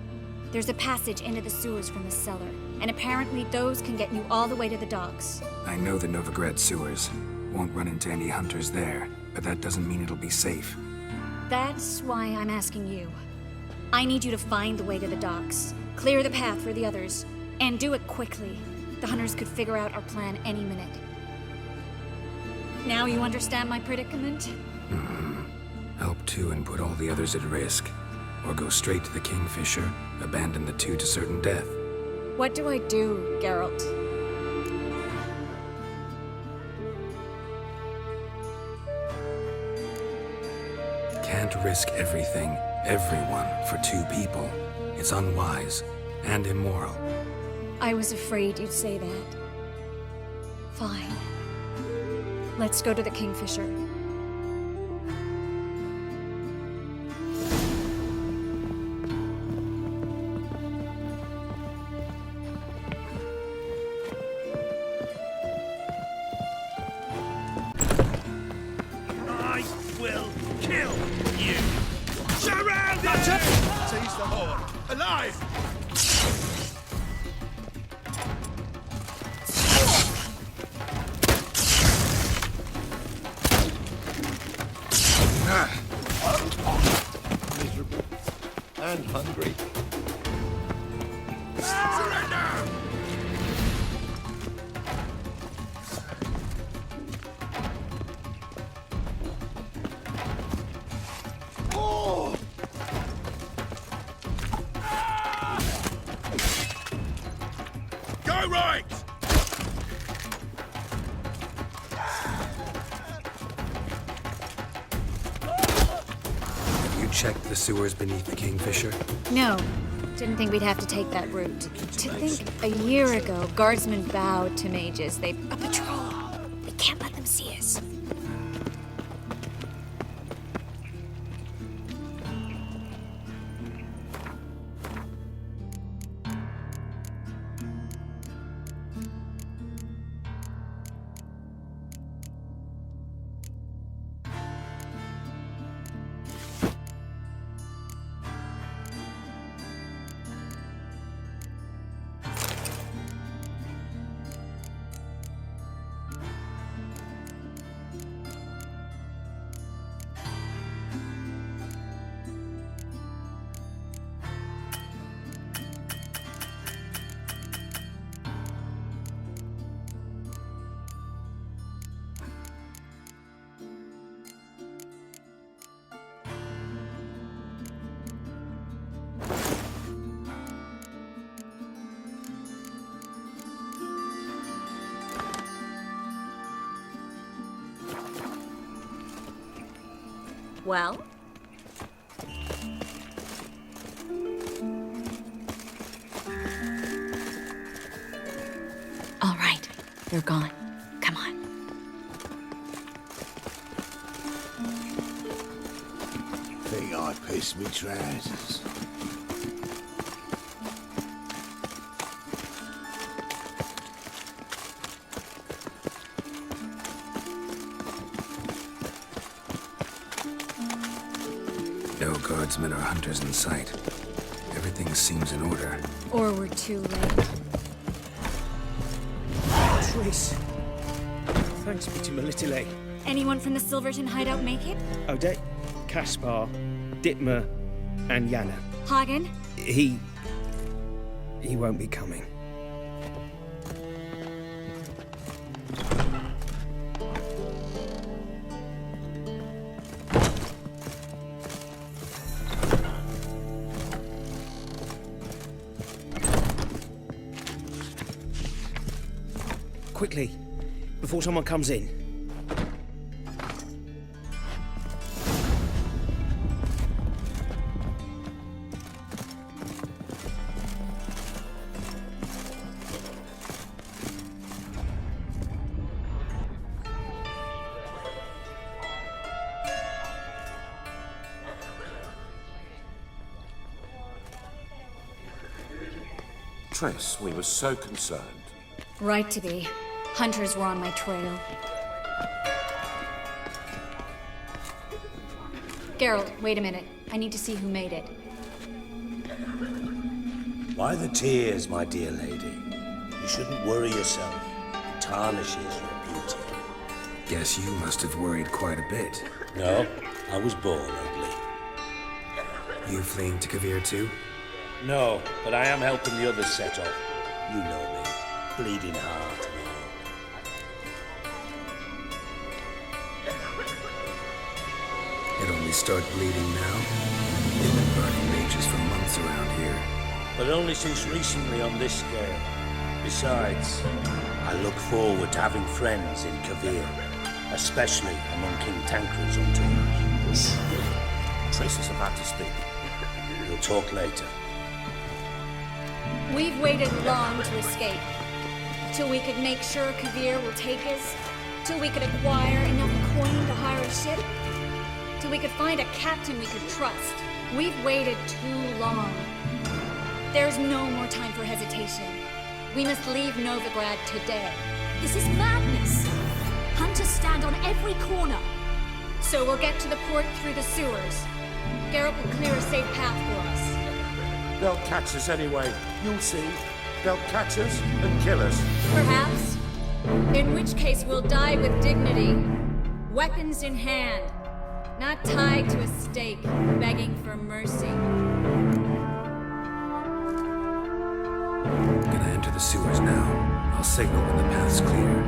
[SPEAKER 13] There's a passage into the sewers from the cellar, and apparently those can get you all the way to the docks.
[SPEAKER 4] I know the Novigrad sewers. Won't run into any hunters there, but that doesn't mean it'll be safe.
[SPEAKER 13] That's why I'm asking you. I need you to find the way to the docks, clear the path for the others, and do it quickly. The hunters could figure out our plan any minute. Now you understand my predicament?
[SPEAKER 4] Help two and put all the others at risk. Or go straight to the Kingfisher, abandon the two to certain death.
[SPEAKER 13] What do I do, Geralt?
[SPEAKER 4] Can't risk everything, everyone, for two people. It's unwise and immoral.
[SPEAKER 13] I was afraid you'd say that. Fine. Let's go to the Kingfisher.
[SPEAKER 12] I will kill you! Surround him! Seize the horn! Alive!
[SPEAKER 9] Miserable and hungry.
[SPEAKER 12] Surrender! Oh! Go right!
[SPEAKER 4] Check the sewers beneath the Kingfisher?
[SPEAKER 13] No. Didn't think we'd have to take that route. To think a year ago, guardsmen bowed to mages. A patrol. We can't let them see us. Well? All right, they're gone. Come on.
[SPEAKER 12] Think I pissed me trousers.
[SPEAKER 4] No guardsmen or hunters in sight. Everything seems in order.
[SPEAKER 13] Or we're too late.
[SPEAKER 10] Tris. Thanks for my little egg.
[SPEAKER 13] Anyone from the Silverton hideout make it?
[SPEAKER 10] Odette, Kaspar, Dittmer, and Yana.
[SPEAKER 13] Hagen?
[SPEAKER 10] He won't be coming. Quickly, before someone comes in.
[SPEAKER 9] Tris, we were so concerned.
[SPEAKER 13] Right to be. Hunters were on my trail. Geralt, wait a minute. I need to see who made it.
[SPEAKER 23] Why the tears, my dear lady? You shouldn't worry yourself. It tarnishes your beauty.
[SPEAKER 4] Guess you must have worried quite a bit.
[SPEAKER 23] No, I was born ugly.
[SPEAKER 4] You fleeing to Kavir too?
[SPEAKER 23] No, but I am helping the others set off. You know me. Bleeding heart and all.
[SPEAKER 4] It only started bleeding now. They've been burning mages for months around here.
[SPEAKER 23] But only since recently on this scale. Besides, I look forward to having friends in Kavir, especially among King Tancred's entourage.
[SPEAKER 9] Tris is about to speak.
[SPEAKER 23] We'll talk later.
[SPEAKER 13] We've waited long to escape. Till we could make sure Kavir will take us. Till we could acquire enough coin to hire a ship. Till we could find a captain we could trust. We've waited too long. There's no more time for hesitation. We must leave Novigrad today.
[SPEAKER 11] This is madness. Hunters stand on every corner.
[SPEAKER 13] So we'll get to the port through the sewers. Geralt will clear a safe path for us.
[SPEAKER 9] They'll catch us anyway. You'll see. They'll catch us and kill us.
[SPEAKER 13] Perhaps. In which case we'll die with dignity. Weapons in hand. Not tied to a stake, begging for mercy.
[SPEAKER 4] Gonna enter the sewers now. I'll signal when the path's clear.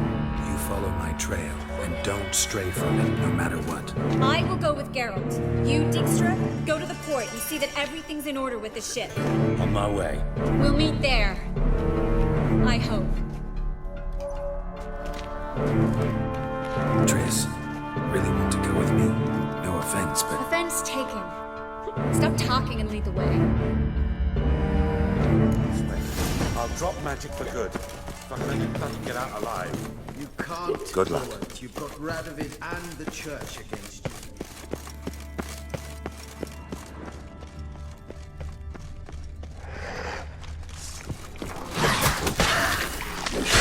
[SPEAKER 4] You follow my trail, and don't stray from it, no matter what.
[SPEAKER 13] I will go with Geralt. You, Dijkstra, go to the port and see that everything's in order with the ship.
[SPEAKER 23] On my way.
[SPEAKER 13] We'll meet there. I hope.
[SPEAKER 4] Tris, really want to go with me? No offense, but...
[SPEAKER 13] Offense taken. Stop talking and lead the way.
[SPEAKER 9] I'll drop magic for good. If I can let you bloody get out alive.
[SPEAKER 2] You can't
[SPEAKER 9] Good
[SPEAKER 2] do
[SPEAKER 9] luck.
[SPEAKER 2] it. You've got Radovid and the church against you.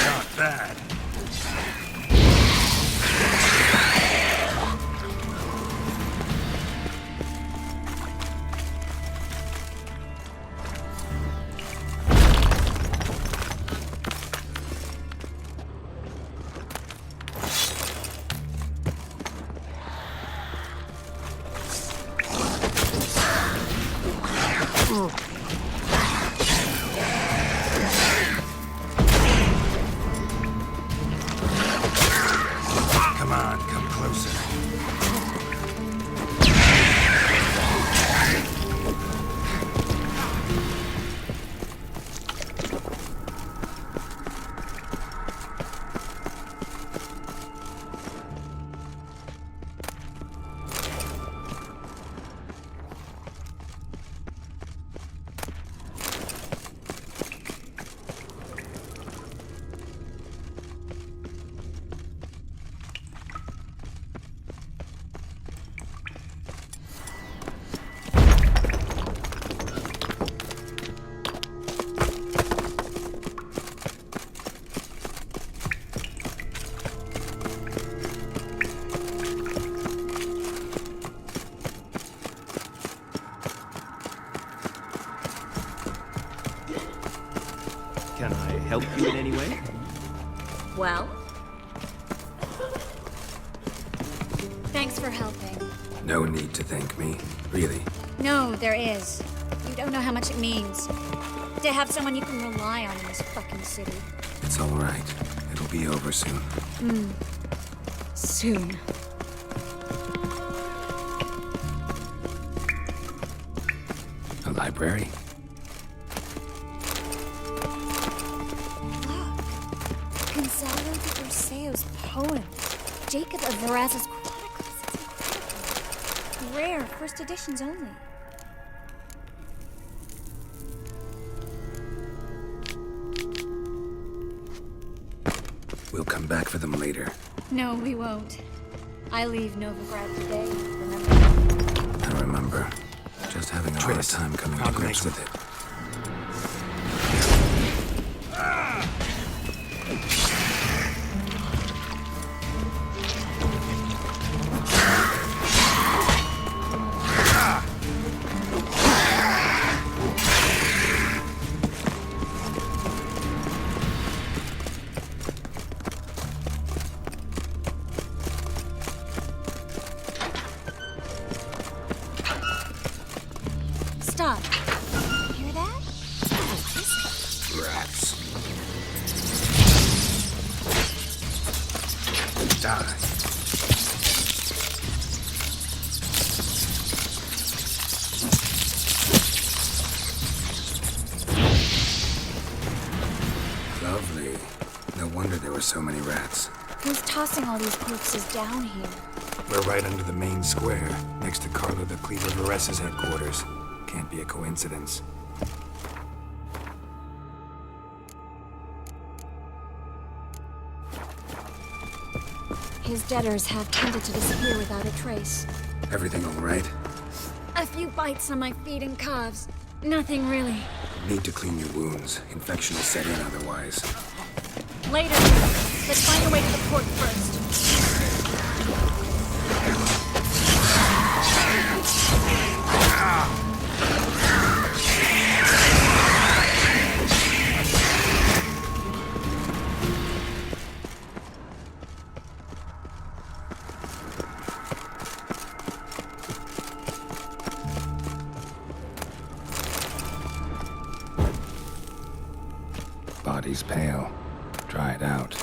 [SPEAKER 9] Not bad.
[SPEAKER 4] Come on, come closer.
[SPEAKER 16] help you in any way?
[SPEAKER 13] Well? Thanks for helping.
[SPEAKER 4] No need to thank me, really.
[SPEAKER 13] No, there is. You don't know how much it means. To have someone you can rely on in this fucking city.
[SPEAKER 4] It's all right. It'll be over soon.
[SPEAKER 15] Soon.
[SPEAKER 4] A library?
[SPEAKER 13] Gonzalo de Berceo's poem. Jacob of Verraz's Chronicles. It's incredible. Rare, first editions only.
[SPEAKER 4] We'll come back for them later.
[SPEAKER 13] No, we won't. I leave Novigrad today, remember?
[SPEAKER 4] I remember. Just having a hard time coming to grips with it.
[SPEAKER 13] Stop. Hear that?
[SPEAKER 4] Rats. Die. Lovely. No wonder there were so many rats.
[SPEAKER 13] Who's tossing all these corpses down here?
[SPEAKER 4] We're right under the main square, next to Carlo de Cleaver Veres's headquarters. Can't be a coincidence.
[SPEAKER 13] His debtors have tended to disappear without a trace.
[SPEAKER 4] Everything all right?
[SPEAKER 13] A few bites on my feet and calves. Nothing really.
[SPEAKER 4] Need to clean your wounds. Infection will set in otherwise.
[SPEAKER 13] Later. Let's find a way to the port first.
[SPEAKER 4] Body's pale. Dried out.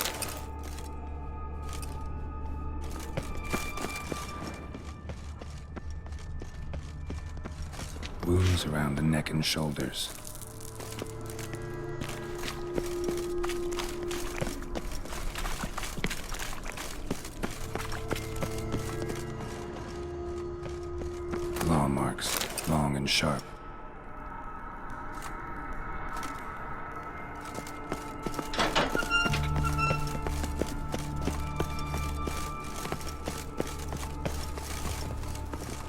[SPEAKER 4] Wounds around the neck and shoulders. Claw marks, long and sharp.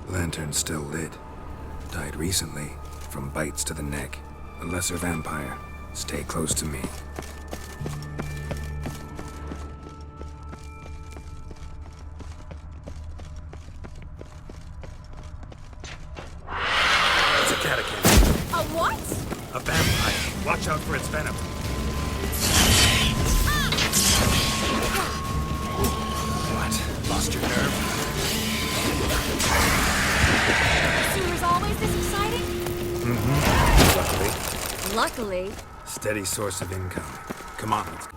[SPEAKER 4] Lantern's still lit. Died recently, from bites to the neck. A lesser vampire. Stay close to me.
[SPEAKER 18] It's a catacomb.
[SPEAKER 13] A what?
[SPEAKER 18] A vampire. Watch out for its venom.
[SPEAKER 4] What? Lost your nerve?
[SPEAKER 13] Sewer's always this exciting?
[SPEAKER 4] Luckily.
[SPEAKER 13] Luckily.
[SPEAKER 4] Steady source of income. Come on, let's go.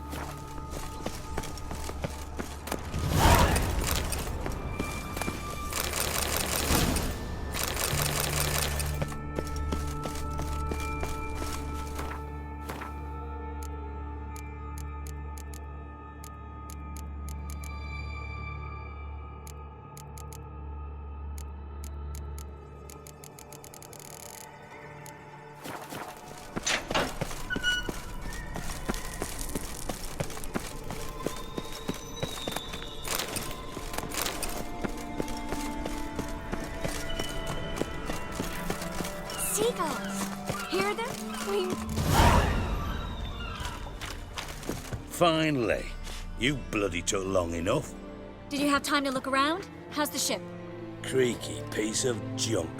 [SPEAKER 13] Seagulls. Hear them?
[SPEAKER 17] Finally. You bloody took long enough.
[SPEAKER 13] Did you have time to look around? How's the ship?
[SPEAKER 17] Creaky piece of junk.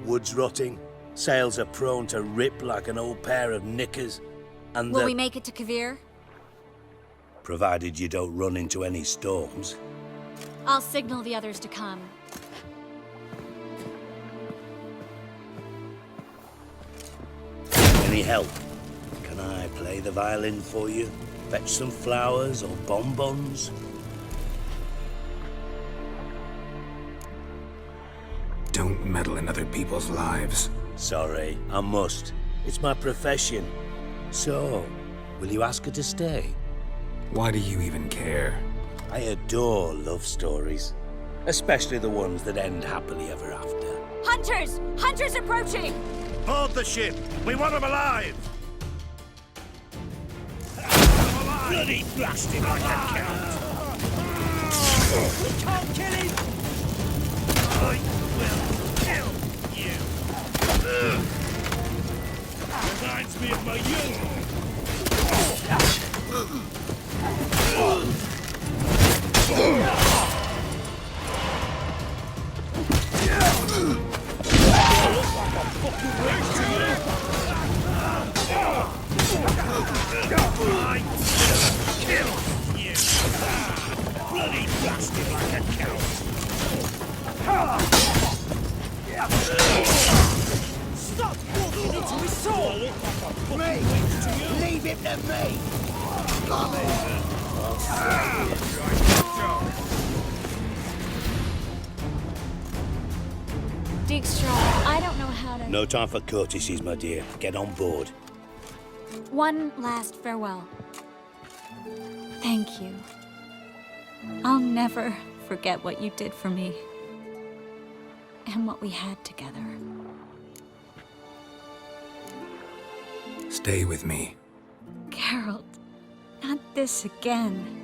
[SPEAKER 17] Wood's rotting. Sails are prone to rip like an old pair of knickers.
[SPEAKER 16] And
[SPEAKER 13] Will we make it to Kavir?
[SPEAKER 16] provided you don't run into any storms.
[SPEAKER 13] I'll signal the others to come.
[SPEAKER 16] Any help? Can I play the violin for you? Fetch some flowers or bonbons?
[SPEAKER 4] Don't meddle in other people's lives.
[SPEAKER 16] Sorry, I must. It's my profession. So, will you ask her to stay?
[SPEAKER 4] Why do you even care?
[SPEAKER 16] I adore love stories. Especially the ones that end happily ever after.
[SPEAKER 13] Hunters! Hunters approaching!
[SPEAKER 18] Board the ship! We want them alive!
[SPEAKER 12] Bloody blasted like a count!
[SPEAKER 18] We can't kill him!
[SPEAKER 12] I will kill you! Reminds me of my youth! Bloody blasted like a count!
[SPEAKER 18] Stop walking into his soul! Me! Leave him to me!
[SPEAKER 13] Dijkstra, I don't know how to...
[SPEAKER 16] No time for courtesies, my dear. Get on board.
[SPEAKER 13] One last farewell. Thank you. I'll never forget what you did for me. And what we had together.
[SPEAKER 4] Stay with me.
[SPEAKER 13] Geralt, not this again.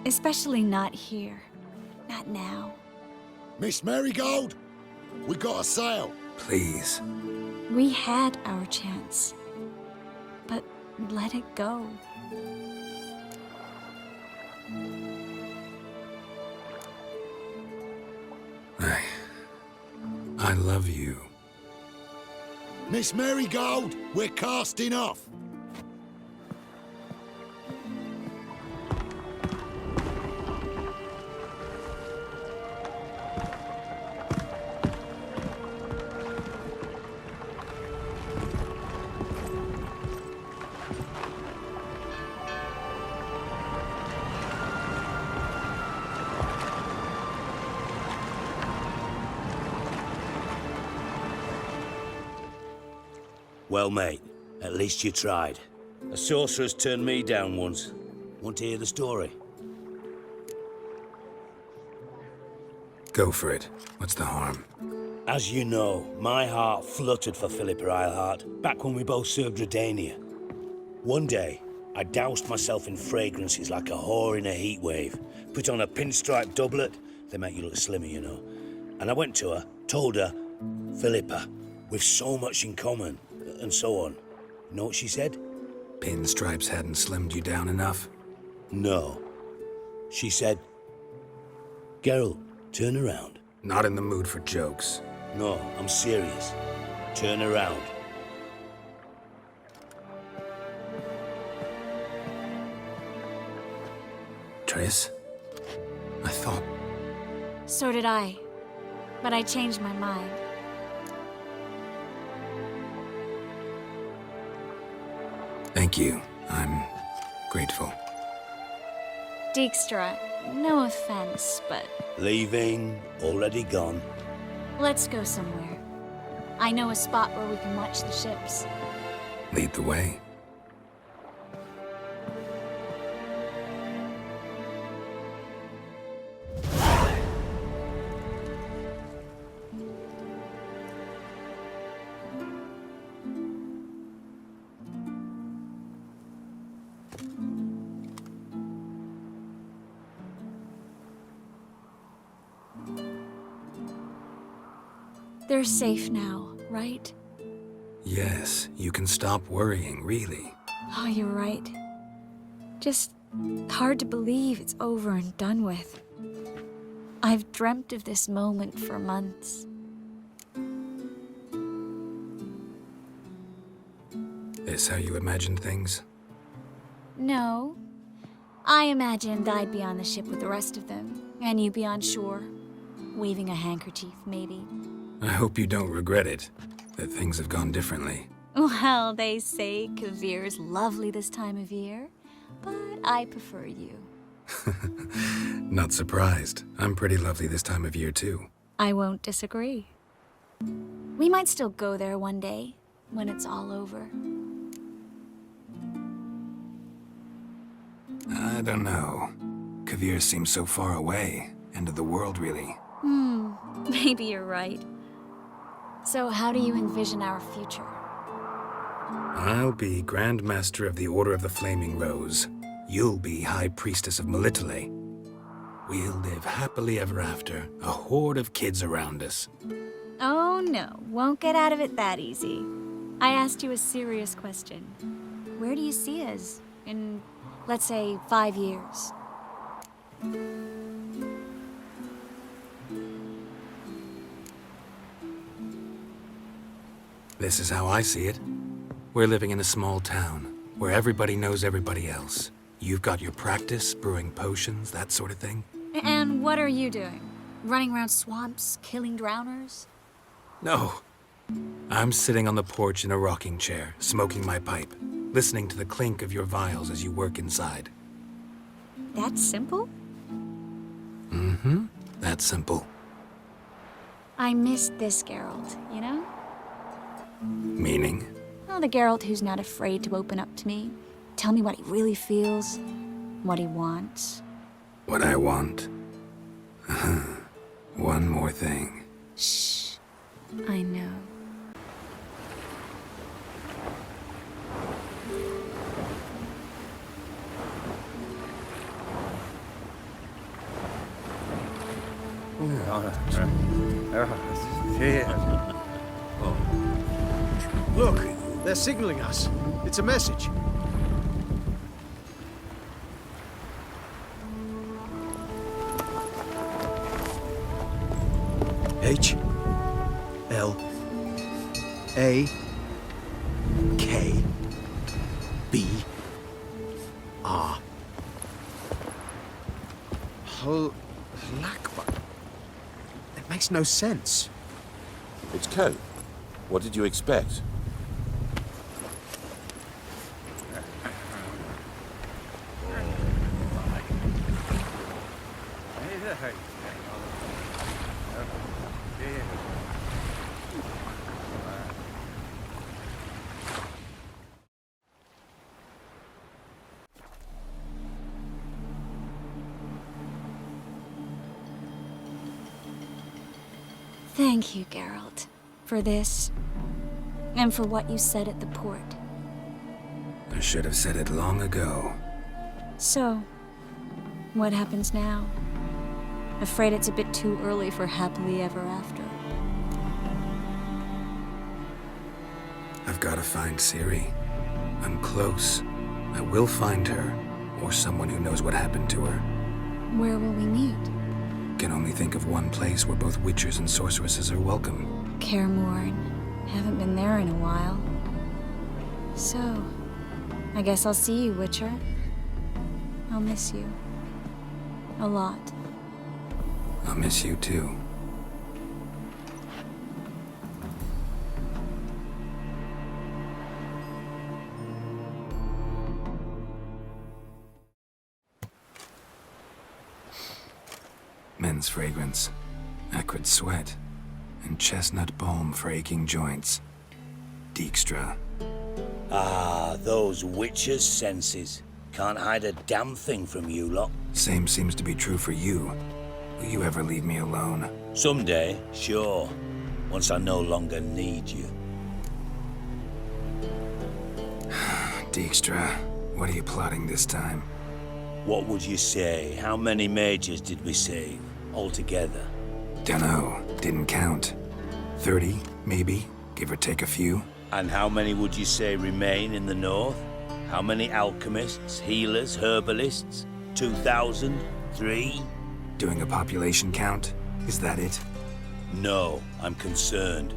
[SPEAKER 13] Especially not here. Not now.
[SPEAKER 2] Miss Marigold, we got a sail.
[SPEAKER 4] Please.
[SPEAKER 13] We had our chance. But let it go.
[SPEAKER 4] I love you.
[SPEAKER 2] Miss Marigold, we're casting off.
[SPEAKER 16] Well, mate, at least you tried. A sorcerer's turned me down once. Want to hear the story?
[SPEAKER 4] Go for it. What's the harm?
[SPEAKER 16] As you know, my heart fluttered for Philippa Eilhart back when we both served Redania. One day, I doused myself in fragrances like a whore in a heat wave. Put on a pinstripe doublet. They make you look slimmer, you know. And I went to her, told her, Philippa, we've so much in common. And so on. You know what she said?
[SPEAKER 4] Pinstripes hadn't slimmed you down enough?
[SPEAKER 16] No. She said, Geralt, turn around.
[SPEAKER 4] Not in the mood for jokes.
[SPEAKER 16] No, I'm serious. Turn around.
[SPEAKER 4] Triss? I thought...
[SPEAKER 13] So did I. But I changed my mind.
[SPEAKER 4] Thank you. I'm grateful.
[SPEAKER 13] Dijkstra, no offense, but
[SPEAKER 16] Leaving, already gone.
[SPEAKER 13] let's go somewhere. I know a spot where we can watch the ships.
[SPEAKER 4] Lead the way.
[SPEAKER 13] They're safe now, right?
[SPEAKER 4] Yes, you can stop worrying, really.
[SPEAKER 13] Oh, you're right. Just hard to believe it's over and done with. I've dreamt of this moment for months.
[SPEAKER 4] This how you imagined things?
[SPEAKER 13] No. I imagined I'd be on the ship with the rest of them, and you'd be on shore, waving a handkerchief, maybe.
[SPEAKER 4] I hope you don't regret it, that things have gone differently.
[SPEAKER 13] Well, they say Kavir's lovely this time of year, but I prefer you.
[SPEAKER 4] Not surprised. I'm pretty lovely this time of year, too.
[SPEAKER 13] I won't disagree. We might still go there one day, when it's all over.
[SPEAKER 4] I don't know. Kavir seems so far away. End of the world, really.
[SPEAKER 13] Maybe you're right. So how do you envision our future?
[SPEAKER 4] I'll be Grand Master of the Order of the Flaming Rose. You'll be High Priestess of Melitele. We'll live happily ever after, a horde of kids around us.
[SPEAKER 13] Oh no, won't get out of it that easy. I asked you a serious question. Where do you see us in, let's say, 5 years?
[SPEAKER 4] This is how I see it. We're living in a small town, where everybody knows everybody else. You've got your practice, brewing potions, that sort of thing.
[SPEAKER 13] And what are you doing? Running around swamps, killing drowners?
[SPEAKER 4] No. I'm sitting on the porch in a rocking chair, smoking my pipe, listening to the clink of your vials as you work inside.
[SPEAKER 13] That simple?
[SPEAKER 4] Mm-hmm. That's simple.
[SPEAKER 13] I missed this Geralt, you know?
[SPEAKER 4] Meaning?
[SPEAKER 13] Oh, the Geralt who's not afraid to open up to me. Tell me what he really feels, what he wants.
[SPEAKER 4] What I want. One more thing.
[SPEAKER 13] Shh. I know.
[SPEAKER 20] Look, they're signaling us. It's a message. H L A K B R. Lakba. It makes no sense.
[SPEAKER 9] It's code. What did you expect?
[SPEAKER 13] Thank you, Geralt, for this, and for what you said at the port.
[SPEAKER 4] I should have said it long ago.
[SPEAKER 13] So, what happens now? Afraid it's a bit too early for happily ever after.
[SPEAKER 4] I've got to find Ciri. I'm close. I will find her, or someone who knows what happened to her.
[SPEAKER 13] Where will we meet?
[SPEAKER 4] Can only think of one place where both witchers and sorceresses are welcome.
[SPEAKER 13] Kaer Morhen. Haven't been there in a while. So, I guess I'll see you, Witcher. I'll miss you. A lot.
[SPEAKER 4] I'll miss you too. Men's fragrance, acrid sweat, and chestnut balm for aching joints. Dijkstra.
[SPEAKER 16] Ah, those witches' senses. Can't hide a damn thing from you lot.
[SPEAKER 4] Same seems to be true for you. Will you ever leave me alone?
[SPEAKER 16] Someday, sure. Once I no longer need you.
[SPEAKER 4] Dijkstra, what are you plotting this time?
[SPEAKER 16] What would you say? How many mages did we save, altogether?
[SPEAKER 4] Dunno, didn't count. 30, maybe, give or take a few.
[SPEAKER 16] And how many would you say remain in the north? How many alchemists, healers, herbalists? 2,000? 3?
[SPEAKER 4] Doing a population count? Is that it?
[SPEAKER 16] No, I'm concerned.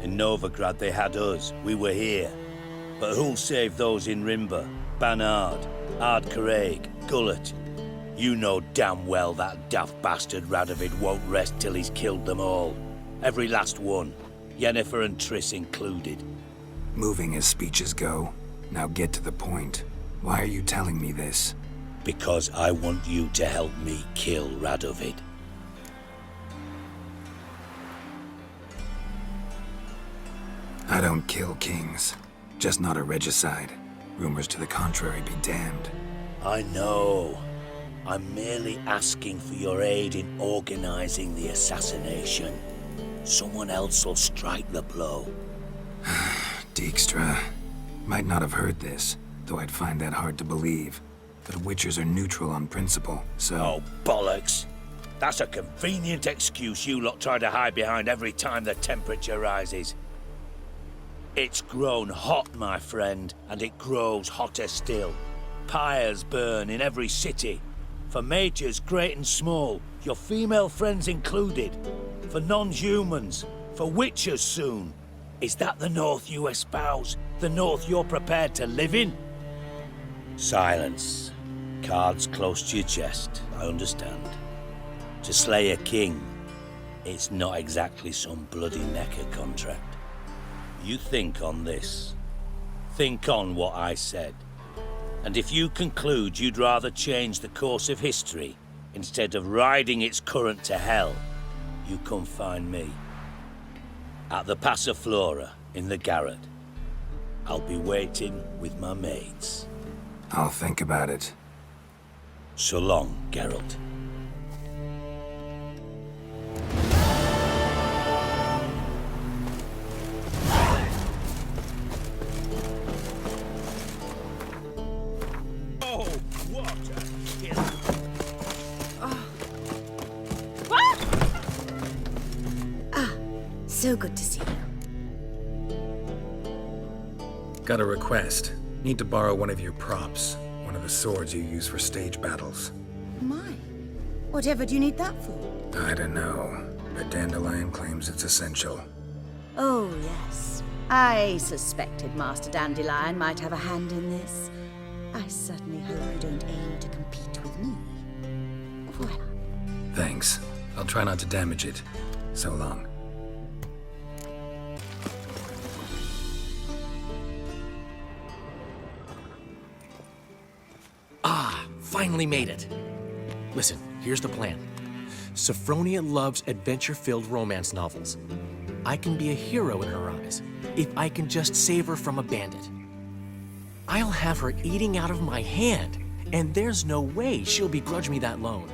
[SPEAKER 16] In Novigrad they had us. We were here. But who'll save those in Rimba? Banard, Ardcaraig, Gullet? You know damn well that daft bastard Radovid won't rest till he's killed them all. Every last one. Yennefer and Triss included.
[SPEAKER 4] Moving as speeches go. Now get to the point. Why are you telling me this?
[SPEAKER 16] Because I want you to help me kill Radovid.
[SPEAKER 4] I don't kill kings. Just not a regicide. Rumors to the contrary be damned.
[SPEAKER 16] I know. I'm merely asking for your aid in organizing the assassination. Someone else will strike the blow.
[SPEAKER 4] Dijkstra. Might not have heard this, though I'd find that hard to believe. But Witchers are neutral on principle, so...
[SPEAKER 16] Oh, bollocks! That's a convenient excuse you lot try to hide behind every time the temperature rises. It's grown hot, my friend, and it grows hotter still. Pyres burn in every city. For majors great and small, your female friends included. For non-humans, for Witchers soon. Is that the North you espouse? The North you're prepared to live in? Silence. Cards close to your chest, I understand. To slay a king, it's not exactly some bloody necker contract. You think on this. Think on what I said. And if you conclude you'd rather change the course of history instead of riding its current to hell, you come find me. At the Passiflora in the garret. I'll be waiting with my maids.
[SPEAKER 4] I'll think about it.
[SPEAKER 16] So long, Geralt.
[SPEAKER 10] Oh, what a kill!
[SPEAKER 19] So good to see you.
[SPEAKER 6] Got a request. Need to borrow one of your props. One of the swords you use for stage battles.
[SPEAKER 19] My. Whatever do you need that for?
[SPEAKER 6] I don't know, but Dandelion claims it's essential.
[SPEAKER 7] Oh, yes. I suspected Master Dandelion might have a hand in this. I certainly hope you don't aim to compete with me. Voilà.
[SPEAKER 6] Thanks. I'll try not to damage it. So long. Finally made it. Listen, here's the plan. Sophronia loves adventure-filled romance novels. I can be a hero in her eyes if I can just save her from a bandit. I'll have her eating out of my hand, and there's no way she'll begrudge me that loan.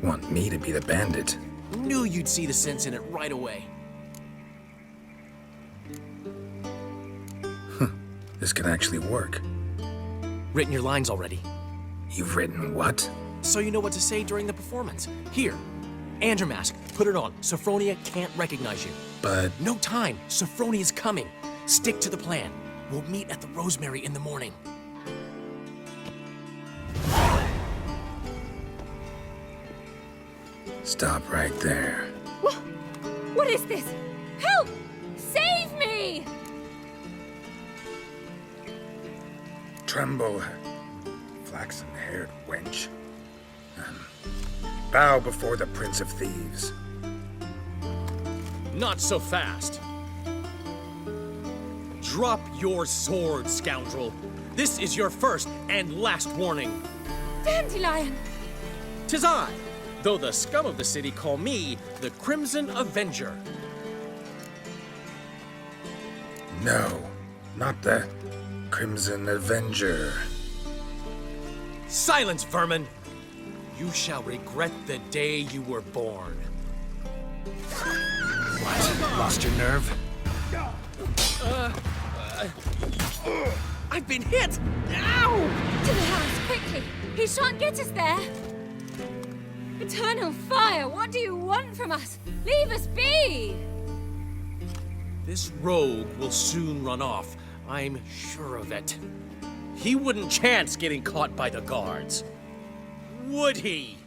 [SPEAKER 6] Want me to be the bandit? Knew you'd see the sense in it right away. This could actually work. Written your lines already. You've written what? So you know what to say during the performance. Here, and your mask. Put it on. Sophronia can't recognize you. But... No time. Sophronia's coming. Stick to the plan. We'll meet at the Rosemary in the morning. Stop right there.
[SPEAKER 11] What is this? Help! Save me!
[SPEAKER 6] Tremble, flaxen-haired wench. Bow before the Prince of Thieves. Not so fast. Drop your sword, scoundrel. This is your first and last warning.
[SPEAKER 11] Dandelion!
[SPEAKER 6] 'Tis I, though the scum of the city call me the Crimson Avenger. No, not the Crimson Avenger. Silence, vermin! You shall regret the day you were born. What? Lost your nerve? I've been hit! Ow!
[SPEAKER 11] To the house, quickly! He shan't get us there! Eternal fire, what do you want from us? Leave us be!
[SPEAKER 6] This rogue will soon run off. I'm sure of it. He wouldn't chance getting caught by the guards. Would he?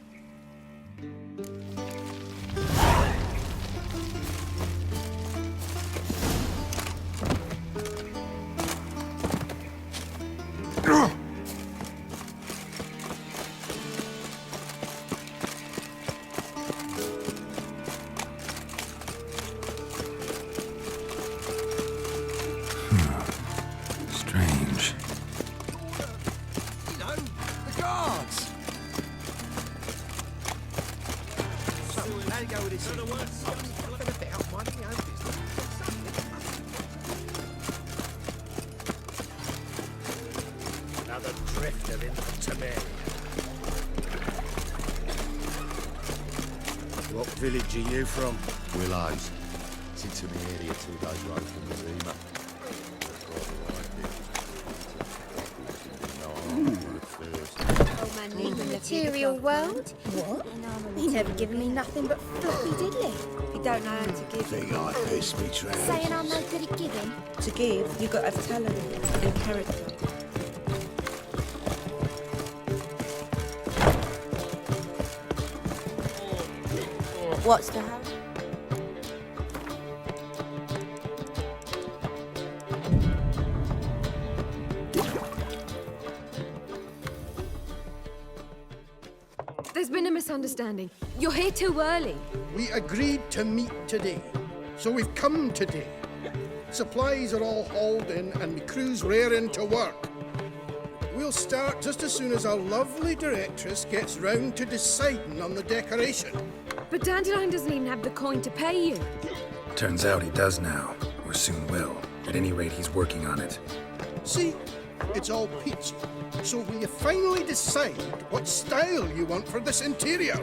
[SPEAKER 17] of infant to me. What village are you from?
[SPEAKER 3] Willows. Since in the area 2 days road from the Zima.
[SPEAKER 5] Old man Lee from the material world. What? He never given me nothing but floppy diddly. He don't know how to give.
[SPEAKER 3] Think I piss me trousers.
[SPEAKER 5] Saying I'm no good at giving.
[SPEAKER 15] To give, you've got to have talent and character.
[SPEAKER 5] What's the house?
[SPEAKER 15] There's been a misunderstanding. You're here too early.
[SPEAKER 21] We agreed to meet today, so we've come today. Supplies are all hauled in and the crew's raring to work. We'll start just as soon as our lovely directress gets round to deciding on the decoration.
[SPEAKER 15] But Dandelion doesn't even have the coin to pay you.
[SPEAKER 4] Turns out he does now, or soon will. At any rate, he's working on it.
[SPEAKER 21] See, it's all peachy. So will you finally decide what style you want for this interior?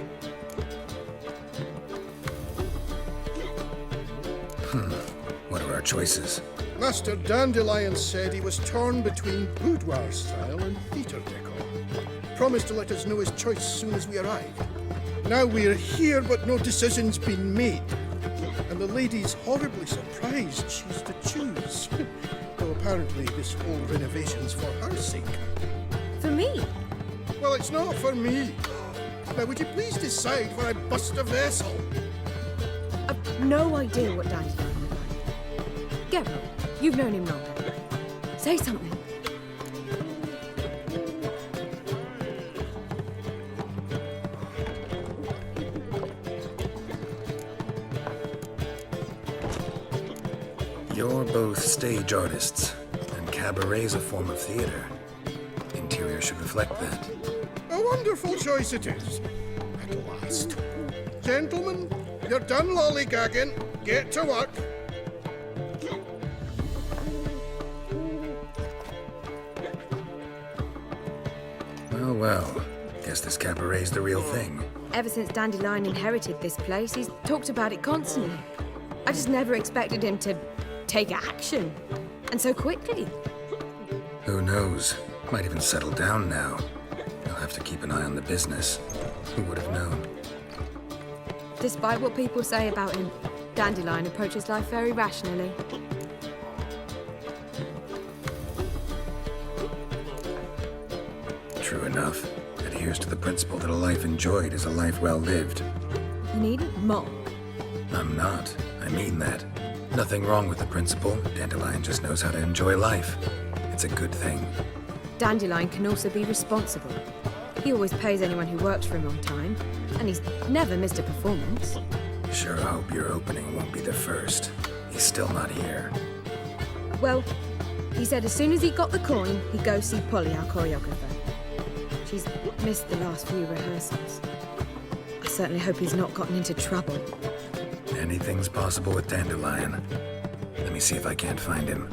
[SPEAKER 4] What are our choices?
[SPEAKER 21] Master Dandelion said he was torn between boudoir style and theatre decor. Promised to let us know his choice as soon as we arrived. Now we're here, but no decision's been made. And the lady's horribly surprised she's to choose. Though apparently this whole renovation's for her sake.
[SPEAKER 15] For me?
[SPEAKER 21] Well, it's not for me. Now, would you please decide where I bust a vessel?
[SPEAKER 15] I've no idea what Dandelion would like. Get on. You've known him longer. Say something.
[SPEAKER 4] You're both stage artists, and cabaret's a form of theater. Interior should reflect that.
[SPEAKER 21] A wonderful choice it is. At last. Gentlemen, you're done lollygagging. Get to work.
[SPEAKER 4] Well, guess this cabaret's the real thing.
[SPEAKER 15] Ever since Dandelion inherited this place, he's talked about it constantly. I just never expected him to take action. And so quickly.
[SPEAKER 4] Who knows? Might even settle down now. I'll have to keep an eye on the business. Who would have known?
[SPEAKER 15] Despite what people say about him, Dandelion approaches life very rationally.
[SPEAKER 4] True enough. Adheres to the principle that a life enjoyed is a life well lived.
[SPEAKER 15] You needn't mock.
[SPEAKER 4] I'm not. I mean that. Nothing wrong with the principle. Dandelion just knows how to enjoy life. It's a good thing.
[SPEAKER 15] Dandelion can also be responsible. He always pays anyone who works for him on time, and he's never missed a performance.
[SPEAKER 4] Sure hope your opening won't be the first. He's still not here.
[SPEAKER 15] Well, he said as soon as he got the coin, he'd go see Polly, our choreographer. She's missed the last few rehearsals. I certainly hope he's not gotten into trouble.
[SPEAKER 4] Anything's possible with Dandelion. Let me see if I can't find him.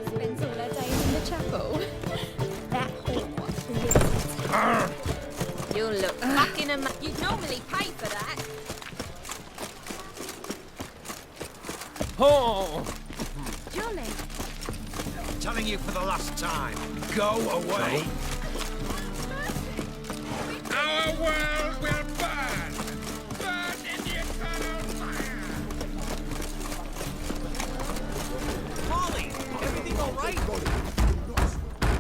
[SPEAKER 11] Spends all her days in the chapel. That
[SPEAKER 5] You'll look fucking You'd normally pay for that.
[SPEAKER 10] Oh!
[SPEAKER 11] Jolly.
[SPEAKER 8] Telling you for the last time, go away.
[SPEAKER 10] Our world will burn! Burn in the eternal fire!
[SPEAKER 14] Molly, everything all right?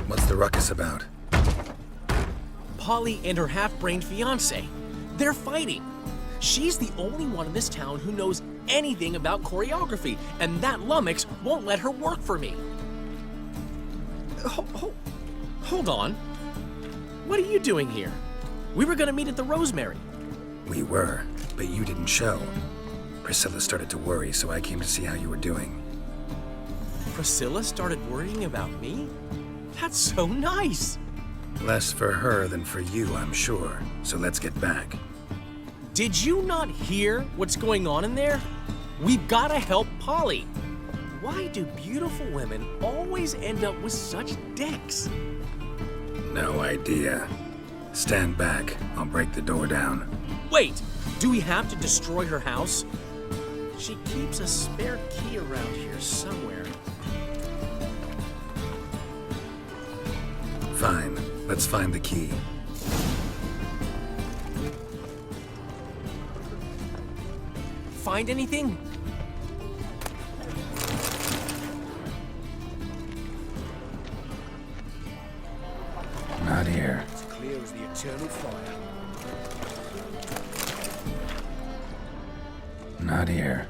[SPEAKER 4] What's the ruckus about?
[SPEAKER 6] Polly and her half-brained fiancé. They're fighting. She's the only one in this town who knows anything about choreography, and that lummox won't let her work for me. Hold on. What are you doing here? We were gonna meet at the Rosemary.
[SPEAKER 4] We were, but you didn't show. Priscilla started to worry, so I came to see how you were doing.
[SPEAKER 6] Priscilla started worrying about me? That's so nice.
[SPEAKER 4] Less for her than for you, I'm sure. So let's get back.
[SPEAKER 6] Did you not hear what's going on in there? We've gotta help Polly. Why do beautiful women always end up with such dicks?
[SPEAKER 4] No idea. Stand back. I'll break the door down.
[SPEAKER 6] Wait! Do we have to destroy her house? She keeps a spare key around here somewhere.
[SPEAKER 4] Fine. Let's find the key.
[SPEAKER 6] Find anything?
[SPEAKER 4] Not here.
[SPEAKER 10] It's clear as the eternal fire.
[SPEAKER 4] Not here.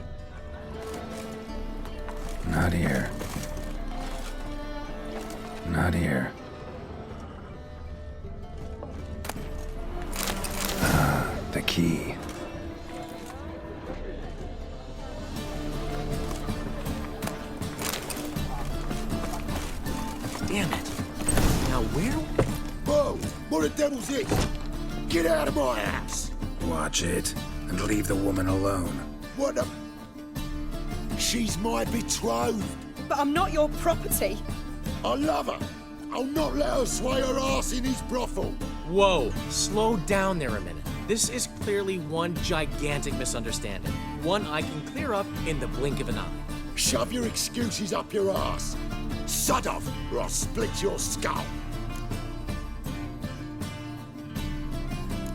[SPEAKER 4] Not here. Not here. Ah, the key.
[SPEAKER 6] Damn it. Now where?
[SPEAKER 12] Whoa! What the devil's this? Get out of my house!
[SPEAKER 4] Watch it, and leave the woman alone.
[SPEAKER 12] What the... She's my betrothed.
[SPEAKER 5] But I'm not your property.
[SPEAKER 12] I love her. I'll not let her sway her ass in his brothel.
[SPEAKER 6] Whoa, slow down there a minute. This is clearly one gigantic misunderstanding. One I can clear up in the blink of an eye.
[SPEAKER 12] Shove your excuses up your ass. Sod off, or I'll split your skull.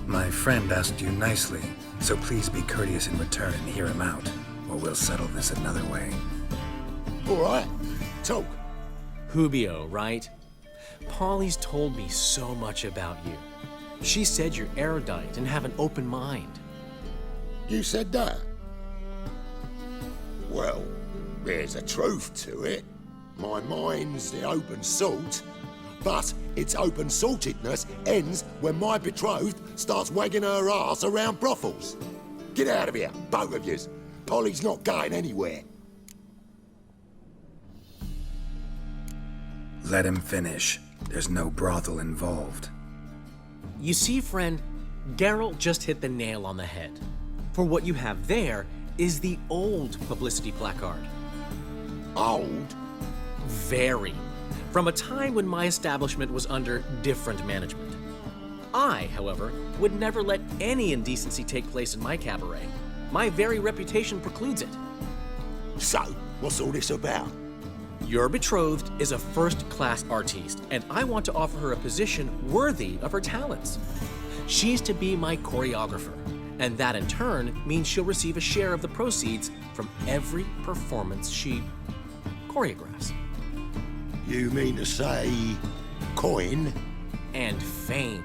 [SPEAKER 4] My friend asked you nicely, so please be courteous in return and hear him out, or we'll settle this another way.
[SPEAKER 12] All right, talk.
[SPEAKER 6] Hubio, right? Polly's told me so much about you. She said you're erudite and have an open mind.
[SPEAKER 12] You said that? Well, there's a truth to it. My mind's the open salt, but its open saltedness ends when my betrothed starts wagging her ass around brothels. Get out of here, both of yous. Polly's not going anywhere.
[SPEAKER 4] Let him finish. There's no brothel involved.
[SPEAKER 6] You see, friend, Geralt just hit the nail on the head. For what you have there is the old publicity placard.
[SPEAKER 12] Old?
[SPEAKER 6] Very. From a time when my establishment was under different management. I, however, would never let any indecency take place in my cabaret. My very reputation precludes it.
[SPEAKER 12] So, what's all this about?
[SPEAKER 6] Your betrothed is a first-class artiste, and I want to offer her a position worthy of her talents. She's to be my choreographer, and that in turn means she'll receive a share of the proceeds from every performance she choreographs.
[SPEAKER 12] You mean to say coin?
[SPEAKER 6] And fame.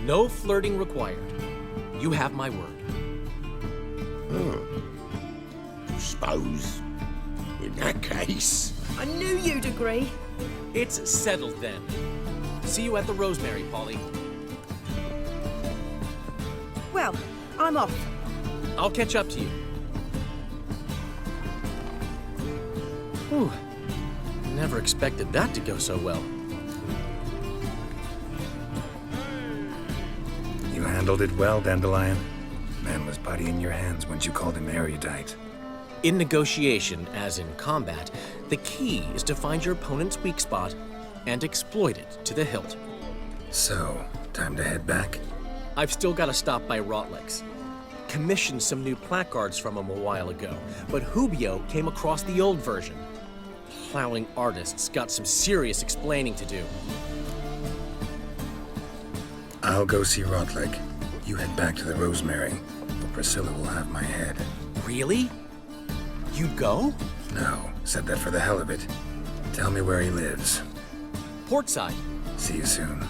[SPEAKER 6] No flirting required. You have my word.
[SPEAKER 12] Suppose, in that case...
[SPEAKER 5] I knew you'd agree.
[SPEAKER 6] It's settled then. See you at the Rosemary, Polly.
[SPEAKER 5] Well, I'm off.
[SPEAKER 6] I'll catch up to you. Whew. Never expected that to go so well.
[SPEAKER 4] You handled it well, Dandelion. Man was body in your hands once you called him erudite.
[SPEAKER 6] In negotiation, as in combat, the key is to find your opponent's weak spot and exploit it to the hilt.
[SPEAKER 4] So, time to head back?
[SPEAKER 6] I've still got to stop by Rotlick's. Commissioned some new placards from him a while ago, but Hubio came across the old version. Plowing artists got some serious explaining to do.
[SPEAKER 4] I'll go see Rotlick. You head back to the Rosemary, but Priscilla will have my head.
[SPEAKER 6] Really? You'd go?
[SPEAKER 4] No, said that for the hell of it. Tell me where he lives.
[SPEAKER 6] Portside.
[SPEAKER 4] See you soon.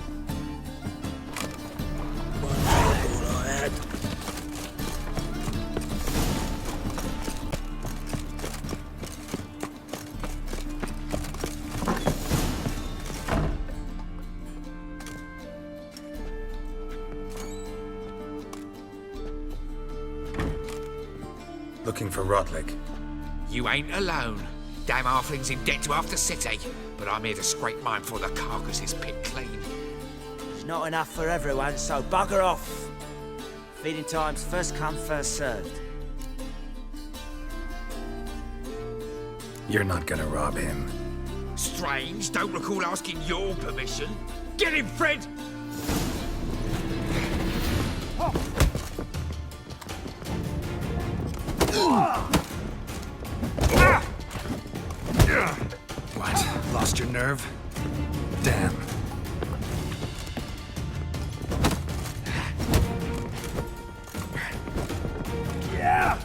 [SPEAKER 4] Looking for Rotlick.
[SPEAKER 8] You ain't alone. Damn halfling's in debt to half the city, but I'm here to scrape mine before the carcass is picked clean.
[SPEAKER 1] There's not enough for everyone, so bugger off. Feeding time's first come, first served.
[SPEAKER 4] You're not gonna rob him.
[SPEAKER 8] Strange, don't recall asking your permission.
[SPEAKER 10] Get him, Fred!
[SPEAKER 4] What? Lost your nerve? Damn.
[SPEAKER 10] Yeah!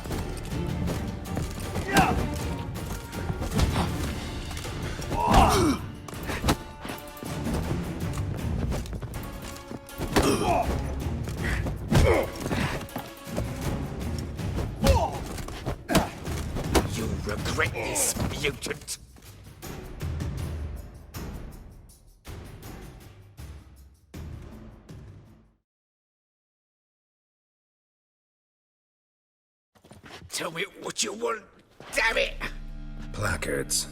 [SPEAKER 10] Yeah!
[SPEAKER 8] You regret this, mutant. Tell me what you want, damn it!
[SPEAKER 4] Placards.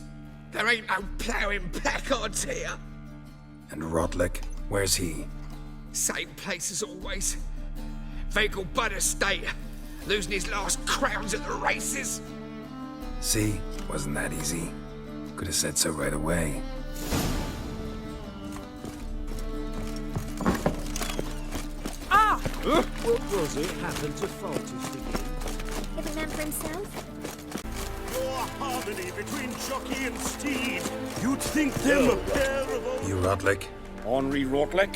[SPEAKER 8] There ain't no ploughing placards here.
[SPEAKER 4] And Rotlick, where's he?
[SPEAKER 8] Same place as always. Vegal Bud Estate. Losing his last crowns at the races.
[SPEAKER 4] See? Wasn't that easy. Could have said so right away.
[SPEAKER 10] Ah! What was it happened to Faltus again?
[SPEAKER 5] Give a man for himself?
[SPEAKER 10] More harmony between jockey and steed. You'd think them a pair of old...
[SPEAKER 4] You Rotlick?
[SPEAKER 10] Henri Rotlick,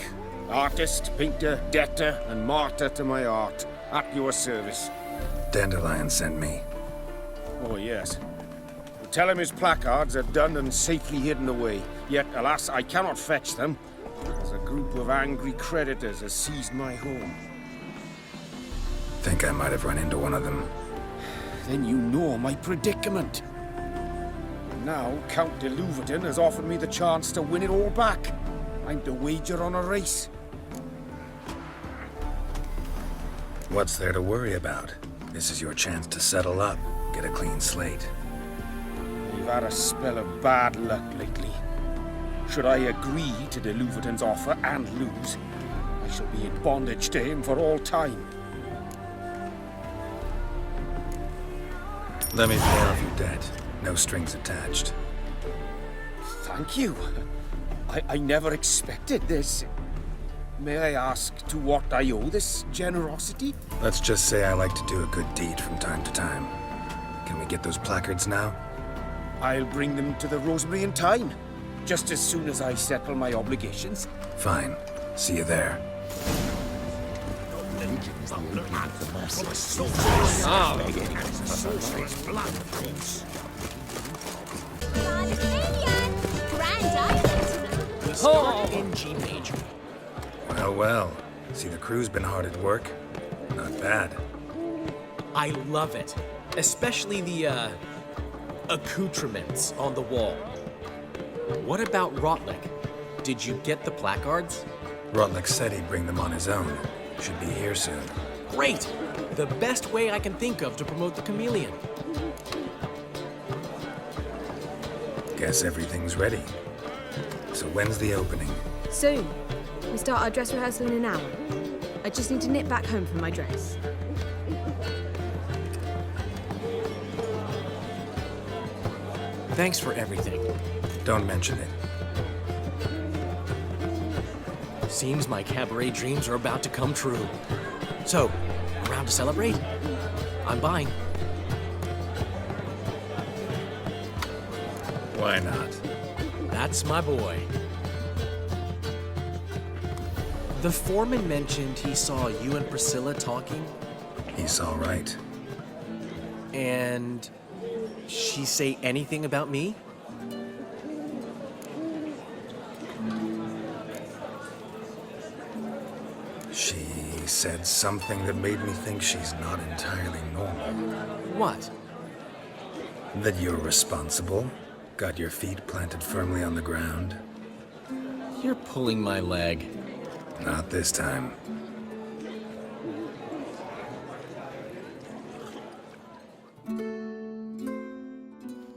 [SPEAKER 10] artist, painter, debtor, and martyr to my art. At your service.
[SPEAKER 4] Dandelion sent me.
[SPEAKER 10] Oh, yes. Tell him his placards are done and safely hidden away. Yet, alas, I cannot fetch them, as a group of angry creditors has seized my home.
[SPEAKER 4] Think I might have run into one of them.
[SPEAKER 10] Then you know my predicament. Now, Count de Louverton has offered me the chance to win it all back. I'm to wager on a race.
[SPEAKER 4] What's there to worry about? This is your chance to settle up, get a clean slate.
[SPEAKER 10] You've had a spell of bad luck lately. Should I agree to de Louverton's offer and lose, I shall be in bondage to him for all time.
[SPEAKER 4] Let me pay off your debt. No strings attached.
[SPEAKER 10] Thank you. I never expected this. May I ask to what I owe this generosity?
[SPEAKER 4] Let's just say I like to do a good deed from time to time. Can we get those placards now?
[SPEAKER 10] I'll bring them to the Rosemary in time, just as soon as I settle my obligations.
[SPEAKER 4] Fine. See you there.
[SPEAKER 6] NG Major.
[SPEAKER 4] Well, well. See, the crew's been hard at work. Not bad.
[SPEAKER 6] I love it. Especially the, accoutrements on the wall. What about Rotlick? Did you get the placards?
[SPEAKER 4] Rotlick said he'd bring them on his own. Should be here soon.
[SPEAKER 6] Great! The best way I can think of to promote the chameleon.
[SPEAKER 4] Guess everything's ready. So when's the opening?
[SPEAKER 15] Soon. We start our dress rehearsal in an hour. I just need to nip back home for my dress.
[SPEAKER 6] Thanks for everything.
[SPEAKER 4] Don't mention it.
[SPEAKER 6] Seems my cabaret dreams are about to come true. So, around to celebrate? I'm buying.
[SPEAKER 4] Why not?
[SPEAKER 6] That's my boy. The foreman mentioned he saw you and Priscilla talking.
[SPEAKER 4] He saw right.
[SPEAKER 6] And she say anything about me?
[SPEAKER 4] She said something that made me think she's not entirely normal.
[SPEAKER 6] What?
[SPEAKER 4] That you're responsible, got your feet planted firmly on the ground.
[SPEAKER 6] You're pulling my leg.
[SPEAKER 4] Not this time.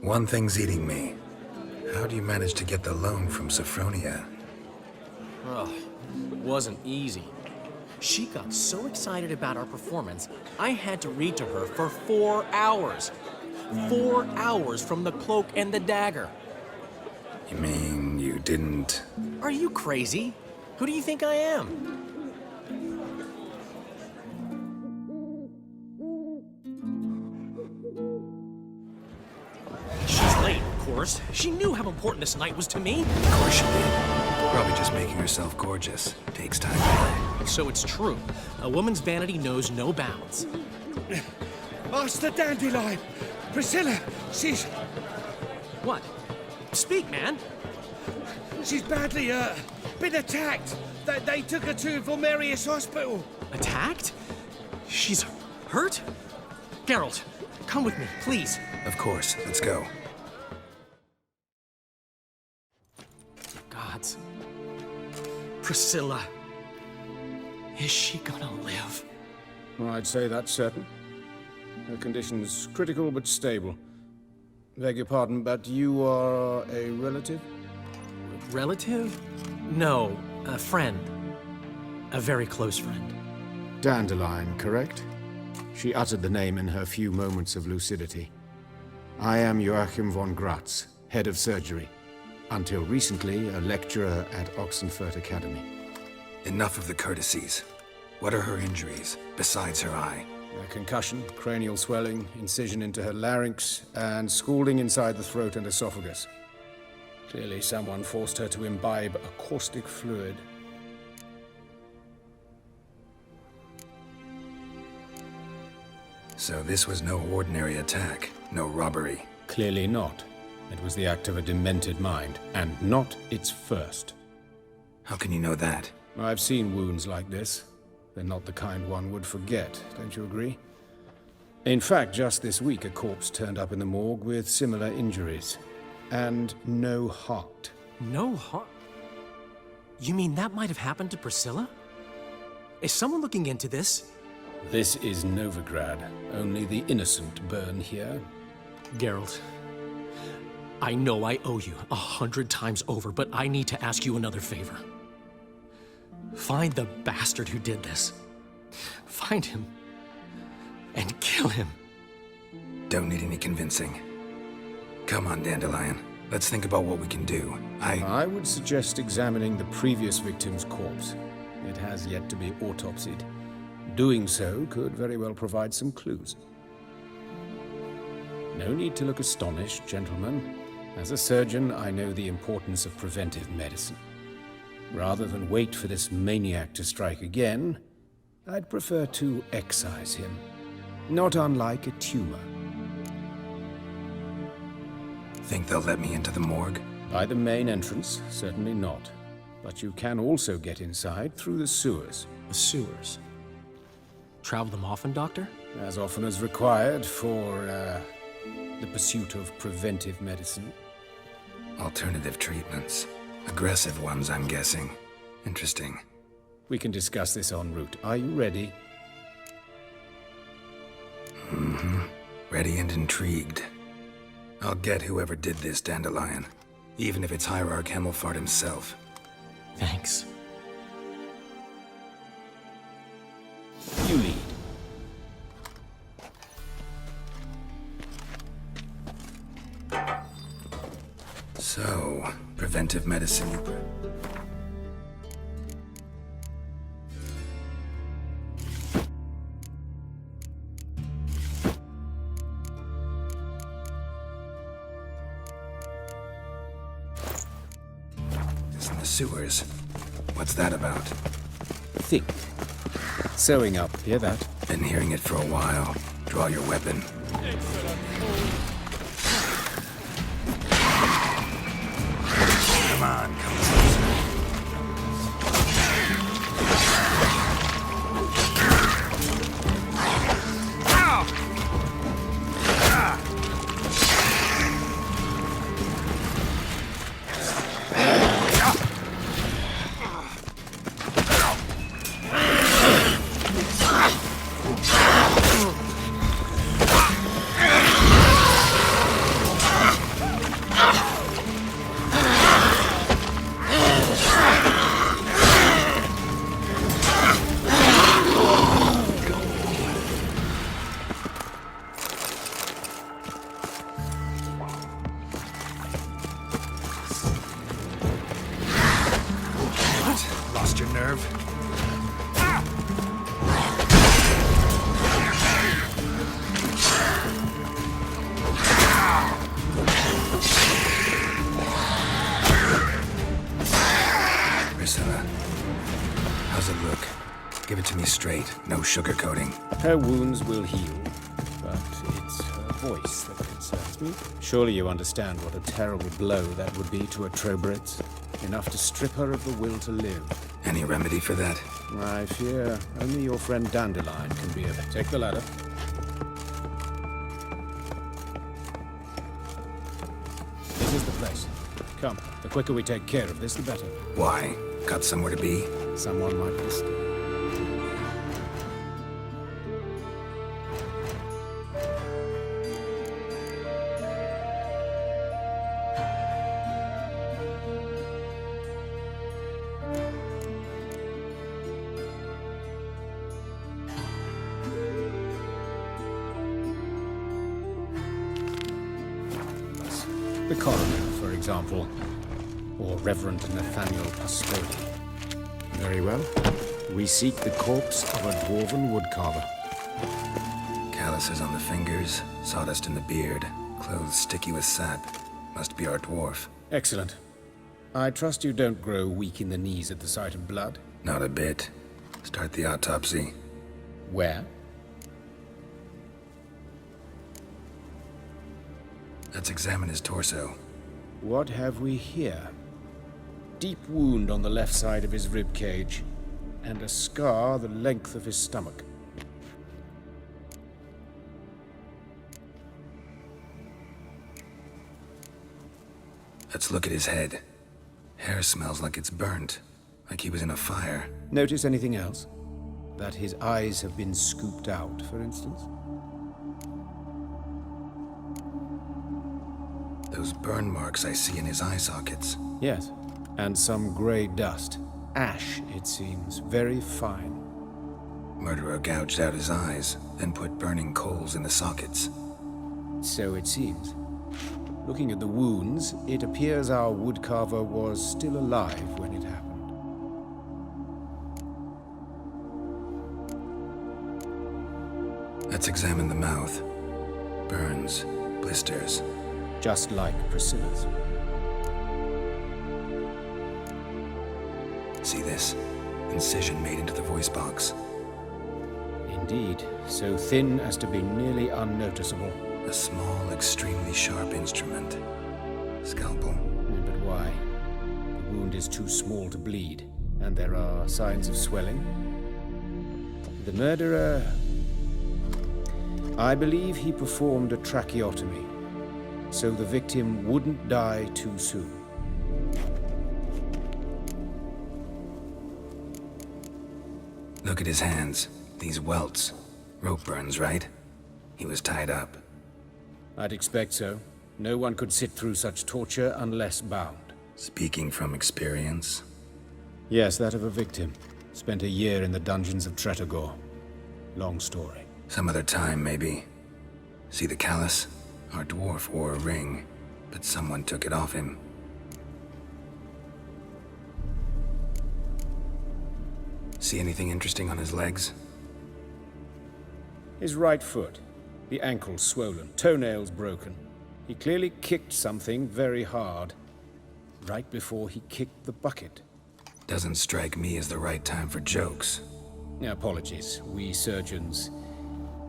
[SPEAKER 4] One thing's eating me. How do you manage to get the loan from Sophronia?
[SPEAKER 6] Ugh, it wasn't easy. She got so excited about our performance, I had to read to her for 4 hours. 4 hours from the Cloak and the Dagger.
[SPEAKER 4] You mean you didn't...
[SPEAKER 6] Are you crazy? Who do you think I am? She's late, of course. She knew how important this night was to me.
[SPEAKER 4] Of course she did. Probably just making herself gorgeous. Takes time.
[SPEAKER 6] So it's true. A woman's vanity knows no bounds.
[SPEAKER 10] Master Dandelion! Priscilla, she's...
[SPEAKER 6] What? Speak, man.
[SPEAKER 10] She's badly, been attacked. They took her to Vulmerius Hospital.
[SPEAKER 6] Attacked? She's hurt? Geralt, come with me, please.
[SPEAKER 4] Of course. Let's go.
[SPEAKER 6] Gods. Priscilla. Is she gonna live?
[SPEAKER 10] I'd say that's certain. Her condition's critical but stable. Beg your pardon, but you are a relative?
[SPEAKER 6] Relative? No, a friend. A very close friend.
[SPEAKER 10] Dandelion, correct? She uttered the name in her few moments of lucidity. I am Joachim von Gratz, head of surgery. Until recently, a lecturer at Oxenfurt Academy.
[SPEAKER 4] Enough of the courtesies. What are her injuries, besides her eye?
[SPEAKER 10] A concussion, cranial swelling, incision into her larynx, and scalding inside the throat and esophagus. Clearly someone forced her to imbibe a caustic fluid.
[SPEAKER 4] So this was no ordinary attack, no robbery.
[SPEAKER 10] Clearly not. It was the act of a demented mind, and not its first.
[SPEAKER 4] How can you know that?
[SPEAKER 10] I've seen wounds like this. They're not the kind one would forget, don't you agree? In fact, just this week a corpse turned up in the morgue with similar injuries. And no heart.
[SPEAKER 6] No heart? You mean that might have happened to Priscilla? Is someone looking into this?
[SPEAKER 10] This is Novigrad. Only the innocent burn here.
[SPEAKER 6] Geralt, I know I owe you 100 times over, but I need to ask you another favor. Find the bastard who did this. Find him. And kill him.
[SPEAKER 4] Don't need any convincing. Come on, Dandelion. Let's think about what we can do.
[SPEAKER 10] I would suggest examining the previous victim's corpse. It has yet to be autopsied. Doing so could very well provide some clues. No need to look astonished, gentlemen. As a surgeon, I know the importance of preventive medicine. Rather than wait for this maniac to strike again, I'd prefer to excise him. Not unlike a tumor.
[SPEAKER 4] Think they'll let me into the morgue?
[SPEAKER 10] By the main entrance, certainly not. But you can also get inside through the sewers.
[SPEAKER 6] The sewers? Travel them often, Doctor?
[SPEAKER 10] As often as required for, the pursuit of preventive medicine.
[SPEAKER 4] Alternative treatments. Aggressive ones, I'm guessing. Interesting.
[SPEAKER 10] We can discuss this en route. Are you ready?
[SPEAKER 4] Mm-hmm. Ready and intrigued. I'll get whoever did this, Dandelion. Even if it's Hierarch Hemmelfart himself.
[SPEAKER 6] Thanks.
[SPEAKER 10] You lead.
[SPEAKER 4] So, preventive medicine. It's in the sewers. What's that about?
[SPEAKER 10] Think. Sewing up, hear that?
[SPEAKER 4] Been hearing it for a while. Draw your weapon. Come on, come closer. nerve. Priscilla, how's it look? Give it to me straight, no sugarcoating.
[SPEAKER 10] Her wounds will heal, but it's her voice that concerns me. Surely you understand what a terrible blow that would be to a Trobritz. Enough to strip her of the will to live.
[SPEAKER 4] Any remedy for that?
[SPEAKER 10] I fear only your friend Dandelion can be of it. Take the ladder. This is the place. Come, the quicker we take care of this, the better.
[SPEAKER 4] Why? Got somewhere to be?
[SPEAKER 10] Someone might listen. The coroner, for example, or Reverend Nathaniel Pastodi. Very well. We seek the corpse of a dwarven woodcarver.
[SPEAKER 4] Calluses on the fingers, sawdust in the beard, clothes sticky with sap. Must be our dwarf.
[SPEAKER 10] Excellent. I trust you don't grow weak in the knees at the sight of blood?
[SPEAKER 4] Not a bit. Start the autopsy.
[SPEAKER 10] Where?
[SPEAKER 4] Let's examine his torso.
[SPEAKER 10] What have we here? Deep wound on the left side of his rib cage, and a scar the length of his stomach.
[SPEAKER 4] Let's look at his head. Hair smells like it's burnt, like he was in a fire.
[SPEAKER 10] Notice anything else? That his eyes have been scooped out, for instance?
[SPEAKER 4] Those burn marks I see in his eye sockets.
[SPEAKER 10] Yes, and some grey dust. Ash, it seems, very fine.
[SPEAKER 4] Murderer gouged out his eyes, then put burning coals in the sockets.
[SPEAKER 10] So it seems. Looking at the wounds, it appears our woodcarver was still alive when it happened.
[SPEAKER 4] Let's examine the mouth. Burns, blisters.
[SPEAKER 10] Just like Priscilla's.
[SPEAKER 4] See this? Incision made into the voice box.
[SPEAKER 10] Indeed, so thin as to be nearly unnoticeable.
[SPEAKER 4] A small, extremely sharp instrument. Scalpel.
[SPEAKER 10] But why? The wound is too small to bleed, and there are signs of swelling. The murderer... I believe he performed a tracheotomy, so the victim wouldn't die too soon.
[SPEAKER 4] Look at his hands. These welts. Rope burns, right? He was tied up.
[SPEAKER 10] I'd expect so. No one could sit through such torture unless bound.
[SPEAKER 4] Speaking from experience?
[SPEAKER 10] Yes, that of a victim. Spent a year in the dungeons of Tretogor. Long story.
[SPEAKER 4] Some other time, maybe. See the callus? Our dwarf wore a ring, but someone took it off him. See anything interesting on his legs?
[SPEAKER 10] His right foot. The ankle swollen, toenails broken. He clearly kicked something very hard, right before he kicked the bucket.
[SPEAKER 4] Doesn't strike me as the right time for jokes.
[SPEAKER 10] Apologies. We surgeons,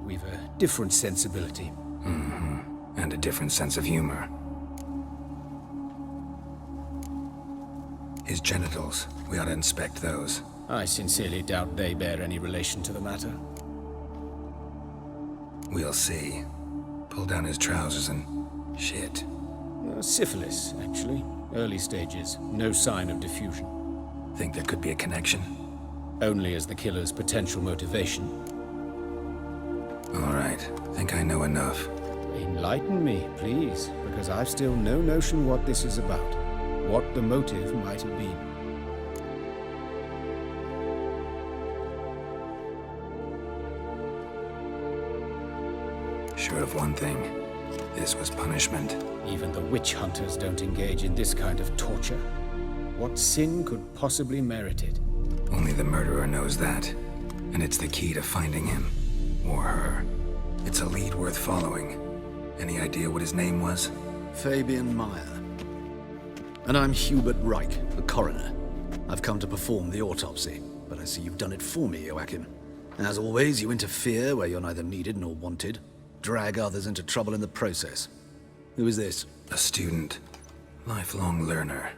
[SPEAKER 10] we've a different sensibility.
[SPEAKER 4] Mm-hmm. And a different sense of humor. His genitals, we ought to inspect those.
[SPEAKER 10] I sincerely doubt they bear any relation to the matter.
[SPEAKER 4] We'll see. Pull down his trousers and... shit.
[SPEAKER 10] Syphilis, actually. Early stages. No sign of diffusion.
[SPEAKER 4] Think there could be a connection?
[SPEAKER 10] Only as the killer's potential motivation.
[SPEAKER 4] All right. Think I know enough.
[SPEAKER 10] Enlighten me, please, because I've still no notion what this is about. What the motive might have been.
[SPEAKER 4] Sure of one thing. This was punishment.
[SPEAKER 10] Even the witch hunters don't engage in this kind of torture. What sin could possibly merit it?
[SPEAKER 4] Only the murderer knows that, and it's the key to finding him. Or her. It's a lead worth following. Any idea what his name was?
[SPEAKER 3] Fabian Meyer. And I'm Hubert Reich, the coroner. I've come to perform the autopsy, but I see you've done it for me, Joachim. As always, you interfere where you're neither needed nor wanted. Drag others into trouble in the process. Who is this?
[SPEAKER 4] A student. Lifelong learner.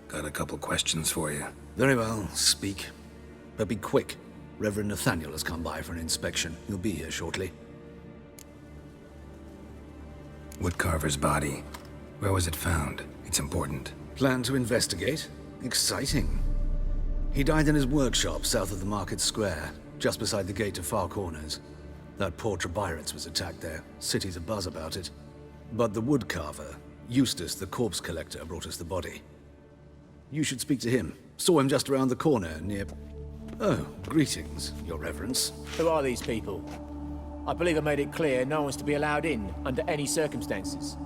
[SPEAKER 4] Got a couple questions for you.
[SPEAKER 3] Very well, speak. But be quick. Reverend Nathaniel has come by for an inspection. He'll be here shortly.
[SPEAKER 4] Woodcarver's body. Where was it found? It's important.
[SPEAKER 3] Plan to investigate? Exciting. He died in his workshop south of the market square, just beside the gate to Far Corners. That poor Trebirance was attacked there. City's abuzz about it. But the woodcarver, Eustace the corpse collector, brought us the body. You should speak to him. Saw him just around the corner near... Oh, greetings, your reverence.
[SPEAKER 1] Who are these people? I believe I made it clear no one's to be allowed in under any circumstances.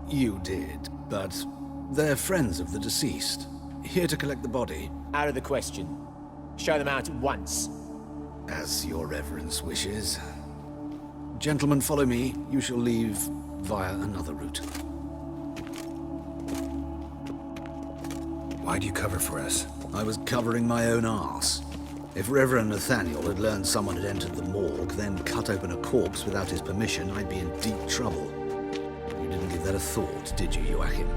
[SPEAKER 3] You did, but they're friends of the deceased. Here to collect the body.
[SPEAKER 1] Out of the question. Show them out at once.
[SPEAKER 3] As your reverence wishes. Gentlemen, follow me. You shall leave via another route.
[SPEAKER 4] Why'd you cover for us?
[SPEAKER 3] I was covering my own arse. If Reverend Nathaniel had learned someone had entered the morgue, then cut open a corpse without his permission, I'd be in deep trouble. You didn't give that a thought, did you, Joachim?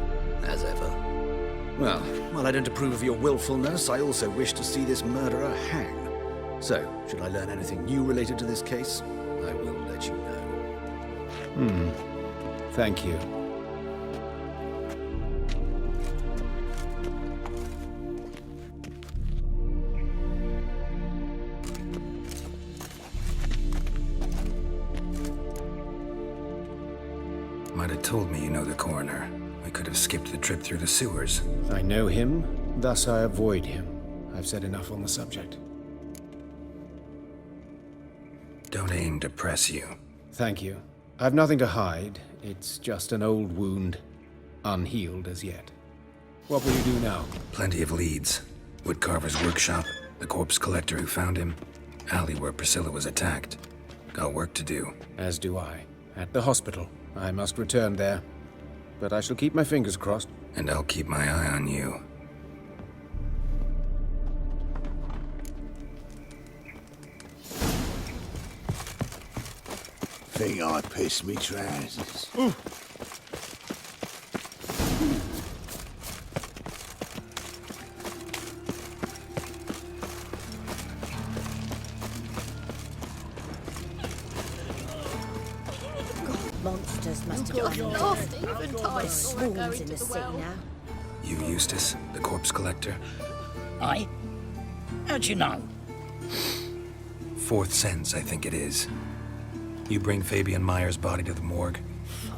[SPEAKER 3] As ever. Well, while I don't approve of your willfulness, I also wish to see this murderer hang. So, should I learn anything new related to this case, I will let you know.
[SPEAKER 10] Thank you.
[SPEAKER 4] Might have told me you know the coroner. We could have skipped the trip through the sewers.
[SPEAKER 10] I know him, thus I avoid him. I've said enough on the subject.
[SPEAKER 4] Don't aim to press you.
[SPEAKER 10] Thank you. I've nothing to hide. It's just an old wound, unhealed as yet. What will you do now?
[SPEAKER 4] Plenty of leads. Woodcarver's workshop, the corpse collector who found him, alley where Priscilla was attacked. Got work to do.
[SPEAKER 10] As do I. At the hospital. I must return there. But I shall keep my fingers crossed.
[SPEAKER 4] And I'll keep my eye on you.
[SPEAKER 12] Think I pissed me trousers.
[SPEAKER 7] Monsters must have
[SPEAKER 11] God, nasty. Even tight.
[SPEAKER 7] swarms in the city now.
[SPEAKER 4] You Eustace, the corpse collector?
[SPEAKER 18] Aye? How'd you know?
[SPEAKER 4] Fourth sense, I think it is. You bring Fabian Meyer's body to the morgue?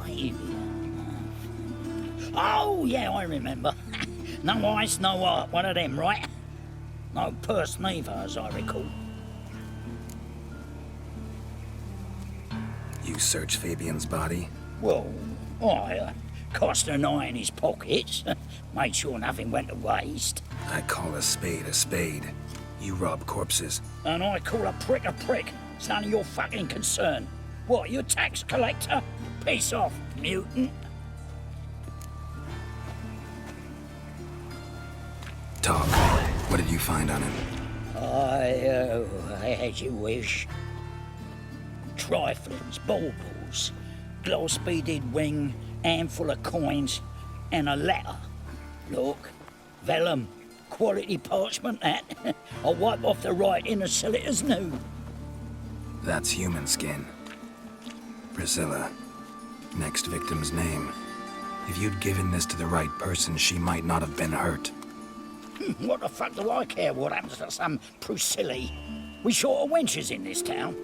[SPEAKER 18] Fabian? Oh, yeah, I remember. No ice, no art, one of them, right? No purse neither, as I recall.
[SPEAKER 4] You search Fabian's body?
[SPEAKER 18] Well, I cast an eye in his pockets, made sure nothing went to waste.
[SPEAKER 4] I call a spade a spade. You rob corpses.
[SPEAKER 18] And I call a prick. It's none of your fucking concern. What, you a tax collector? Piss off, mutant.
[SPEAKER 4] Talk. What did you find on him?
[SPEAKER 18] As you wish. Triflings, baubles, gloss-beaded ring, handful of coins, and a letter. Look, vellum, quality parchment that. I'll wipe off the writing and sell it as new.
[SPEAKER 4] That's human skin. Priscilla. Next victim's name. If you'd given this to the right person, she might not have been hurt.
[SPEAKER 18] What the fuck do I care what happens to some Priscilla? We short of wenches in this town.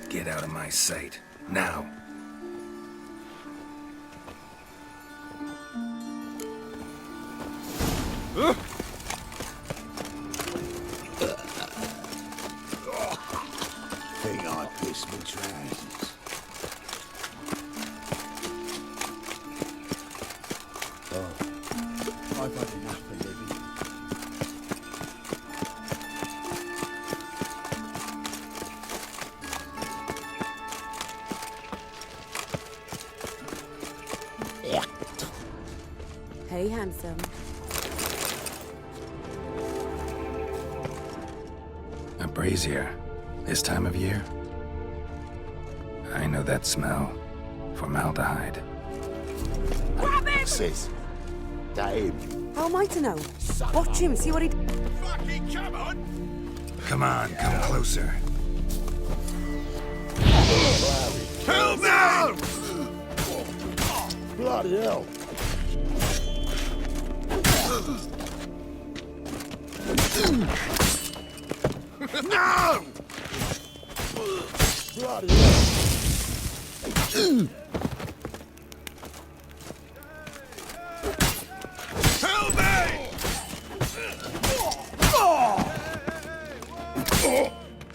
[SPEAKER 4] Get out of my sight. Now.
[SPEAKER 12] Think I pissed me trousers.
[SPEAKER 3] Oh.
[SPEAKER 21] I've had enough of living.
[SPEAKER 15] Hey, handsome.
[SPEAKER 4] A brazier. This time of year? I know that smell. Formaldehyde.
[SPEAKER 12] Grab him! Sis. Damn.
[SPEAKER 15] How am I to know? Watch him, see what he...
[SPEAKER 12] Fucking come on!
[SPEAKER 4] Come on, come closer.
[SPEAKER 12] Help me! Bloody hell. No! Bloody hell. Help me!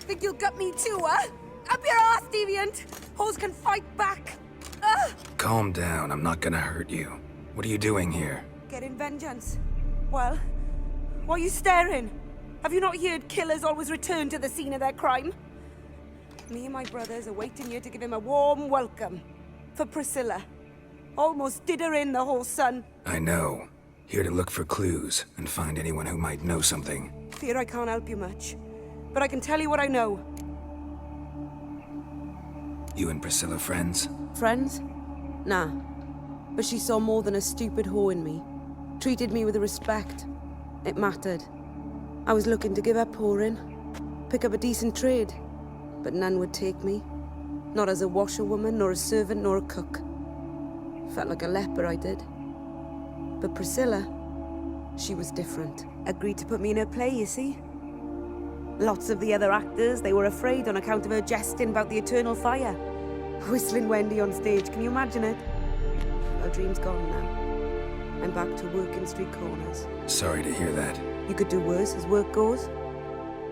[SPEAKER 15] Think you'll gut me too, huh? Up your ass, deviant! Hoes can fight back!
[SPEAKER 4] Calm down, I'm not gonna hurt you. What are you doing here?
[SPEAKER 15] Getting vengeance. Well, why are you staring? Have you not heard killers always return to the scene of their crime? Me and my brothers are waiting here to give him a warm welcome. For Priscilla. Almost did her in, the whole son.
[SPEAKER 4] I know. Here to look for clues and find anyone who might know something.
[SPEAKER 15] Fear I can't help you much. But I can tell you what I know.
[SPEAKER 4] You and Priscilla friends?
[SPEAKER 15] Friends? Nah. But she saw more than a stupid whore in me. Treated me with respect. It mattered. I was looking to give up whoring. Pick up a decent trade. But none would take me. Not as a washerwoman, nor a servant, nor a cook. Felt like a leper, I did. But Priscilla, she was different. Agreed to put me in her play, you see? Lots of the other actors, they were afraid on account of her jesting about the eternal fire. Whistling Wendy on stage, can you imagine it? Our dream's gone now. I'm back to working street corners.
[SPEAKER 4] Sorry to hear that.
[SPEAKER 15] You could do worse as work goes.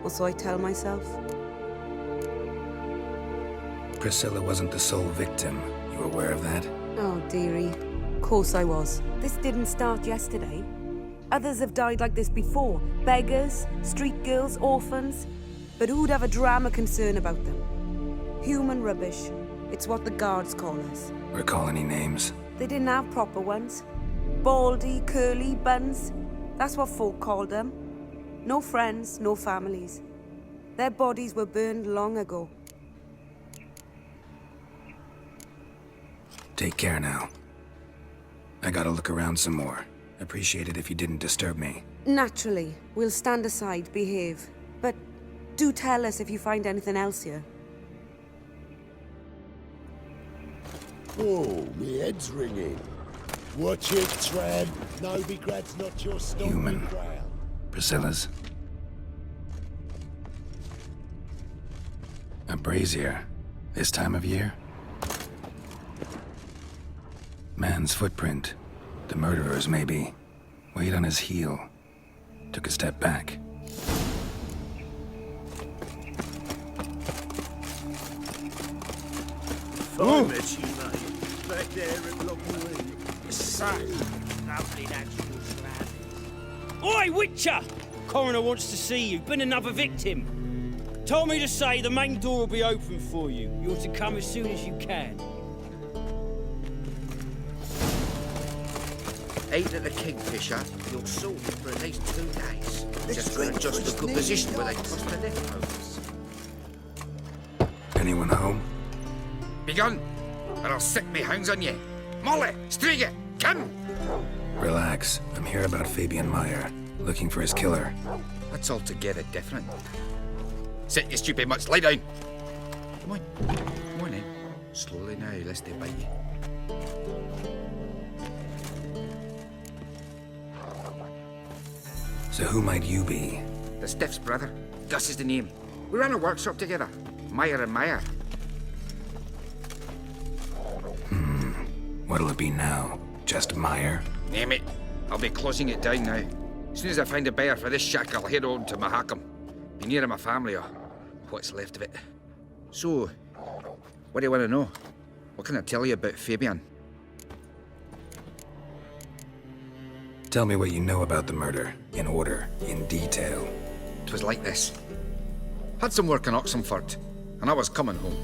[SPEAKER 15] Or so I tell myself.
[SPEAKER 4] Priscilla wasn't the sole victim. You aware of that?
[SPEAKER 15] Oh, dearie. Of course I was. This didn't start yesterday. Others have died like this before. Beggars, street girls, orphans. But who'd have a drama concern about them? Human rubbish. It's what the guards call us.
[SPEAKER 4] Recall any names?
[SPEAKER 15] They didn't have proper ones. Baldy, curly, buns. That's what folk called them. No friends, no families. Their bodies were burned long ago.
[SPEAKER 4] Take care now. I gotta look around some more. Appreciate it if you didn't disturb me.
[SPEAKER 15] Naturally. We'll stand aside, behave. But do tell us if you find anything else here.
[SPEAKER 12] Oh, me head's ringing. Watch it, tramp. No begrad's not your stomping
[SPEAKER 4] Human.
[SPEAKER 12] ground.
[SPEAKER 4] Priscilla's. A brazier. This time of year? Man's footprint. The murderer's, maybe. Weight on his heel. Took a step back.
[SPEAKER 1] Fine, met you, mate. Back there at Lockwood. So lovely that you slapped.
[SPEAKER 2] Oi, Witcher! Coroner wants to see you. Been another victim. Told me to say the main door will be open for you. You're to come as soon as you can.
[SPEAKER 22] Ate at the Kingfisher, you'll sort it for at least 2 days. Just to adjust the good position where they toss the leftovers.
[SPEAKER 4] Anyone home?
[SPEAKER 22] Be gone, or I'll set me hounds on you. Molly, Striga, come!
[SPEAKER 4] Relax. I'm here about Fabian Meyer. Looking for his killer.
[SPEAKER 22] That's altogether different. Sit, you stupid mutts, lie down. Come on, come on in. Slowly now, lest they bite you.
[SPEAKER 4] So who might you be?
[SPEAKER 22] The Stiff's brother. Gus is the name. We ran a workshop together. Meyer and Meyer.
[SPEAKER 4] What'll it be now? Just Meyer?
[SPEAKER 22] Name it. I'll be closing it down now. As soon as I find a buyer for this shack, I'll head on to Mahakam. Be near my family, or what's left of it. So, what do you want to know? What can I tell you about Fabian?
[SPEAKER 4] Tell me what you know about the murder, in order, in detail.
[SPEAKER 22] 'Twas like this. Had some work in Oxenford, and I was coming home.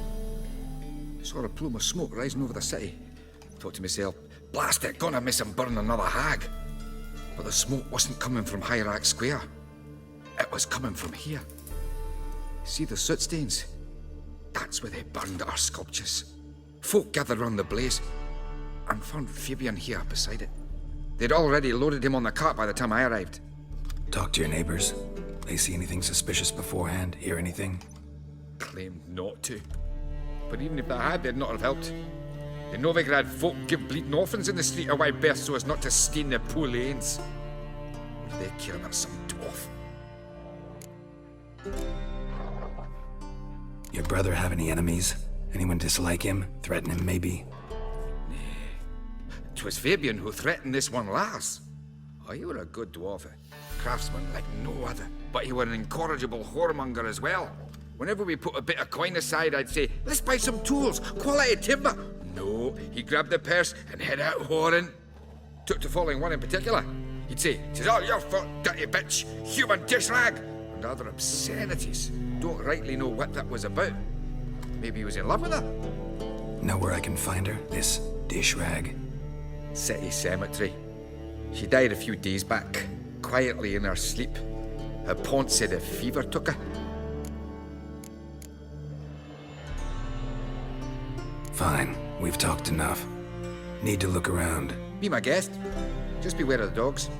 [SPEAKER 22] Saw a plume of smoke rising over the city. Thought to myself, blast it, gonna miss him burn another hag. But the smoke wasn't coming from Hierarch Square. It was coming from here. See the soot stains? That's where they burned our sculptures. Folk gathered round the blaze, and found Fabian here beside it. They'd already loaded him on the cart by the time I arrived.
[SPEAKER 4] Talk to your neighbors. They see anything suspicious beforehand? Hear anything?
[SPEAKER 22] Claimed not to. But even if they had, they'd not have helped. The Novigrad folk give bleeding orphans in the street a wide berth so as not to stain their poor lanes. What do they care about some dwarf?
[SPEAKER 4] Your brother have any enemies? Anyone dislike him? Threaten him, maybe?
[SPEAKER 22] 'Twas Fabian who threatened this one last. Oh, he were a good dwarf, craftsman like no other. But he were an incorrigible whoremonger as well. Whenever we put a bit of coin aside, I'd say, let's buy some tools, quality timber. No, he grabbed the purse and head out whoring. Took to following one in particular. He'd say, "'Tis all your fault, dirty bitch, human dish rag," and other obscenities. Don't rightly know what that was about. Maybe he was in love with her?
[SPEAKER 4] Know where I can find her, this dish rag?
[SPEAKER 22] City cemetery. She died a few days back, quietly in her sleep. Her pont said a fever took her.
[SPEAKER 4] Fine, we've talked enough. Need to look around.
[SPEAKER 22] Be my guest. Just beware of the dogs.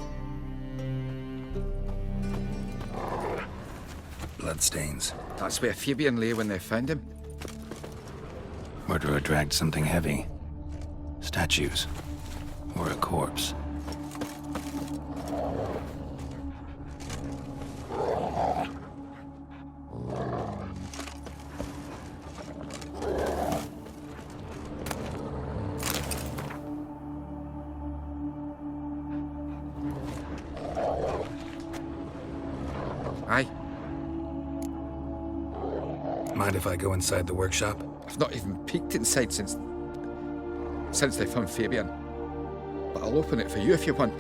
[SPEAKER 4] Bloodstains.
[SPEAKER 22] That's where Fabian lay when they found him.
[SPEAKER 4] Murderer dragged something heavy. Statues. Or a corpse.
[SPEAKER 22] Aye.
[SPEAKER 4] Mind if I go inside the workshop?
[SPEAKER 22] I've not even peeked inside since they found Fabian. But I'll open it for you if you want.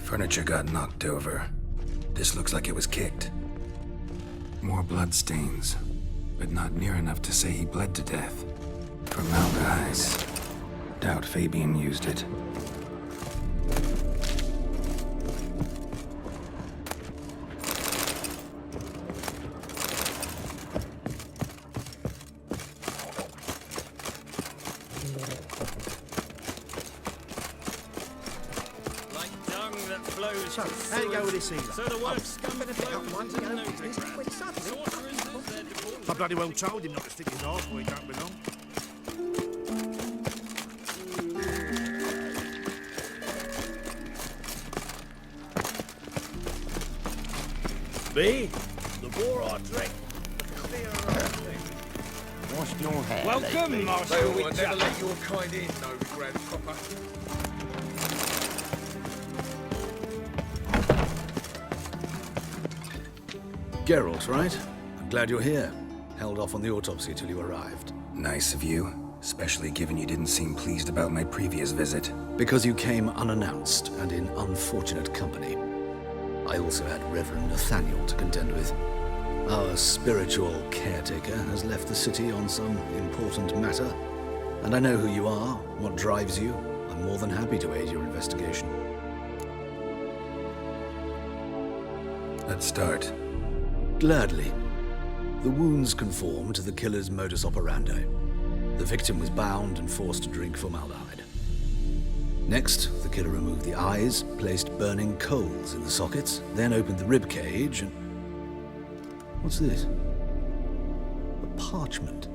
[SPEAKER 4] Furniture got knocked over. This looks like it was kicked. More blood stains, but not near enough to say he bled to death. Formaldehyde. Doubt Fabian used it.
[SPEAKER 1] How do you go with this either?
[SPEAKER 2] So the work's coming to flow
[SPEAKER 1] ones and I bloody well told him not to stick his arse where he don't belong.
[SPEAKER 12] Me? The more I drink, the clearer I think.
[SPEAKER 18] What's your hair?
[SPEAKER 2] Welcome,
[SPEAKER 18] lately?
[SPEAKER 2] Master
[SPEAKER 12] They will
[SPEAKER 2] Witcher.
[SPEAKER 12] never let your kind in, no regret, copper.
[SPEAKER 3] Geralt, right? I'm glad you're here. Held off on the autopsy till you arrived.
[SPEAKER 4] Nice of you, especially given you didn't seem pleased about my previous visit.
[SPEAKER 3] Because you came unannounced and in unfortunate company. I also had Reverend Nathaniel to contend with. Our spiritual caretaker has left the city on some important matter, and I know who you are, what drives you. I'm more than happy to aid your investigation.
[SPEAKER 4] Let's start.
[SPEAKER 3] Gladly. The wounds conform to the killer's modus operandi. The victim was bound and forced to drink formaldehyde. Next, the killer removed the eyes, placed burning coals in the sockets, then opened the rib cage and... What's this? A parchment.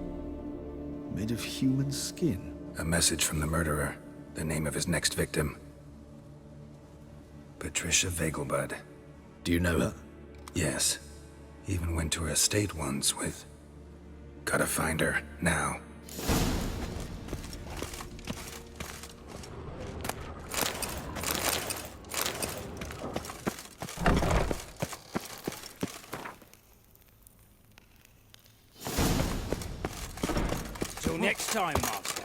[SPEAKER 3] Made of human skin.
[SPEAKER 4] A message from the murderer. The name of his next victim. Patricia Vegelbud.
[SPEAKER 3] Do you know her?
[SPEAKER 4] Yes. Even went to her estate once with... Gotta find her, now.
[SPEAKER 2] Until next time, Master.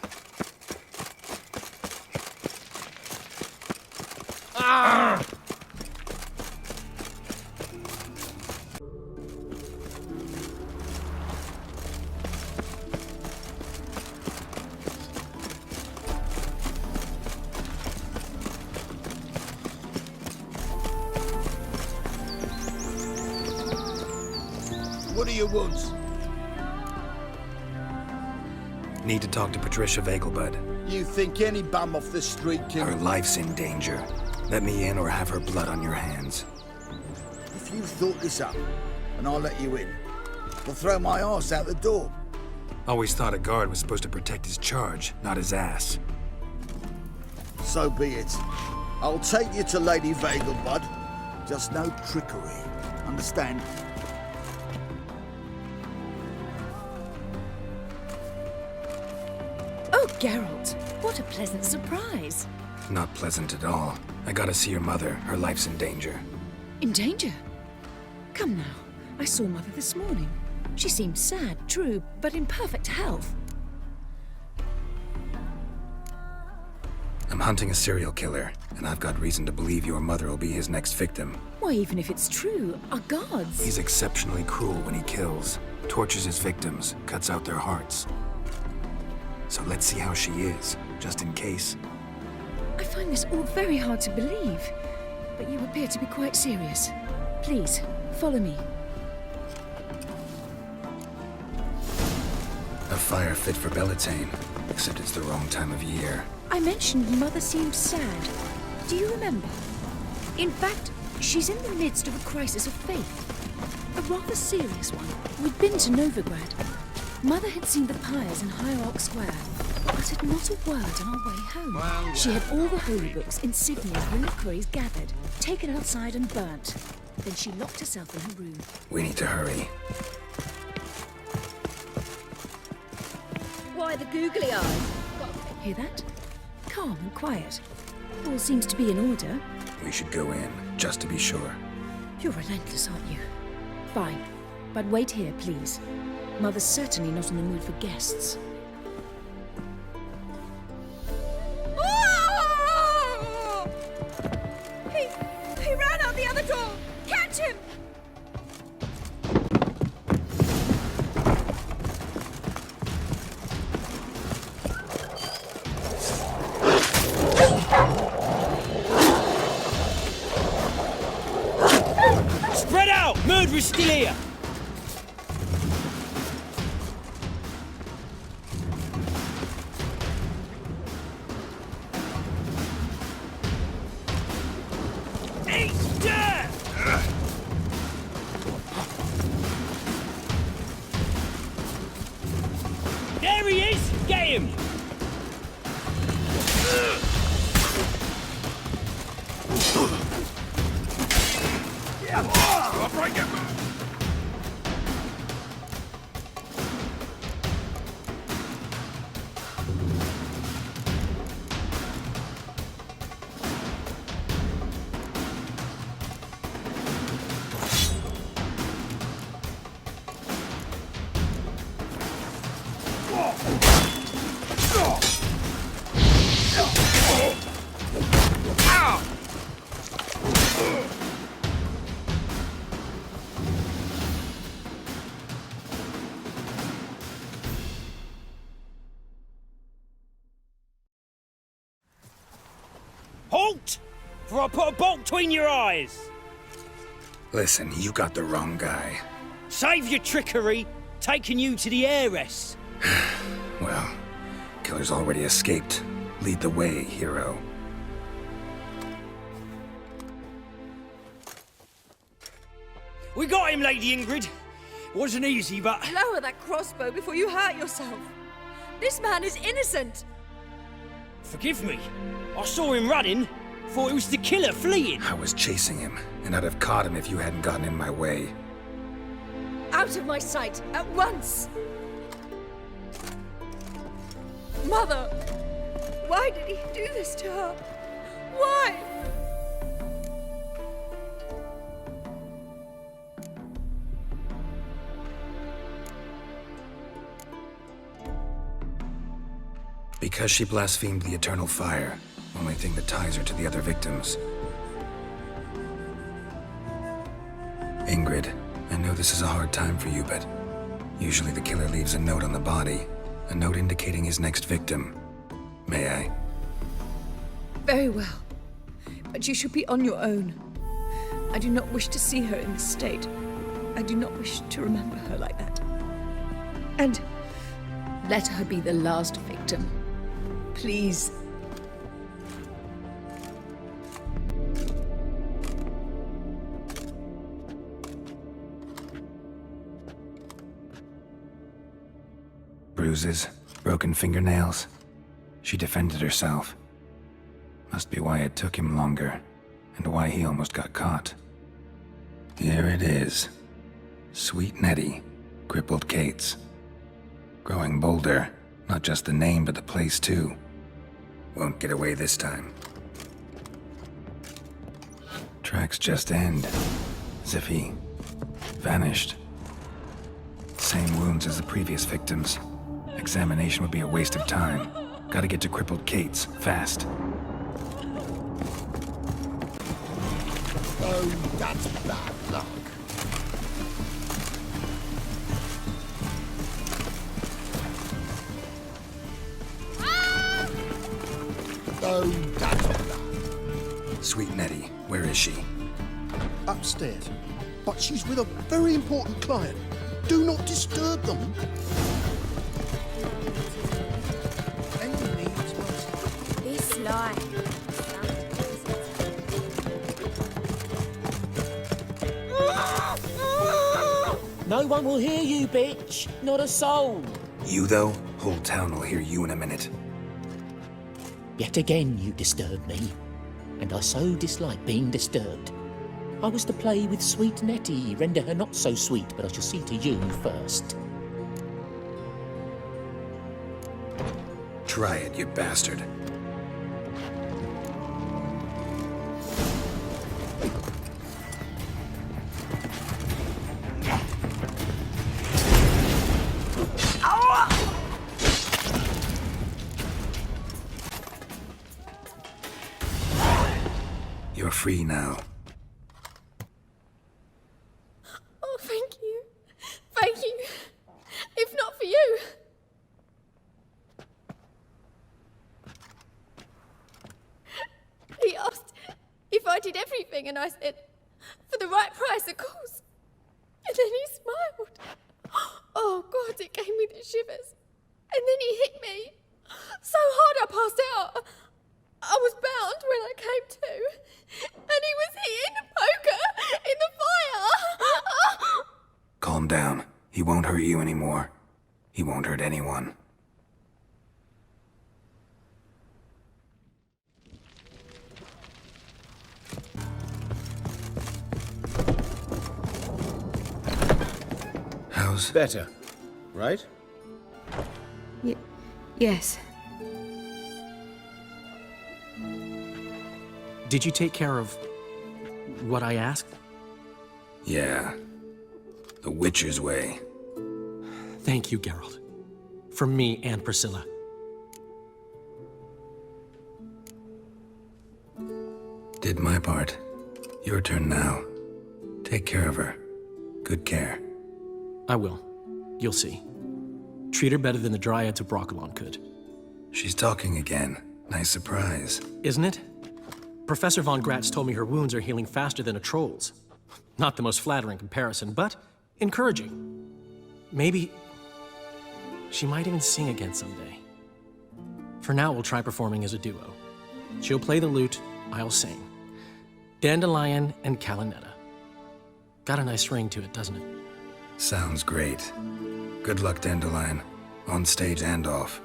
[SPEAKER 12] Ah! What do you want?
[SPEAKER 4] Need to talk to Patricia Vegelbud.
[SPEAKER 12] You think any bum off the street can...
[SPEAKER 4] Her life's in danger. Let me in or have her blood on your hands.
[SPEAKER 12] If you thought this up, and I'll let you in, I'll throw my arse out the door.
[SPEAKER 4] Always thought a guard was supposed to protect his charge, not his ass.
[SPEAKER 12] So be it. I'll take you to Lady Vegelbud. Just no trickery. Understand?
[SPEAKER 19] Oh, Geralt, what a pleasant surprise.
[SPEAKER 4] Not pleasant at all. I gotta see your mother. Her life's in danger.
[SPEAKER 19] In danger? Come now, I saw Mother this morning. She seemed sad, true, but in perfect health.
[SPEAKER 4] I'm hunting a serial killer, and I've got reason to believe your mother will be his next victim.
[SPEAKER 19] Why, even if it's true, our gods...
[SPEAKER 4] He's exceptionally cruel when he kills, tortures his victims, cuts out their hearts. So let's see how she is, just in case.
[SPEAKER 19] I find this all very hard to believe, but you appear to be quite serious. Please, follow me.
[SPEAKER 4] A fire fit for Bellatane, except it's the wrong time of year.
[SPEAKER 19] I mentioned Mother seemed sad. Do you remember? In fact, she's in the midst of a crisis of faith. A rather serious one. We'd been to Novigrad. Mother had seen the pyres in Hierarch Square, uttered not a word on our way home.
[SPEAKER 12] Well.
[SPEAKER 19] She had all the holy books, insignias, reliquaries gathered, taken outside and burnt. Then she locked herself in her room.
[SPEAKER 4] We need to hurry.
[SPEAKER 5] Why the googly eyes?
[SPEAKER 19] Hear that? Calm and quiet. All seems to be in order.
[SPEAKER 4] We should go in, just to be sure.
[SPEAKER 19] You're relentless, aren't you? Fine. But wait here, please. Mother's certainly not in the mood for guests.
[SPEAKER 5] He ran out the other door! Catch him!
[SPEAKER 2] Spread out! Murderer's still here! There he is! Get him!
[SPEAKER 12] I'll break him!
[SPEAKER 2] Halt! For I put a bolt between your eyes!
[SPEAKER 4] Listen, you got the wrong guy.
[SPEAKER 2] Save your trickery, taking you to the heiress.
[SPEAKER 4] Well, killer's already escaped. Lead the way, hero.
[SPEAKER 2] We got him, Lady Ingrid. Wasn't easy, but...
[SPEAKER 5] Lower that crossbow before you hurt yourself. This man is innocent.
[SPEAKER 2] Forgive me. I saw him running. Thought it was the killer fleeing.
[SPEAKER 4] I was chasing him, and I'd have caught him if you hadn't gotten in my way.
[SPEAKER 5] Out of my sight, at once! Mother! Why did he do this to her? Why?
[SPEAKER 4] Because she blasphemed the eternal fire, only thing that ties her to the other victims. Ingrid, I know this is a hard time for you, but usually the killer leaves a note on the body, a note indicating his next victim. May I?
[SPEAKER 19] Very well. But you should be on your own. I do not wish to see her in this state. I do not wish to remember her like that. And let her be the last victim. Please.
[SPEAKER 4] Bruises, broken fingernails. She defended herself. Must be why it took him longer, and why he almost got caught. Here it is. Sweet Nettie, crippled Kate's. Growing bolder, not just the name, but the place too. Won't get away this time. Tracks just end, as if he vanished. Same wounds as the previous victims. Examination would be a waste of time. Gotta get to crippled Kate's, fast.
[SPEAKER 12] Oh, that's bad luck. Oh, that's bad.
[SPEAKER 4] Sweet Nettie, where is she?
[SPEAKER 21] Upstairs. But she's with a very important client. Do not disturb them.
[SPEAKER 5] This lie.
[SPEAKER 9] No one will hear you, bitch. Not a soul.
[SPEAKER 4] You, though? Whole town will hear you in a minute.
[SPEAKER 9] Yet again you disturb me, and I so dislike being disturbed. I was to play with sweet Nettie, render her not so sweet, but I shall see to you first.
[SPEAKER 4] Try it, you bastard. You're free now.
[SPEAKER 11] Oh, thank you. Thank you. If not for you. He asked if I did everything, and I said, for the right price, of course. And then he smiled. Oh, God, it gave me the shivers. And then he hit me so hard I passed out. I was bound when I came to, and he was hitting the poker in the fire.
[SPEAKER 4] Calm down. He won't hurt you anymore. He won't hurt anyone. How's...
[SPEAKER 10] Better, right?
[SPEAKER 19] Yes.
[SPEAKER 6] Did you take care of what I asked?
[SPEAKER 4] Yeah. The Witcher's way.
[SPEAKER 6] Thank you, Geralt. From me and Priscilla.
[SPEAKER 4] Did my part. Your turn now. Take care of her. Good care.
[SPEAKER 6] I will. You'll see. Treat her better than the Dryads of Broccolon could.
[SPEAKER 4] She's talking again. Nice surprise.
[SPEAKER 6] Isn't it? Professor von Gratz told me her wounds are healing faster than a troll's. Not the most flattering comparison, but encouraging. Maybe she might even sing again someday. For now, we'll try performing as a duo. She'll play the lute, I'll sing. Dandelion and Calinetta. Got a nice ring to it, doesn't it?
[SPEAKER 4] Sounds great. Good luck, Dandelion. On stage and off.